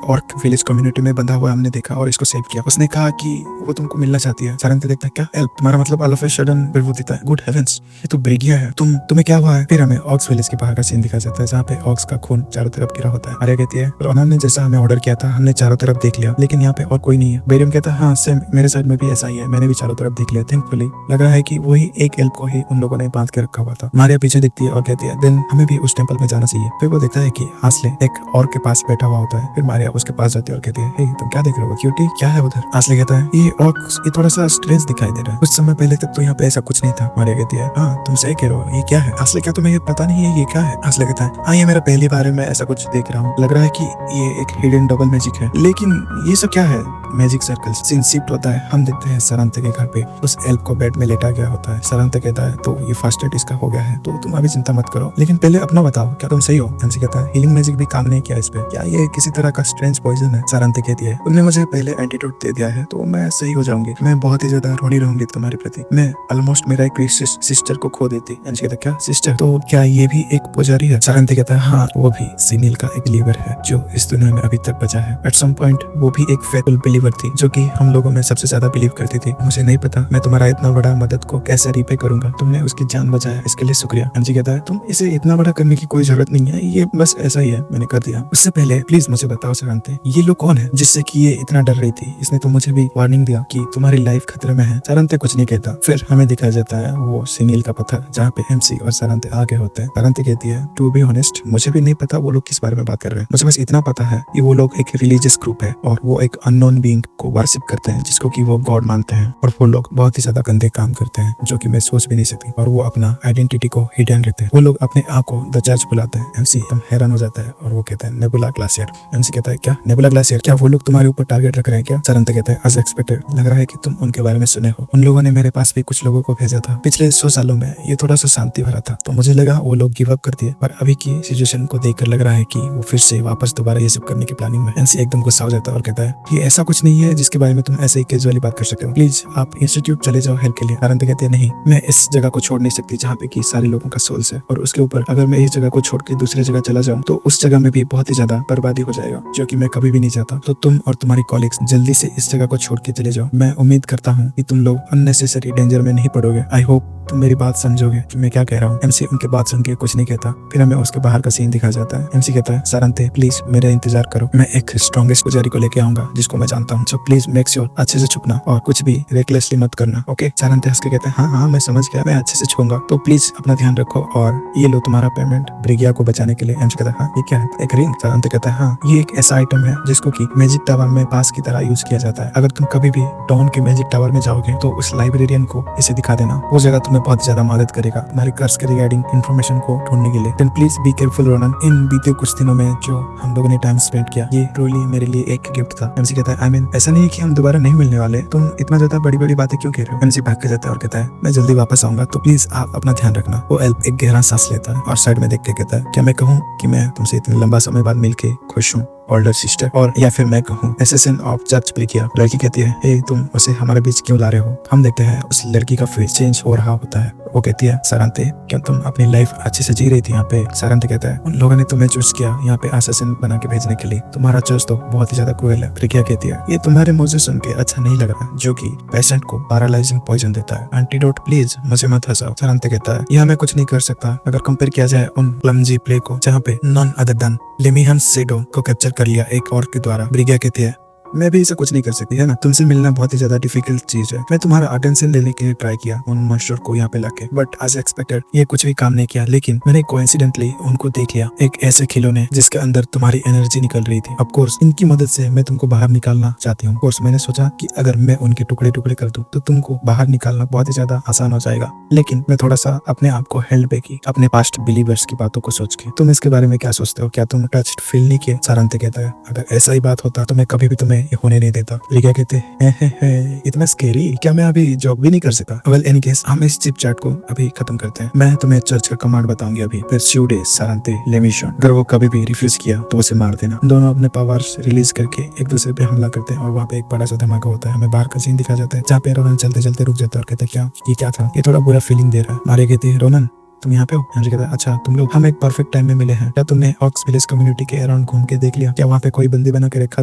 ऑर्क विलेज कम्युनिटी में बंधा हुआ हमने देखा और इसको सेव किया। उसने कहा कि वो तुमको मिलना चाहती है। सारंती देखता है क्या एल्फ? तुम्हारा मतलब ऑल ऑफ अ सडन फिर वो देता है गुड हेवेंस ये तो ब्रेगिया है, तुम्हें क्या हुआ है? फिर हमें ऑक्स विलेज के बाहर का सीन दिखाया जाता है जहाँ पे ऑक्स का खून चारों तरफ गिरा होता है। आर्या कहती है रोनन ने जैसा हमें ऑर्डर किया था हमने चारों तरफ देख लिया, लेकिन यहाँ पे और कोई नहीं है। बेरियम कहता है हाँ सेम मेरे साइड में भी ऐसा ही है, मैंने भी चारों तरफ देख लिया। थैंकफुली लग रहा है कि वही एक एल्फ को ही उन लोगों ने बांध के रखा हुआ था। मारिया पीछे दिखती है और कहती है देन हमें भी उस टेंपल में जाना चाहिए। फिर वो देखता है कि आसले एक और के पास बैठा हुआ होता है। फिर मारिया उसके पास जाती है और कहती है हे तुम क्या देख रहे हो क्यूटी, क्या है उधर? आसले कहता है ये ऑक्स ये थोड़ा सा स्ट्रेंज दिखाई दे रहा है, कुछ समय पहले तक तो यहाँ पे ऐसा कुछ नहीं था। मारिया कहती है हाँ तुम सही कह रहे हो, ये क्या है? आसले क्या तुम्हें ये पता नहीं है ये क्या है? आसले कहता है हाँ ये मेरा पहली बार है, मैं ऐसा कुछ देख रहा हूँ, लग रहा है कि ये एक हिडन डबल मैजिक है। लेकिन ये सब क्या है? मैजिक सर्कल सीन शिफ्ट होता है। हम देखते हैं सारंते के घर पे उस एल्फ को बेड में लेटा गया होता है। सारंते कहता है तो ये फर्स्ट एड इसका हो गया है, तो तुम अभी चिंता मत करो, बताओ, लेकिन पहले अपना बताओ, क्या तुम सही हो? एमसी कहता है हीलिंग मैजिक भी काम नहीं किया इस पे, क्या ये किसी तरह का स्ट्रेंज पॉइजन है? सारंती कहती है तुमने मुझे पहले एंटीडोट दे दिया है तो मैं सही हो जाऊंगी, मैं बहुत ही ज्यादा रोनी रहूंगी तुम्हारे प्रति, मैं ऑलमोस्ट मेरा एक सिस्टर को खो देती। एमसी कहता है क्या सिस्टर? तो क्या ये भी एक पुजारी है? सारंती कहता है हाँ, वो भी सिनील का एक लीवर है जो इस दुनिया में अभी तक बचा है। एट सम पॉइंट वो भी एक फेटल बिलीवर थी जो कि हम लोगों में सबसे ज्यादा बिलीव करती थी। मुझे नहीं पता मैं तुम्हारा इतना बड़ा मदद को कैसे रिपे करूंगा, तुमने उसकी जान बचाया इसके लिए शुक्रिया। एमसी कहता है तुम इसे इतना बड़ा करने की कोई जरूरत नहीं है, ये बस ऐसा ही है, मैंने कर दिया। उससे पहले प्लीज मुझे बताओ सारंती, ये लोग कौन है जिससे कि ये इतना डर रही थी? इसने तो मुझे भी वार्निंग दिया कि तुम्हारी लाइफ खतरे में है। सारंती कुछ नहीं कहता। फिर हमें दिखाया जाता है वो सिनील का पत्थर जहाँ पे एमसी और सारंती आगे होते हैं। सारंती कहती है टू बी ऑनेस्ट मुझे भी नहीं पता वो लोग किस बारे में बात कर रहे हैं, मुझे बस इतना पता है कि वो लोग एक रिलीजियस ग्रुप है और वो एक अननोन बीइंग को वर्शिप करते हैं जिसको कि वो गॉड मानते हैं, और वो लोग बहुत ही ज्यादा गंदे काम करते हैं जो कि मैं सोच भी नहीं सकती, और वो अपना आइडेंटिटी को हिडन रखते हैं। वो लोग अपने आप को द चर्च बुलाते हैं। एमसी एकदम हैरान हो जाता है और वो कहता है नेबुला ग्लासियर। एमसी कहता है क्या नेबुला ग्लासियर? क्या वो लोग तुम्हारे ऊपर टारगेट रख रहे हैं क्या? सारंती कहता है एज एक्सपेक्टेड, लग रहा है कि तुम उनके बारे में सुने हो। उन लोगों ने मेरे पास भी कुछ लोगों को भेजा था। पिछले 100 सालों में ये थोड़ा सा शांति भरा था तो मुझे लगा वो लोग गिव अप कर दिए, पर अभी की सिचुएशन को देखकर लग रहा है कि वो फिर से वापस दोबारा ये सब करने की प्लानिंग में। एमसी एकदम गुस्सा हो जाता है और कहता है ये ऐसा कुछ नहीं है जिसके बारे में तुम ऐसे ही कैजुअली बात कर सकते हो, प्लीज आप इंस्टीट्यूट चले जाओ हेल्प के लिए। सारंती कहती है नहीं, मैं इस जगह को छोड़ नहीं सकती जहाँ पे कि सारे लोगों का सोल्स है, और उसके ऊपर अगर मैं इस जगह को छोड़ के दूसरी जगह चला जाऊँ तो उस जगह में भी बहुत ही ज्यादा बर्बादी हो जाएगा जो कि मैं कभी भी नहीं चाहता। तो तुम और तुम्हारी कॉलीग्स जल्दी से इस जगह को छोड़ के चले जाओ। मैं उम्मीद करता हूँ कि तुम लोग अननेसेसरी डेंजर में नहीं पड़ोगे। आई होप तुम मेरी बात समझोगे कि मैं क्या कह रहा हूँ। एमसी उनके बात सुन के कुछ नहीं कहता। फिर हमें उसके बाहर का सीन दिखाया जाता है। एमसी कहता है सारंती प्लीज मेरा इंतजार करो, मैं एक स्ट्रॉन्गेस्ट पुजारी को लेके आऊंगा जिसको मैं जानता हूँ, सो प्लीज मेक श्योर अच्छे से छुपना और कुछ भी रेकलेसली मत करना, ओके? सारंती हंस के कहता है हाँ मैं समझ गया, मैं अच्छे से छुपूंगा, तो प्लीज अपना ध्यान रखो और ये लो तुम्हारा पेमेंट ब्रिगिया को बचाने के लिए। एमसी कहता है हाँ ये क्या है? एक रिंग। सारंती कहता है हाँ ये एक ऐसा आइटम है जिसको की मैजिक टावर में पास की तरह यूज किया जाता है। अगर तुम कभी भी डॉन के मैजिक टावर में जाओगे तो उस लाइब्रेरियन को इसे दिखा देना, वो जगह तुम्हें बहुत ज्यादा मदद करेगा तुम्हारी कर्स के रिगार्डिंग इन्फॉर्मेशन को ढूंढने के लिए। Then please be careful Ronan, इन बीते कुछ दिनों में जो हम लोगों ने टाइम स्पेंड किया ये ट्रूली मेरे लिए एक गिफ्ट था। एमसी कहता है आई मीन ऐसा नहीं है कि हम दोबारा नहीं मिलने वाले, तुम इतना ज्यादा बड़ी बड़ी बातें क्यों कह रहे हो? एमसी भाग के जाता है और कहता है मैं जल्दी वापस आऊंगा तो प्लीज आप अपना ध्यान रखना। वो एल्प एक गहरा सांस लेता है और साइड में देख के कहता है क्या मैं कहूँ कि मैं तुमसे इतने लंबा समय बाद मिलके खुश हूँ ओल्डर सिस्टर, और या फिर मैं कहूँ एसेसिन ऑफ चर्च ब्रिगिया। लड़की कहती है हे तुम उसे हमारे बीच क्यों ला रहे हो? हम देखते हैं उस लड़की का फेस चेंज हो रहा होता है। वो कहती है सारंती क्या तुम अपनी लाइफ अच्छे से जी रही थी यहाँ पे? सारंती कहता है उन लोगों ने तुम्हें चूज किया यहाँ पे एसेसिन बना के भेजने के लिए, तुम्हारा चॉइस तो बहुत ही ज्यादा क्रूएल है। ब्रिगिया कहती है ये तुम्हारे मुंह से सुन के अच्छा नहीं लग रहा जो कि पेशेंट को पैरालाइजिंग पॉइजन देता है। एंटीडोट प्लीज मुझे मत हंसाओ। सारंती कहता है यह मैं कुछ नहीं कर सकता अगर कंपेयर किया जाए उन क्लमजी प्ले को जहाँ पे नॉन अदर देन लेमिहन सेडो को कैप्चर कर लिया एक और के द्वारा। ब्रिगिया कहती है मैं भी इसे कुछ नहीं कर सकती है ना, तुमसे मिलना बहुत ही ज्यादा डिफिकल्ट चीज है। मैं तुम्हारा अटेंशन लेने के लिए ट्राई किया उन मॉन्स्टर को यहाँ पे लाके, बट एज एक्सपेक्टेड ये कुछ भी काम नहीं किया। लेकिन मैंने कोइंसिडेंटली उनको देख लिया एक ऐसे खिलौने जिसके अंदर तुम्हारी एनर्जी निकल रही थी। ऑफ कोर्स इनकी मदद से मैं तुमको बाहर निकालना चाहती हूँ। कोर्स मैंने सोचा कि अगर मैं उनके टुकड़े टुकड़े कर दूं तो तुमको बाहर निकालना बहुत ही ज्यादा आसान हो जाएगा, लेकिन मैं थोड़ा सा अपने आप को हेल्ड बैक की अपने पास्ट बिलीवर्स की बातों को सोच के। तुम इसके बारे में क्या सोचते हो? क्या तुम टच्ड फील नहीं किए? सारंती कहता है अगर ऐसा ही बात होता तो मैं कभी भी तुम्हें ये होने नहीं देता। ब्रिगिया कहते हैं इतना स्केरी, क्या मैं अभी जॉब भी नहीं कर सकता? वेल एनी केस हम इस चिप चैट को अभी खत्म करते हैं। मैं तुम्हें चर्च का कमांड बताऊंगी अभी, फिर श्यूडे सारंती लेमिशन, अगर वो कभी भी रिफ्यूज किया तो उसे मार देना। दोनों अपने पावर्स रिलीज करके एक दूसरे पे हमला करते हैं और वहाँ पे एक बड़ा सा धमाका होता है। हमें बाहर का सीन दिखा जाता है जहाँ पे रोनन चलते चलते रुक जाता है और कहता है क्या ये क्या था? ये थोड़ा बुरा फीलिंग दे रहा है। मारिया कहती है रोनन तुम यहाँ पे हो? हेनरी कहता है अच्छा तुम लोग, हम एक परफेक्ट टाइम में मिले हैं। क्या तुमने ऑक्स विलेज कम्युनिटी के अराउंड घूम के देख लिया? क्या वहाँ पे कोई बंदी बना के रखा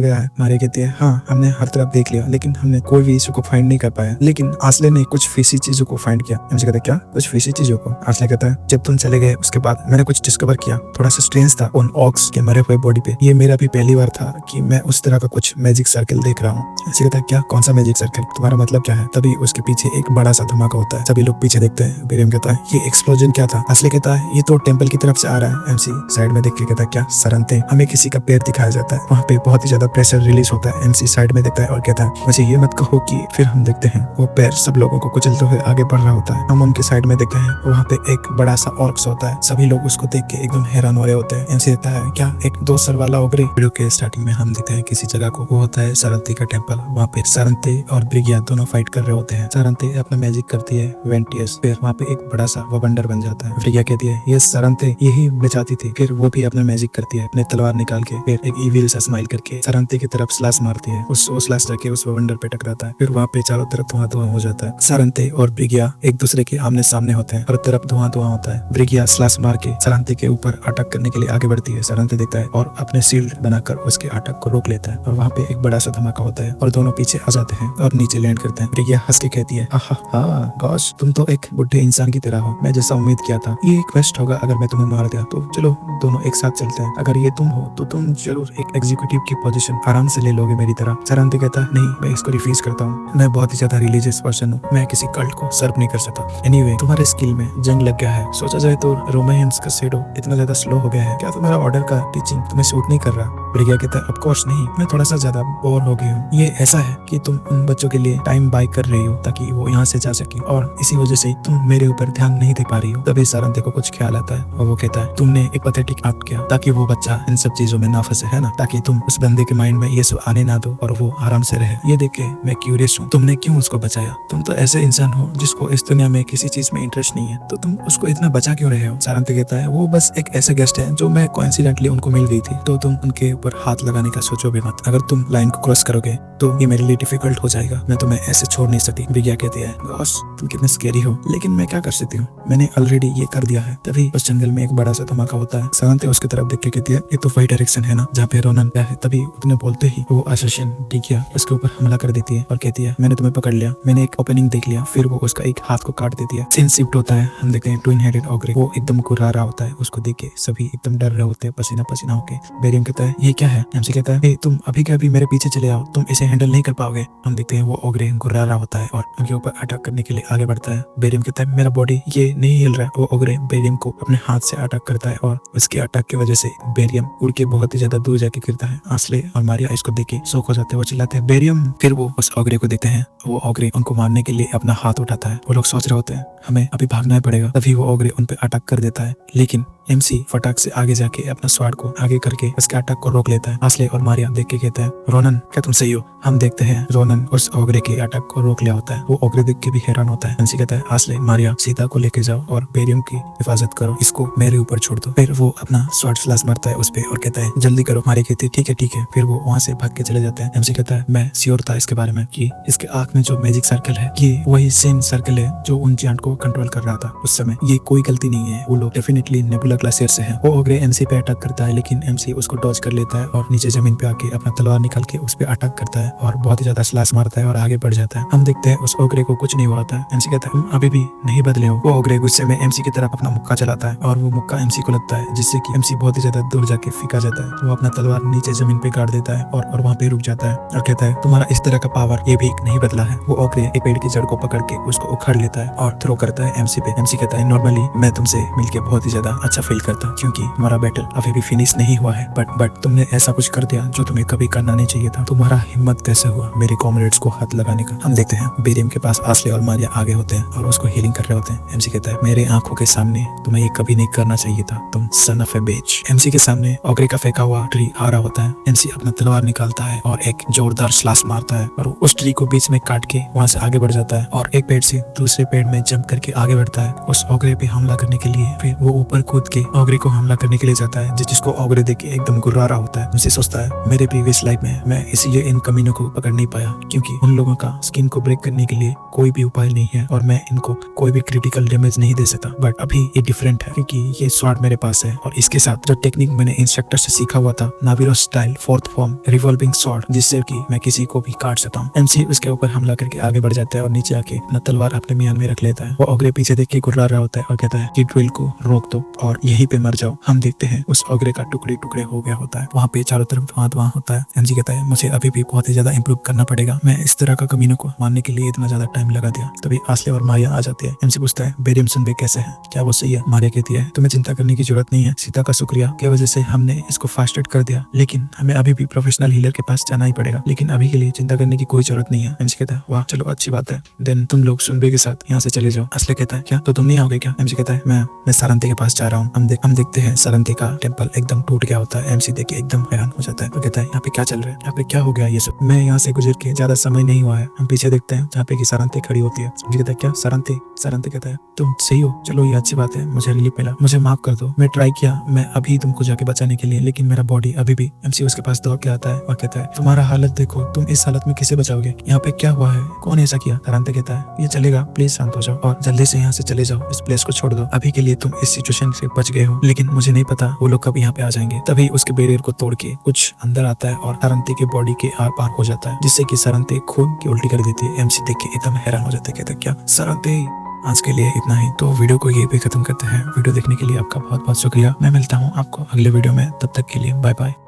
गया है? मारिया कहती है हाँ हमने हर तरफ देख लिया लेकिन हमने कोई भी इशू को फाइंड नहीं कर पाया, लेकिन आसले ने कुछ फिशी चीजों को फाइंड किया। हेनरी कहता है क्या कुछ फिशी चीजों को? आसले कहता है जब तुम चले गए उसके बाद मैंने कुछ डिस्कवर किया, थोड़ा सा स्ट्रेंज था उन ऑक्स के मरे हुए बॉडी पे। ये मेरा भी पहली बार था कि मैं उस तरह का कुछ मैजिक सर्कल देख रहा हूँ। हेनरी कहता है क्या कौन सा मैजिक सर्कल? तुम्हारा मतलब क्या है? तभी उसके पीछे एक बड़ा सा धमाका होता है, सभी लोग पीछे देखते हैं। बेरियम कहता है ये एक्सप्लोजन क्या था? आसले कहता है ये तो टेंपल की तरफ से आ रहा है। एमसी साइड में देख के कहता है क्या? सारंती हमें किसी का पैर दिखाया जाता है, वहाँ पे बहुत ही ज्यादा प्रेशर रिलीज होता है। एमसी साइड में देखता है और कहता है मुझे ये मत कहो कि फिर हम देखते हैं वो पैर सब लोगों को कुचलते हुए आगे बढ़ रहा होता है। हम उनके साइड में देखते हैं वहाँ पे एक बड़ा सा ऑर्क्स होता है, सभी लोग उसको देख के एकदम हैरान हो रहे होते हैं। एमसी कहता है क्या एक 2 सर वाला ओगरी? वीडियो के स्टार्टिंग में हम देखते हैं किसी जगह को, वो होता है सारंती का टेंपल। वहाँ पे सारंती और ब्रिगिया दोनों फाइट कर रहे होते हैं। सारंती अपना मैजिक करती है वेंटियस, फिर वहाँ पे एक बड़ा सा वंडर बन जाता है। जाता है। प्रिया कहती है ये सरांते यही बचाती थी। फिर वो भी अपना मैजिक करती है, अपने तलवार निकाल के फिर एक इविल सा स्माइल करके सरांते की तरफ स्लैश मारती है। उस स्लैश जाके उस वंडर पे टकराता है। फिर वहाँ पे चारों तरफ धुआं धुआं हो जाता है। सरांते और ब्रिगिया एक दूसरे के आमने सामने होते हैं, हर तरफ धुआं धुआं होता है। ब्रिगिया स्लैश मार के सरांते के ऊपर अटैक करने के लिए आगे बढ़ती है। सरांते देखता है और अपने शील्ड बनाकर उसके अटैक को रोक लेता है और वहाँ पे एक बड़ा सा धमाका होता है और दोनों पीछे आ जाते हैं और नीचे लैंड करते हैं। ब्रिगिया हंस के कहती है हाँ गॉश, तुम तो एक बुढ़े इंसान की तरह हो, मैं जैसा उम्मीद किया था। ये एक वेस्ट होगा अगर मैं तुम्हें मार दिया तो चलो दोनों एक साथ चलते हैं। अगर ये तुम हो तो तुम जरूर एक एग्जीक्यूटिव की पोजीशन आराम से ले लोगे मेरी तरह। सरांते कहता है नहीं, मैं इसको रिफ्यूज करता हूँ। मैं बहुत ही ज्यादा रिलीजियस पर्सन हूँ, मैं किसी कल्ट को सर्व नहीं कर सकता। एनीवे, तुम्हारे स्किल में जंग लग गया है। सोचा जाए तो रोमांस का शेडो इतना ज्यादा स्लो हो गया है। क्या तुम्हारा ऑर्डर का टीचिंग तुम्हें सूट नहीं कर रहा? ब्रिगिया कहता है ऑफ कोर्स नहीं, मैं थोड़ा सा ज्यादा बोर हो गई हूँ। ये ऐसा है कि तुम उन बच्चों के लिए टाइम बाय कर रही हो ताकि वो यहाँ से जा सके और इसी वजह से तुम मेरे ऊपर ध्यान नहीं दे पा रही हो। तभी सरांते को कुछ ख्याल आता है और वो कहता है तुमने एक पैथेटिक एक्ट किया ताकि वो बच्चा इन सब चीजों में ना फंसे, है ना, ताकि तुम उस बंदे के माइंड में ये सब आने ना दो और वो आराम से रहे। ये देख के मैं क्यूरियस हूँ, तुमने क्यों उसको बचाया? तुम तो ऐसे इंसान हो जिसको इस दुनिया में किसी चीज में इंटरेस्ट नहीं है, तो तुम उसको इतना बचा क्यों रहे हो? सरांते कहता है वो बस एक ऐसे गेस्ट है जो मैं कोइंसिडेंटली उनको मिल गई थी, तो तुम उनके ऊपर हाथ लगाने का सोचो भी मत। अगर तुम लाइन को क्रॉस करोगे तो ये मेरे लिए डिफिकल्ट हो जाएगा, मैं तुम्हें ऐसे छोड़ नहीं सकती। ब्रिगिया कहती है बॉस तुम कितने स्कैरी हो, लेकिन मैं क्या कर सकती हूँ, मैंने ऑलरेडी ये कर दिया है। तभी उस जंगल में एक बड़ा सा धमाका होता है। सरांते उसकी तरफ देख के कहती है ये तो वही डायरेक्शन है ना जहाँ पे रोनन है। तभी उतने बोलते ही वो असैसिन ब्रिगिया उसके ऊपर हमला कर देती है और कहती है मैंने तुम्हें पकड़ लिया, मैंने एक ओपनिंग देख लिया। फिर वो उसका एक हाथ को काट देती है। सीन शिफ्ट होता है, हम देखते हैं ट्विन हेडेड ऑग्रे, वो एकदम घुरा रहा होता है। उसको देख के सभी एकदम डर रहे होते हैं, पसीना पसीना होके। बेरियम कहता है ये क्या है? एमसी कहता है तुम अभी के अभी मेरे पीछे चले आओ, तुम इसे हैंडल नहीं कर पाओगे। हम देखते हैं वो ओग्रे घुरा रहा होता है और उनके ऊपर अटैक करने के लिए आगे बढ़ता है। बेरियम कहता है मेरा बॉडी ये नहीं हिल रहा है। वो ओग्रे बेरियम को अपने हाथ से अटैक करता है और उसके अटैक की वजह से बेरियम उड़ के बहुत ही ज्यादा दूर जाके गिरता है। आस्ले और मारिया इसको देख के शॉक हो जाते हैं, वो चिल्लाते हैं बेरियम। फिर वो उस ओग्रे को देखते हैं, वो ओग्रे उनको मारने के लिए अपना हाथ उठाता है। वो लोग सोच रहे होते हैं हमें अभी भागना पड़ेगा। तभी वो ओग्रे उन पे अटैक कर देता है, लेकिन एमसी फटाक से आगे जाके अपना स्वार्ड को आगे करके उसके अटैक को रोक लेता है। आस्ले और मारिया देख के कहते हैं रोनन क्या तुम सही हो? हम देखते हैं रोनन उस ओग्रे के अटैक को रोक लिया होता है। वो ओग्रे देख के भी हैरान होता है। एमसी कहता है आस्ले मारिया सीता को लेके जाओ और बेरियम की हिफाजत करो, इसको मेरे ऊपर छोड़ दो। फिर वो अपना स्वार्ड फ्लैश मारता है उस पे और कहता है जल्दी करो। मारिया कहती है ठीक है। फिर वो वहाँ से भाग के चले जाते हैं। एमसी कहता है मैं श्योर था इसके बारे में कि इसके आंख में जो मैजिक सर्कल है ये वही सेम सर्कल है जो उन जायंट को कंट्रोल कर रहा था उस समय। ये कोई गलती नहीं है, वो लोग डेफिनेटली नेबुला ग्लेशियर से है। वो ओग्रे एमसी पे अटैक करता है, लेकिन एमसी उसको डॉज कर लेता है और नीचे जमीन पे आके अपना तलवार निकाल के उस पे अटैक करता है और बहुत ही ज्यादा स्लैश मारता है और आगे बढ़ जाता है। हम देखते हैं उस ओग्रे को कुछ नहीं हुआ था। एमसी कहता है तुम अभी भी नहीं बदले हो। वो ओग्रे गुस्से में एमसी की तरफ अपना मुक्का चलाता है और वो मुक्का एमसी को लगता है, जिससे कि एमसी बहुत ही ज्यादा दूर जाके फेंका जाता है। वो अपना तलवार नीचे जमीन पे गाड़ देता है और वहाँ पे रुक जाता है और कहता है तुम्हारा इस तरह का पावर ये भी नहीं बदला है। वो ओग्रे एक पेड़ की जड़ को पकड़ के उसको उखाड़ लेता है और थ्रो करता है एमसी पे। एमसी कहता है नॉर्मली मैं तुमसे मिलके बहुत ही ज्यादा अच्छा फील करता क्योंकि हमारा बैटल अभी भी फिनिश नहीं हुआ है, बट तुमने ऐसा कुछ कर दिया जो तुम्हें कभी करना नहीं चाहिए था। तुम्हारा हिम्मत कैसे हुआ मेरे कॉमरेड्स को हाथ लगाने का? हम देखते हैं बेरियम के पास आस्ले और मारिया आगे होते हैं और उसको हीलिंग कर रहे होते हैं। एमसी कहता है मेरे आंखों के सामने तुम्हें ये कभी नहीं करना चाहिए था, तुम son of A beach. MC के सामने ओग्रे का फेंका हुआ ट्री आ रहा होता है। एमसी अपना तलवार निकालता है और एक जोरदार स्लैश मारता है और उस ट्री को बीच में काट के वहाँ से आगे बढ़ जाता है और एक पेड़ से दूसरे पेड़ में जंप करके आगे बढ़ता है उस ओग्रे पे हमला करने के लिए। फिर वो ऊपर कूद के ओग्रे को हमला करने के लिए जाता है, जिसको ओग्रे देख के एकदम गुर्रा रहा होता है। उनसे सोचता है मेरे प्रीवियस लाइफ में मैं इसलिए इन कमीनों को पकड़ नहीं पाया क्योंकि उन लोगों का स्किन को ब्रेक करने के लिए कोई भी उपाय नहीं है और मैं इनको कोई भी क्रिटिकल डैमेज नहीं दे सकता। बट अभी ये डिफरेंट है क्योंकि ये स्वॉर्ड मेरे पास है और इसके साथ जो टेक्निक मैंने इंस्ट्रक्टर से सीखा हुआ था, नाविरो style fourth form revolving sword, जिससे कि मैं किसी को भी काट सकता हूँ। एमसी उसके ऊपर हमला करके आगे बढ़ जाता है और नीचे आके अपना तलवार अपने म्यान में रख लेता है। वो ओग्रे पीछे देख के गुर्रा रहा होता है और कहता है कि ड्रिल को रोक दो और यहीं पे मर जाओ। हम देखते हैं उस ओग्रे का टुकड़े टुकड़े हो गया होता है। वहाँ पे चारों तरफ धुआं होता है। एमजी कहता है मुझे अभी भी बहुत ही ज्यादा इंप्रूव करना पड़ेगा, मैं इस तरह का कमीनों को मारने के लिए इतना ज्यादा टाइम लगा दिया। तभी आस्ले और मारिया आ जाती है। एमसी पूछता है बेरियम सुनबे कैसे है, क्या वो सही है? मारिया कहती है तुम्हें चिंता करने की जरूरत नहीं है, सीता का शुक्रिया की वजह से हमने इसको फास्ट कर दिया, लेकिन हमें अभी भी प्रोफेशनल हीलर के पास जाना ही पड़ेगा, लेकिन अभी के लिए चिंता करने की कोई जरूरत नहीं है। एमसी कहता है वाह चलो अच्छी बात है, देन तुम लोग सुनबे के साथ यहाँ से चले जाओ। आस्ले कहता है क्या तो तुम नहीं आओगे क्या? एमसी कहता है मैं सारंती के पास जा रहा हूँ, हम देखते हैं सरंती का टेम्पल एकदम टूट गया होता है। एमसी देख के एकदम हैरान हो जाता है और कहता है यहाँ पे क्या चल रहा है, यहाँ पे क्या हो गया ये सब, मैं यहाँ से गुजर के ज्यादा समय नहीं हुआ है। हम पीछे देखते हैं जहाँ पे की सरंती खड़ी होती है। समझी कहता है क्या सरंती? सरंती कहता है तुम सही हो, चलो ये अच्छी बात है, मुझे रिलीफ मिला, मुझे माफ कर दो, मैं ट्राई किया मैं अभी तुमको जाके बचाने के लिए, लेकिन मेरा बॉडी अभी भी। एमसी उसके पास दौड़ के आता है और कहता है तुम्हारा हालत देखो, तुम इस हालत में कैसे बचाओगे, यहाँ पे क्या हुआ है, कौन ऐसा किया? सरंती कहता है ये चलेगा, प्लीज शांत हो जाओ और जल्दी से यहाँ से चले जाओ, इस प्लेस को छोड़ दो, अभी के लिए तुम इस सिचुएशन से बच गए हो, लेकिन मुझे नहीं पता वो लोग कब यहाँ पे आ जाएंगे। तभी उसके बैरियर को तोड़ के कुछ अंदर आता है और सरंती के बॉडी के आर पार हो जाता है, जिससे कि सरंती खून की उल्टी कर देती है। एमसी देख के एकदम हैरान हो जाता है, कहता है क्या सरंती? आज के लिए इतना ही, तो वीडियो को यहीं पे खत्म करते हैं। वीडियो देखने के लिए आपका बहुत बहुत शुक्रिया। मैं मिलता हूँ आपको अगले वीडियो में, तब तक के लिए बाय बाय।